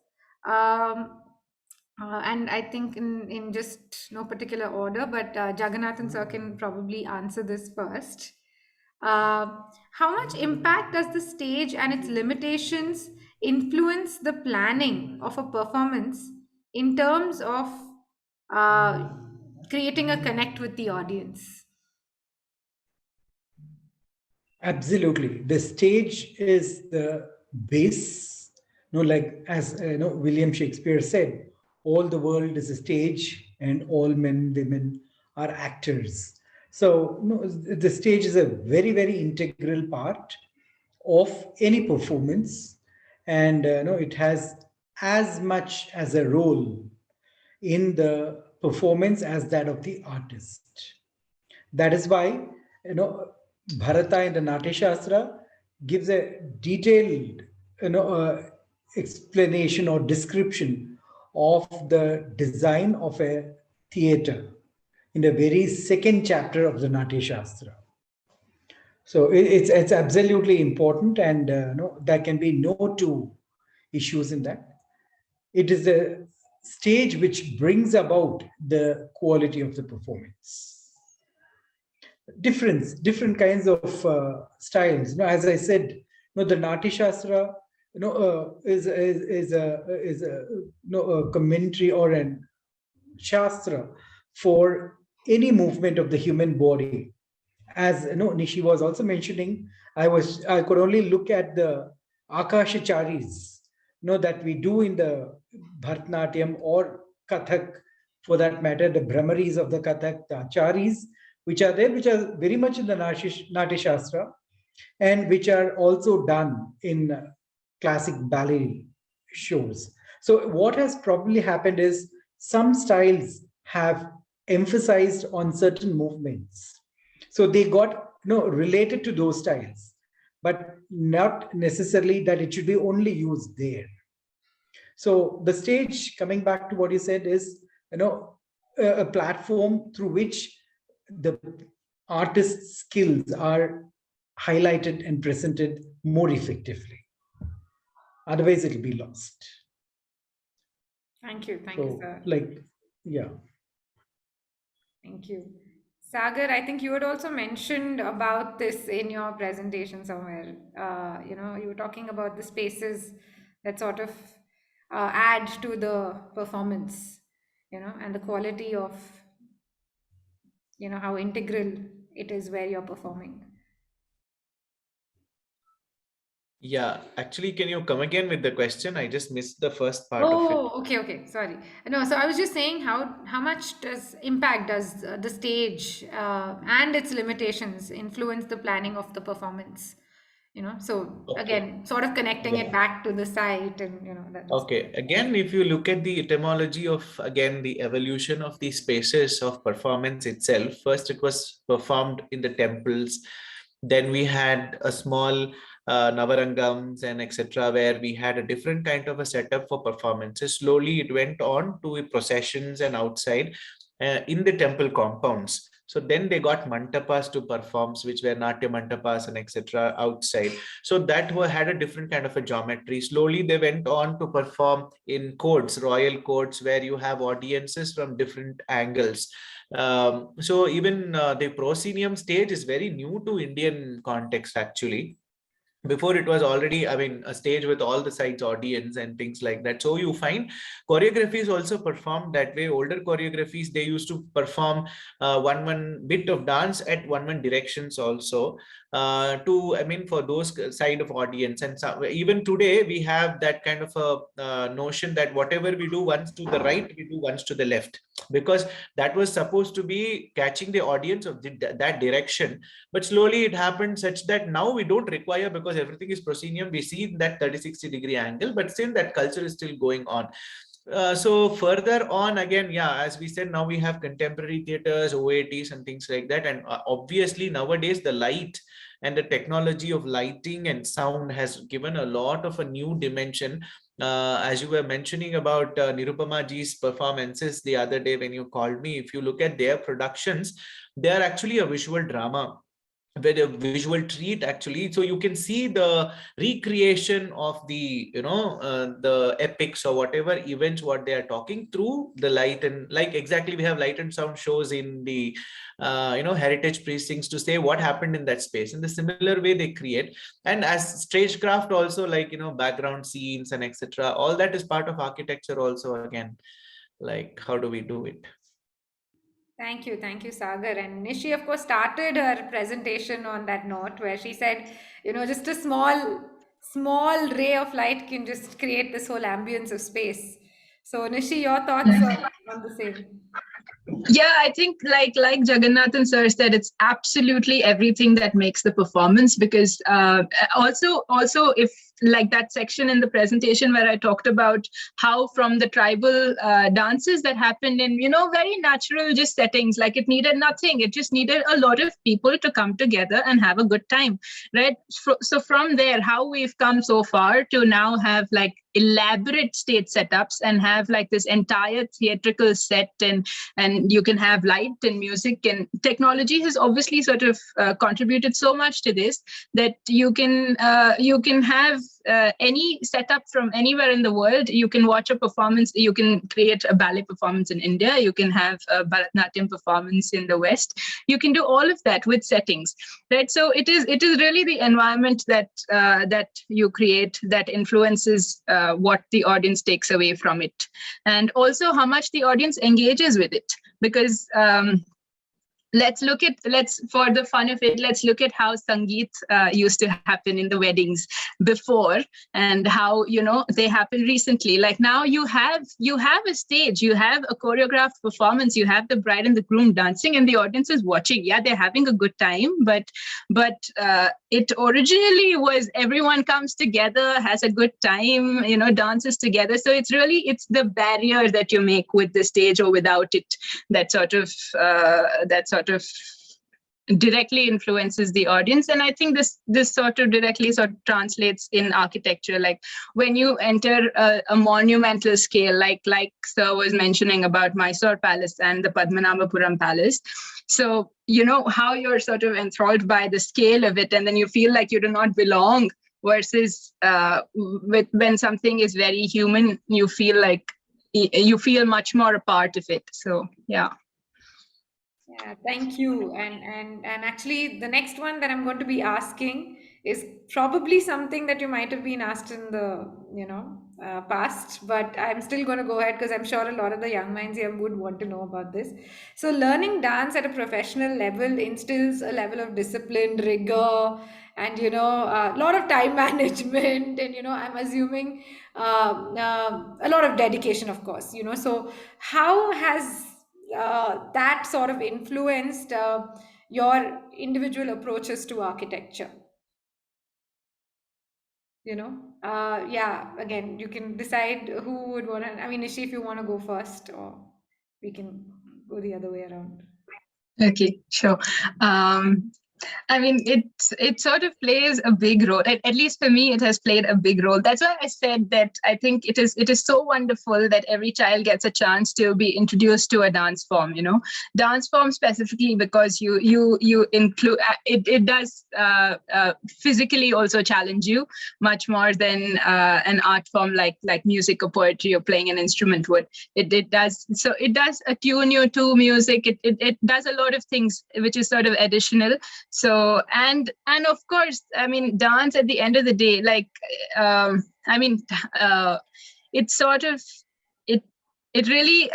And I think in just no particular order, but Jagannathan sir can probably answer this first. How much impact does the stage and its limitations influence the planning of a performance in terms of uh, creating a connect with the audience?
Absolutely. The stage is the base. Like as William Shakespeare said, all the world is a stage and all men, women are actors. So the stage is a very, very integral part of any performance. And it has as much as a role in the performance as that of the artist. That is why, Bharata in the Natya Shastra gives a detailed, explanation or description of the design of a theater in the very second chapter of the Natya Shastra. So it's absolutely important, and there can be no two issues in that. It is the stage which brings about the quality of the performance. Different kinds of styles. As I said, the Natya Shastra, is a commentary or an shastra for any movement of the human body. As Nishi was also mentioning, I could only look at the Akashacharis, that we do in the Bharatanatyam or Kathak, for that matter, the Brahmaris of the Kathak, the Acharis, which are there, which are very much in the Natya Shastra, and which are also done in classic ballet shows. So what has probably happened is some styles have emphasized on certain movements. So they got related to those styles, but not necessarily that it should be only used there. So the stage, coming back to what you said, is a platform through which the artist's skills are highlighted and presented more effectively. Otherwise, it'll be lost.
Thank you, sir.
Yeah.
Thank you. Sagar, I think you had also mentioned about this in your presentation somewhere. You were talking about the spaces that sort of add to the performance, and the quality of, how integral it is where you're performing.
Yeah, actually, can you come again with the question? I just missed the first part of it.
Oh, okay. Sorry. No, so I was just saying how much impact does the stage and its limitations influence the planning of the performance? So
Okay.
again, sort of connecting
Yeah.
it back to the site, and
Okay, again, if you look at the etymology of, again, the evolution of the spaces of performance itself, first it was performed in the temples, then we had a small Navarangams and etc., where we had a different kind of a setup for performances. Slowly it went on to processions and outside in the temple compounds. So then they got mantapas to perform, which were natya mantapas and etc. outside. So that had a different kind of a geometry. Slowly they went on to perform in courts, royal courts, where you have audiences from different angles. So even the proscenium stage is very new to Indian context, actually. Before it was already, I mean, a stage with all the sides audience and things like that. So you find choreographies also performed that way. Older choreographies, they used to perform one bit of dance at one directions also, for those side of audience. And so, even today we have that kind of a notion that whatever we do once to the right, we do once to the left, because that was supposed to be catching the audience of that direction. But slowly it happened such that now we don't require, because everything is proscenium, we see that 30-60 degree angle, but still that culture is still going on. So further on, again, yeah, as we said, now we have contemporary theaters, OATs and things like that. And obviously nowadays the light and the technology of lighting and sound has given a lot of a new dimension. As you were mentioning about Nirupama ji's performances the other day when you called me, if you look at their productions, they are actually a visual drama. very visual treat actually. So you can see the recreation of the the epics or whatever events what they are talking through the light, and like exactly we have light and sound shows in the heritage precincts to say what happened in that space. In the similar way they create, and as stagecraft also, like background scenes and etc., all that is part of architecture also. Again, like how do we do it?
Thank you, Sagar. And Nishi, of course, started her presentation on that note where she said, just a small ray of light can just create this whole ambience of space. So, Nishi, your thoughts on the same?
Yeah, I think like Jagannathan sir said, it's absolutely everything that makes the performance, because also if like that section in the presentation where I talked about how from the tribal dances that happened in very natural just settings, like it needed nothing, it just needed a lot of people to come together and have a good time, right? So from there, how we've come so far to now have like elaborate stage setups and have like this entire theatrical set, and you can have light and music, and technology has obviously sort of contributed so much to this that you can have any setup from anywhere in the world. You can watch a performance, you can create a ballet performance in India, you can have a Bharatanatyam performance in the West, you can do all of that with settings, right? So it is really the environment that you create that influences what the audience takes away from it, and also how much the audience engages with it. Because let's for the fun of it, let's look at how Sangeet used to happen in the weddings before, and how they happen recently. Like now you have a stage, you have a choreographed performance, you have the bride and the groom dancing, and the audience is watching. Yeah, they're having a good time, but it originally was everyone comes together, has a good time, dances together. So it's the barrier that you make with the stage or without it that sort of directly influences the audience. And I think this sort of directly translates in architecture. Like when you enter a monumental scale, like Sir was mentioning about Mysore Palace and the Padmanabhapuram Palace. So how you're sort of enthralled by the scale of it, and then you feel like you do not belong, versus when something is very human, you feel much more a part of it. So yeah.
Yeah, thank you. And actually, the next one that I'm going to be asking is probably something that you might have been asked in the past, but I'm still going to go ahead because I'm sure a lot of the young minds here would want to know about this. So, learning dance at a professional level instills a level of discipline, rigor, and a lot of time management, and I'm assuming a lot of dedication, of course. So how has that sort of influenced your individual approaches to architecture? Yeah, again, you can decide who would want to. I mean, Nishi, if you want to go first, or we can go the other way around.
Okay, sure. I mean, it sort of plays a big role. At least for me, it has played a big role. That's why I said that I think it is so wonderful that every child gets a chance to be introduced to a dance form. Dance form specifically, because you include it does physically also challenge you much more than an art form like music or poetry or playing an instrument would. It does attune you to music. It does a lot of things which is sort of additional. So and of course, I mean, dance at the end of the day, like it's sort of it really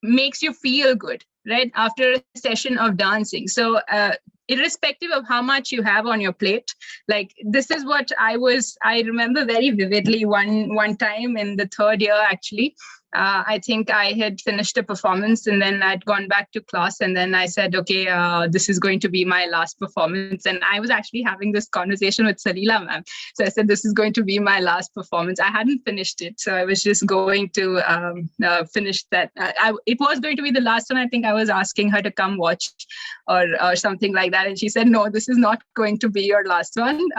makes you feel good, right, after a session of dancing. So irrespective of how much you have on your plate, like this is what I remember very vividly one time in the third year, actually. I think I had finished a performance, and then I'd gone back to class, and then I said, okay, this is going to be my last performance. And I was actually having this conversation with Salila, ma'am. So I said, this is going to be my last performance. I hadn't finished it, so I was just going to finish that. It was going to be the last one. I think I was asking her to come watch or something like that. And she said, no, this is not going to be your last one.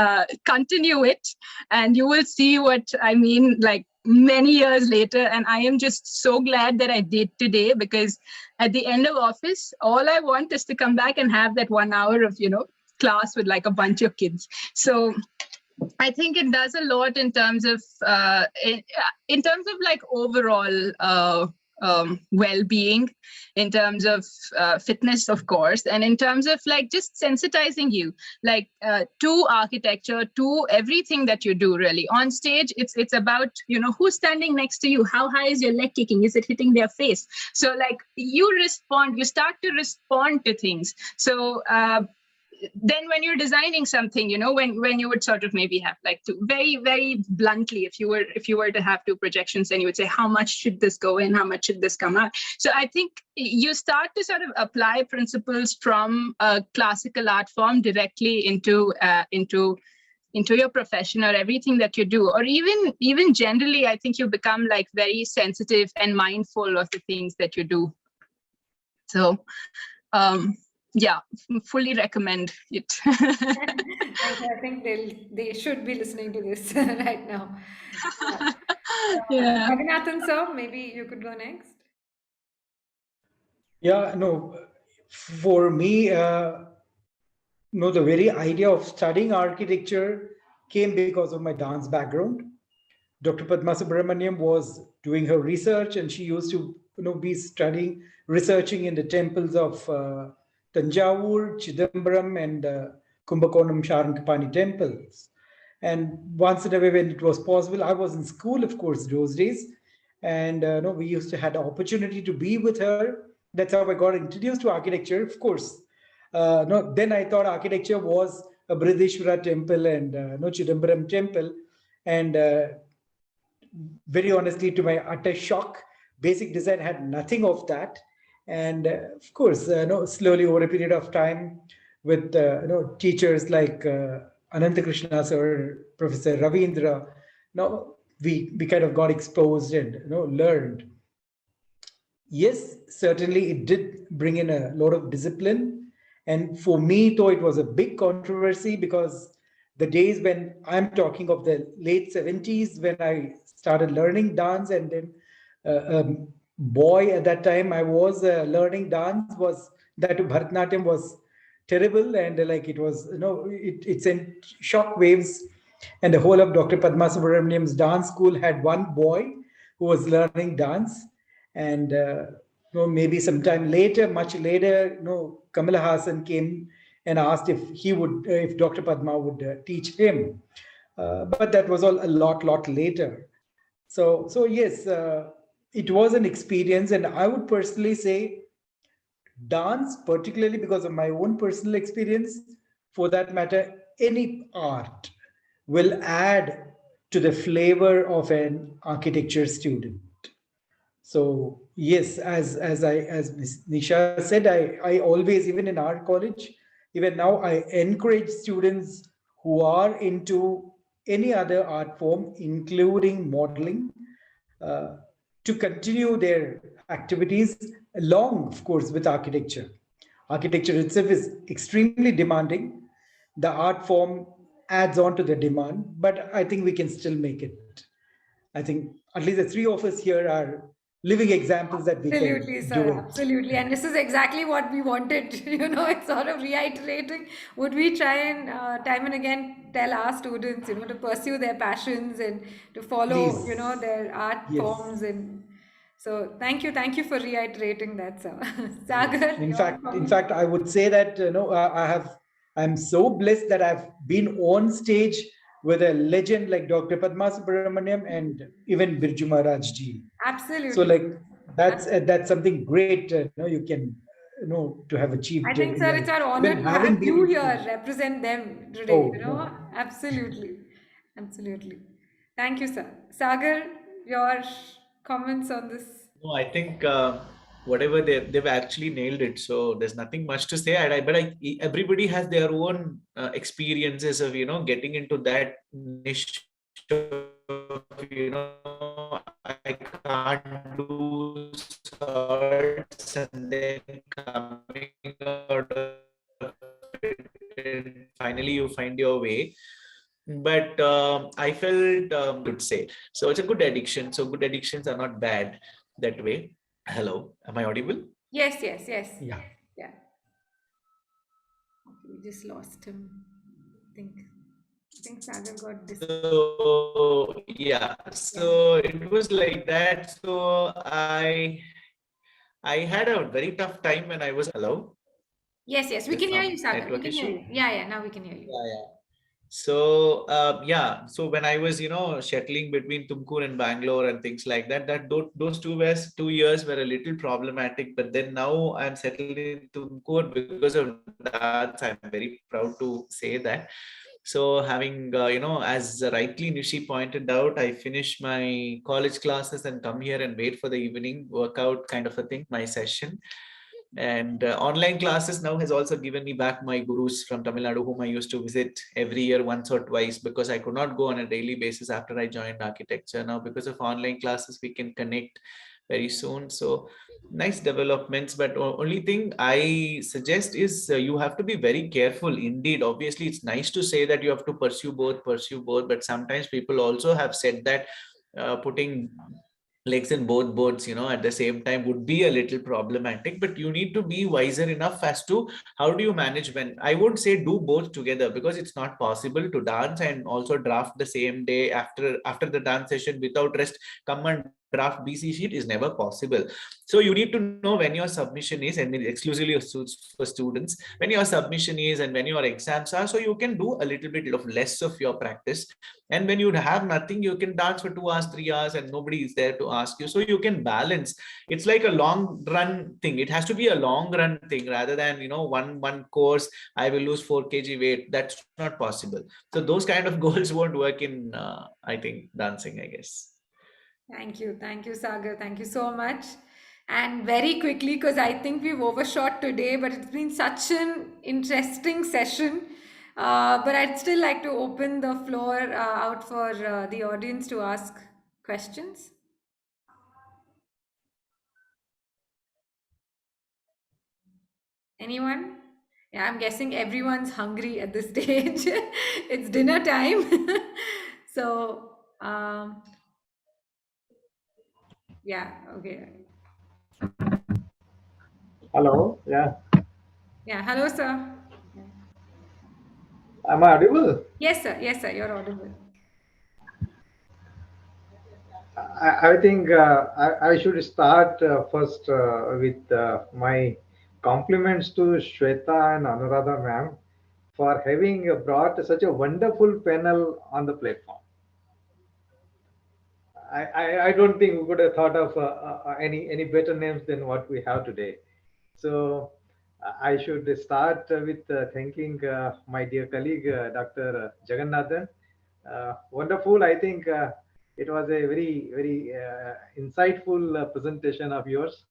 Continue it, and you will see what I mean, like, many years later. And I am just so glad that I did today, because at the end of office, all I want is to come back and have that 1 hour of class with like a bunch of kids. So I think it does a lot in terms of like overall well-being, in terms of fitness, of course, and in terms of like just sensitizing you like to architecture, to everything that you do really on stage. It's about, you know, who's standing next to you, how high is your leg kicking, is it hitting their face? So like you start to respond to things. So then when you're designing something, you know, when you would sort of maybe have like to very, very bluntly, if you were to have two projections, then you would say, how much should this go in, how much should this come out? So I think you start to sort of apply principles from a classical art form directly into your profession or everything that you do, or even generally, I think you become like very sensitive and mindful of the things that you do. So yeah, fully recommend it.
I think they should be listening to this right now.
Yeah.
Jagannathan sir, maybe you could go next.
Yeah, no, for me, no, the very idea of studying architecture came because of my dance background. Dr. Padma Subramaniam was doing her research, and she used to, you know, be researching in the temples of Tanjavur, Chidambaram, and Kumbakonam Sharankapani temples. And once in a way, when it was possible, I was in school, of course, those days, and no, we used to have the opportunity to be with her. That's how I got introduced to architecture, of course. No, then I thought architecture was a Brihadishwara temple and no Chidambaram temple, and very honestly, to my utter shock, basic design had nothing of that. And of course, no, slowly over a period of time, with teachers like Anantakrishna sir, Professor Ravindra, no, we kind of got exposed and learned. Yes, certainly it did bring in a lot of discipline. And for me, though, it was a big controversy, because the days when I'm talking of the late 70s, when I started learning dance, and then boy, at that time I was learning dance, was that Bharatanatyam was terrible, and like it was, it sent shock waves. And the whole of Dr. Padma Subramaniam's dance school had one boy who was learning dance. And maybe sometime later, much later, Kamala Hassan came and asked if he would, if Dr. Padma would teach him. But that was all a lot later. So yes, it was an experience, and I would personally say dance, particularly because of my own personal experience, for that matter, any art will add to the flavor of an architecture student. So yes, as Ms. Nisha said, I always, even in art college, even now, I encourage students who are into any other art form, including modeling, to continue their activities along, of course, with architecture. Architecture itself is extremely demanding. The art form adds on to the demand, but I think we can still make it. I think at least the three of us here are living examples that we
Absolutely,
can
sir.
do it.
Absolutely. And this is exactly what we wanted. It's sort of reiterating. Would we try and time and again tell our students, to pursue their passions and to follow,
Please.
their art
Yes.
forms. And so thank you for reiterating that, sir. Sagar,
In fact, I would say that, I'm so blessed that I've been on stage with a legend like Dr. Padma Subramaniam and even Birju Maharaj ji.
Absolutely.
So like that's something great, you can, to have achieved.
I think,
in
sir,
life.
it's our honor
Even
to
having
have you
been-
here represent them today.
Oh, no.
Absolutely. Absolutely. Thank you, sir. Sagar, your comments on this?
No, I think whatever they've actually nailed it. So there's nothing much to say. But everybody has their own experiences of getting into that niche. I can't do sorts and then coming out of it, and finally you find your way. But I felt could say so. It's a good addiction. So good addictions are not bad that way. Hello, am I audible?
Yes.
Yeah.
Yeah. just lost him. I think Sagar got this.
So yeah, so it was like that. So I had a very tough time when I was hello.
Yes, we
There's
can hear
some
you, Sagar. We
network
can hear
issue.
you. Yeah, now we can hear you.
Yeah. So yeah, so when I was shuttling between Tumkur and Bangalore and things like that, those 2 years were a little problematic. But then now I'm settled in Tumkur because of that. I'm very proud to say that. So having as rightly Nishi pointed out, I finish my college classes and come here and wait for the evening workout kind of a thing, my session. And online classes now has also given me back my gurus from Tamil Nadu, whom I used to visit every year once or twice, because I could not go on a daily basis after I joined architecture. Now, because of online classes, we can connect very soon. So nice developments. But only thing I suggest is you have to be very careful. Indeed, obviously, it's nice to say that you have to pursue both, but sometimes people also have said that putting legs in both boats at the same time would be a little problematic, but you need to be wiser enough as to how do you manage. When I would say do both together, because it's not possible to dance and also draft the same day after the dance session without rest. Come and draft BC sheet is never possible. So you need to know when your submission is, and exclusively for students, when your submission is and when your exams are, so you can do a little bit of less of your practice. And when you have nothing, you can dance for 2 hours, 3 hours, and nobody is there to ask you. So you can balance. It's like a long run thing. It has to be a long run thing rather than, one course, I will lose 4 kg weight. That's not possible. So those kind of goals won't work in, I think, dancing, I guess.
Thank you, Sagar. Thank you so much. And very quickly, because I think we've overshot today, but it's been such an interesting session. But I'd still like to open the floor out for the audience to ask questions. Anyone? Yeah, I'm guessing everyone's hungry at this stage. It's dinner time. So, yeah, okay.
Hello, yeah.
Yeah, hello, sir.
Am I audible?
Yes, sir, you're audible.
I think I should start first with my compliments to Shweta and Anuradha ma'am for having brought such a wonderful panel on the platform. I don't think we could have thought of any better names than what we have today. So I should start with thanking my dear colleague, Dr. Jagannathan. Wonderful. I think it was a very insightful presentation of yours.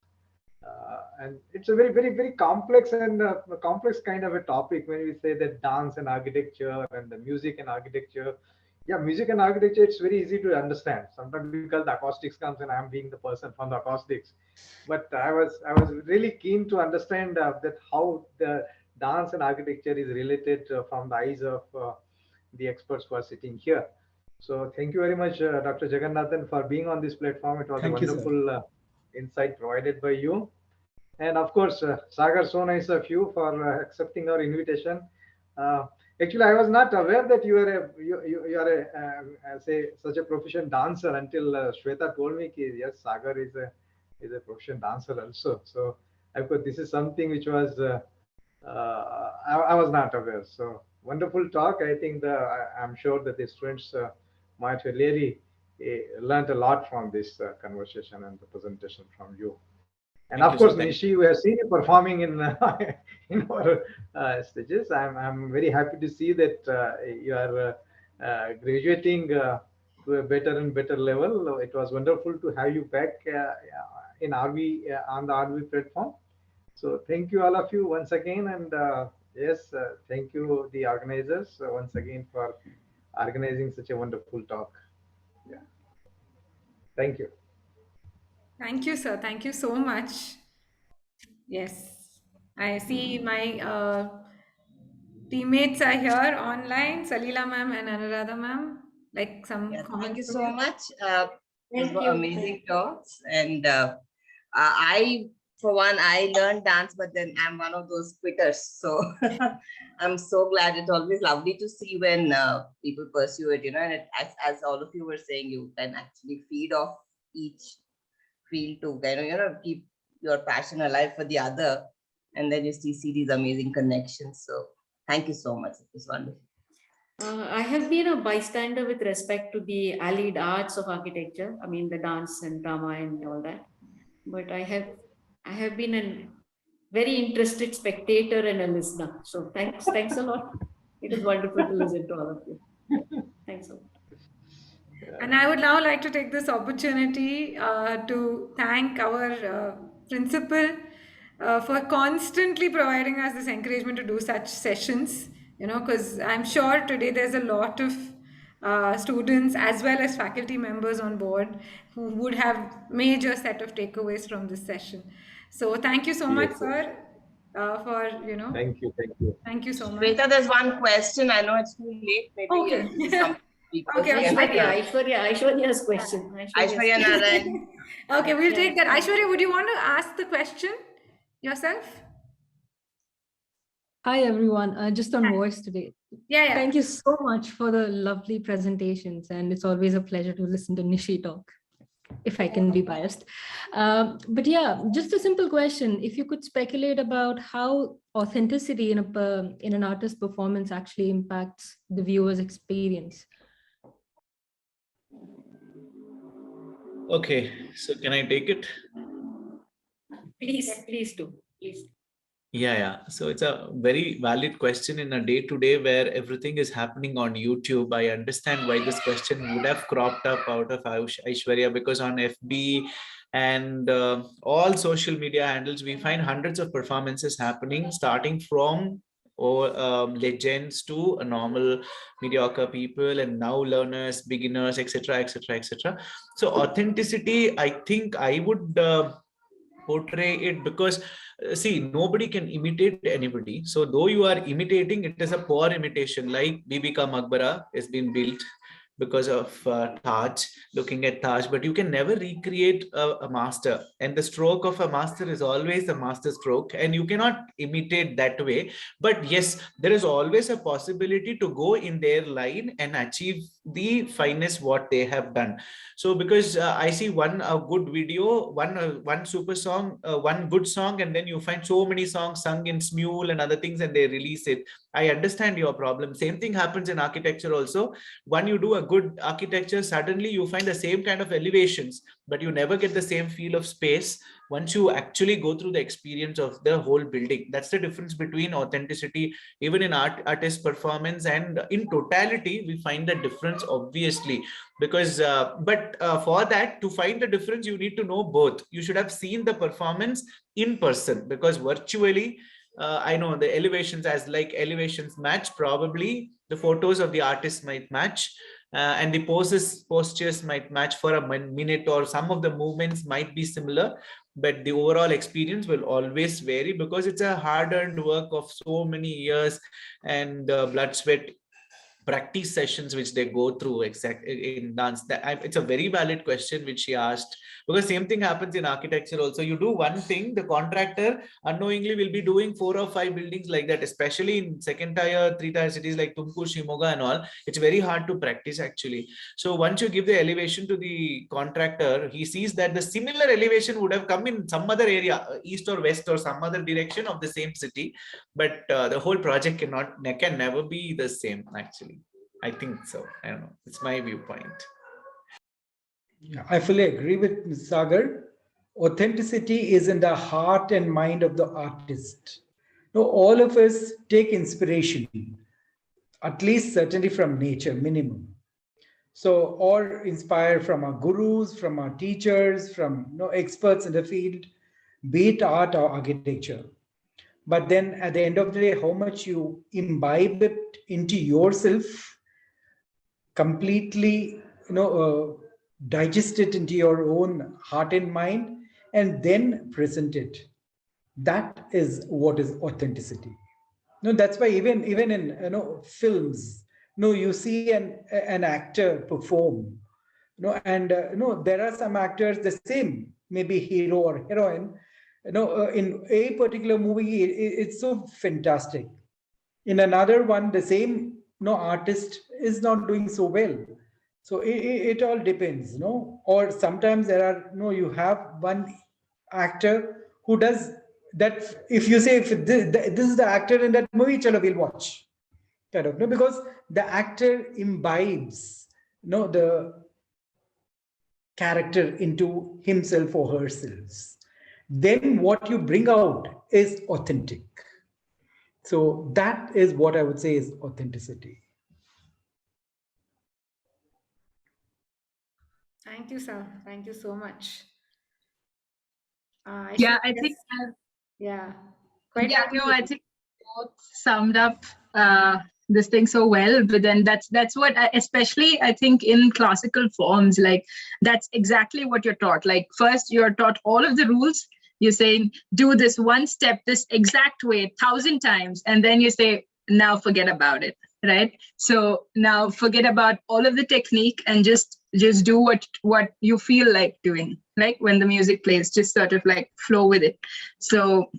And it's a very complex and complex kind of a topic when we say that dance and architecture and the music and architecture. Yeah, music and architecture, it's very easy to understand. Sometimes because the acoustics comes and I'm being the person from the acoustics. But I was really keen to understand that how the dance and architecture is related from the eyes of the experts who are sitting here. So thank you very much, Dr. Jagannathan, for being on this platform. It was
Thank
a
you, sir.
wonderful insight provided by you. And of course, Sagar, so nice of you for accepting our invitation. Actually, I was not aware that you are say such a proficient dancer until Shweta told me that yes, Sagar is a proficient dancer also. So of course, this is something which was I was not aware. So wonderful talk. I think I'm sure that the students might really learned a lot from this conversation and the presentation from you. And
Thank
of
you,
course,
sir.
Nishi, we have seen you performing in in our stages. I'm very happy to see that you are graduating to a better and better level. It was wonderful to have you back in RV on the RV platform. So thank you all of you once again, and yes, thank you the organizers once again for organizing such a wonderful talk. Yeah, thank you.
Thank you, sir. Thank you so much. Yes, I see my teammates are here online, Salila ma'am and Anuradha ma'am. Like some
Yeah,
comments
thank you
from
so
you?
much.
Thank
These were
you.
amazing talks, and I for one, I learned dance, but then I'm one of those quitters. So I'm so glad. It's always lovely to see when people pursue it, and as all of you were saying, you can actually feed off each field to kind of, keep your passion alive for the other. And then you see these amazing connections. So thank you so much. It was wonderful.
I have been a bystander with respect to the allied arts of architecture. I mean, the dance and drama and all that. But I have been a very interested spectator and a listener. So thanks a lot. It is wonderful to listen to all of you. Thanks a lot.
And I would now like to take this opportunity to thank our principal for constantly providing us this encouragement to do such sessions, because I'm sure today there's a lot of students as well as faculty members on board who would have major set of takeaways from this session. So thank you so much,
Yes.
sir, for,
Thank you. Thank you.
thank you so much.
Shweta, there's one question. I know it's too late. Maybe
Okay.
this is something
Okay,
Aishwarya's question.
Aishwarya Narayan.
Okay, we'll take that. Aishwarya, would you want to ask the question yourself?
Hi, everyone. Just on voice today.
Yeah.
Thank you so much for the lovely presentations. And it's always a pleasure to listen to Nishi talk, if I can be biased. But yeah, just a simple question. If you could speculate about how authenticity in an artist's performance actually impacts the viewer's experience.
Okay, so can I take it?
Please do. Please.
Yeah. So it's a very valid question in a day-to-day where everything is happening on YouTube. I understand why this question would have cropped up out of Aishwarya, because on FB and all social media handles, we find hundreds of performances happening, starting from legends to a normal mediocre people, and now learners, beginners, etc. So authenticity, I think I would portray it, because see, nobody can imitate anybody. So though you are imitating, it is a poor imitation. Like Bibi Ka Maqbara has been built because of Taj, looking at Taj, but you can never recreate a master, and the stroke of a master is always a master stroke, and you cannot imitate that way. But yes, there is always a possibility to go in their line and achieve the finest what they have done. So because I see one good video, one super song, one good song, and then you find so many songs sung in Smule and other things, and they release it. I understand your problem. Same thing happens in architecture also. When you do a good architecture, suddenly you find the same kind of elevations, but you never get the same feel of space once you actually go through the experience of the whole building. That's the difference between authenticity, even in artist performance, and in totality, we find the difference, obviously, because for that, to find the difference, you need to know both. You should have seen the performance in person, because virtually, I know the elevations, as like elevations match, probably the photos of the artist might match, and the postures might match for a minute, or some of the movements might be similar, but the overall experience will always vary, because it's a hard-earned work of so many years and blood, sweat, practice sessions which they go through in dance. It's a very valid question which she asked, because same thing happens in architecture also. You do one thing, the contractor unknowingly will be doing 4 or 5 buildings like that, especially in 2nd tier, 3 tier cities like Tumkur, Shimoga and all. It's very hard to practice actually. So once you give the elevation to the contractor, he sees that the similar elevation would have come in some other area, east or west or some other direction of the same city, but the whole project can never be the same actually. I think so. I don't know. It's my viewpoint.
Yeah, I fully agree with Ms. Sagar. Authenticity is in the heart and mind of the artist. Now, all of us take inspiration, at least certainly from nature, minimum. So, or inspire from our gurus, from our teachers, from experts in the field, be it art or architecture. But then at the end of the day, how much you imbibe it into yourself, completely, digest it into your own heart and mind, and then present it. That is what is authenticity. That's why even in films, you see an actor perform, and there are some actors, the same, maybe hero or heroine, in a particular movie, it's so fantastic. In another one, the same artist is not doing so well. So it all depends, or sometimes there are, you have one actor who does that. If you say, if this is the actor in that movie, chalo, we'll watch. Kind of, because the actor imbibes, the character into himself or herself. Then what you bring out is authentic. So that is what I would say is authenticity.
Thank you, sir. Thank you so much.
Yeah, I think.
Yeah, quite
Yeah,
happy
no,
with
I
it.
think both summed up this thing so well. But then that's what, especially I think in classical forms, like that's exactly what you're taught. Like first you're taught all of the rules. You're saying do this one step this exact way 1,000 times, and then you say now forget about it, right? So now forget about all of the technique and just do what you feel like doing. Like when the music plays, just sort of like flow with it. So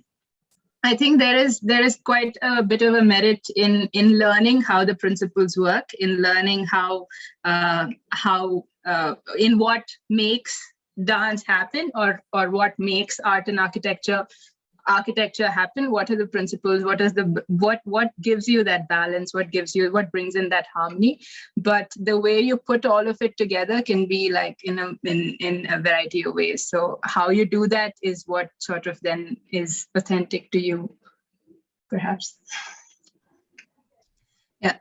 I think there is quite a bit of a merit in learning how the principles work, in learning how in what makes dance happen, or what makes art and architecture happen. What are the principles? What gives you that balance? What brings in that harmony? But the way you put all of it together can be like in a variety of ways. So how you do that is what sort of then is authentic to you, perhaps. Yeah.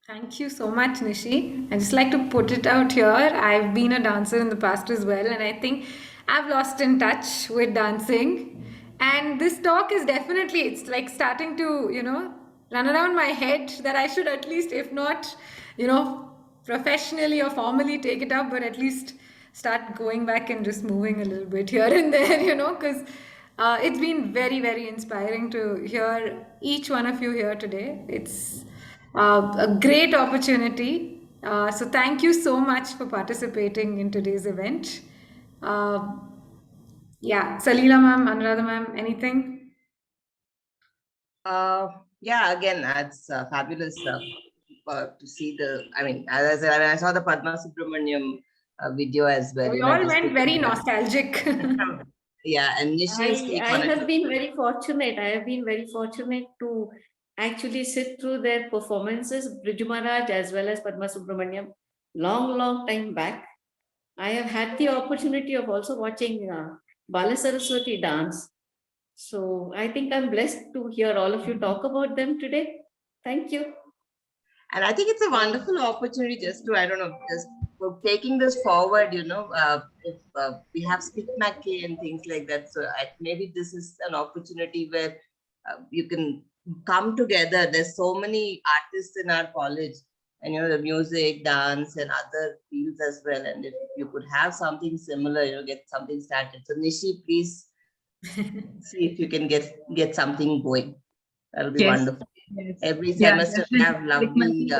Thank you so much, Nishi. I just like to put it out here. I've been a dancer in the past as well, and I think I've lost in touch with dancing. And this talk is definitely, it's like starting to, run around my head that I should at least, if not, professionally or formally take it up, but at least start going back and just moving a little bit here and there, because it's been very, very inspiring to hear each one of you here today. It's a great opportunity. So thank you so much for participating in today's event. Yeah, Salila ma'am, Anuradha ma'am, anything?
Yeah, again, that's fabulous to see I mean, as I said, I saw the Padma Subramaniam video as well.
We all went very nostalgic.
Yeah, and Nishi's take on
I
it.
have been very fortunate. I have been very fortunate to actually sit through their performances, Briju Maharaj as well as Padma Subramaniam, long time back. I have had the opportunity of also watching Bala Saraswati dance. So I think I'm blessed to hear all of you talk about them today. Thank you.
And I think it's a wonderful opportunity just to, I don't know, just for taking this forward, if we have stigma and things like that. So maybe this is an opportunity where you can come together. There's so many artists in our college, and the music, dance, and other fields as well. And if you could have something similar, get something started. So Nishi, please see if you can get something going. That'll be wonderful. Yes. Every semester we have lovely.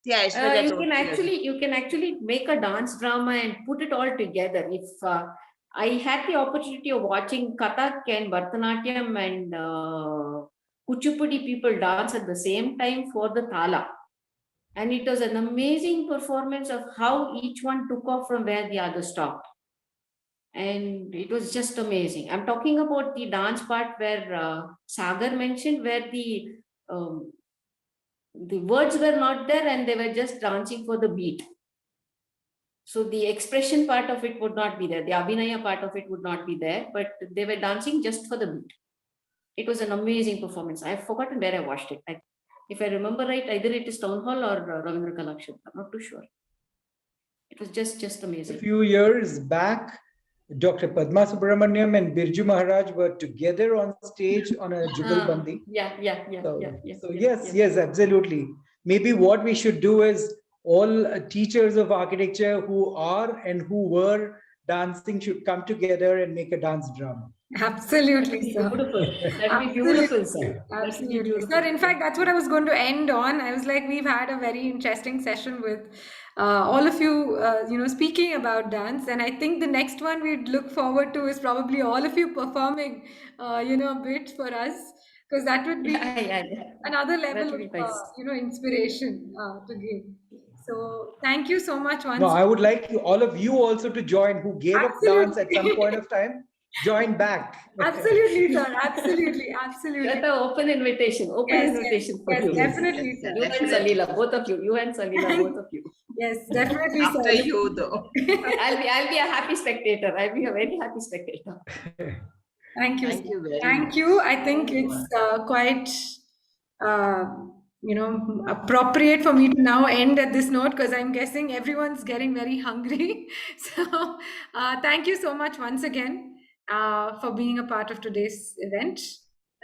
You can actually make a dance drama and put it all together. If I had the opportunity of watching Kathak and Bharatanatyam and Kuchipudi people dance at the same time for the Thala. And it was an amazing performance of how each one took off from where the other stopped. And it was just amazing. I'm talking about the dance part where Sagar mentioned, where the words were not there and they were just dancing for the beat. So the expression part of it would not be there. The Abhinaya part of it would not be there, but they were dancing just for the beat. It was an amazing performance. I've forgotten where I watched it. If I remember right, either it is Town Hall or Ravindra Kalakshetra. I'm not too sure. It was just amazing.
A few years back, Dr. Padma Subramaniam and Birju Maharaj were together on stage on a Jugalbandi.
So
yes, absolutely. Maybe what we should do is all teachers of architecture who are and who were dancing should come together and make a dance drama.
Absolutely, sir.
That'd be beautiful, sir.
Absolutely. Sir, in fact, that's what I was going to end on. I was like, we've had a very interesting session with all of you, speaking about dance. And I think the next one we'd look forward to is probably all of you performing, a bit for us, because that would be
Yeah.
another
That
level
would
of,
be nice.
inspiration to give. So thank you so much once.
No, I would like all of you also to join who gave up dance at some point of time. Join back.
Absolutely, sir. Absolutely.
That's an open invitation. Open
Yes,
invitation for
yes,
you.
definitely, sir.
You and
Definitely.
Salila, both of you. You and Salila, both of you.
Yes, definitely,
After
sir.
you, though.
I'll be a happy spectator. I'll be a very happy spectator.
Thank you.
Thank
sir.
you very
Thank
much.
you. I think it's quite, appropriate for me to now end at this note, because I'm guessing everyone's getting very hungry. So thank you so much once again for being a part of today's event.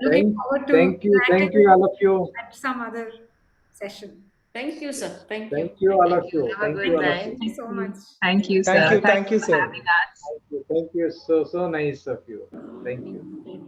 Looking forward to
Thank you, all of you.
at some other session.
Thank you, sir. Thank you.
Thank you, all of you.
Have a
Thank
good
you, all of
night.
you.
Thank you so much.
Thank you,
Thank
sir.
you, thank you, sir.
Thank you. So nice of you. Thank you.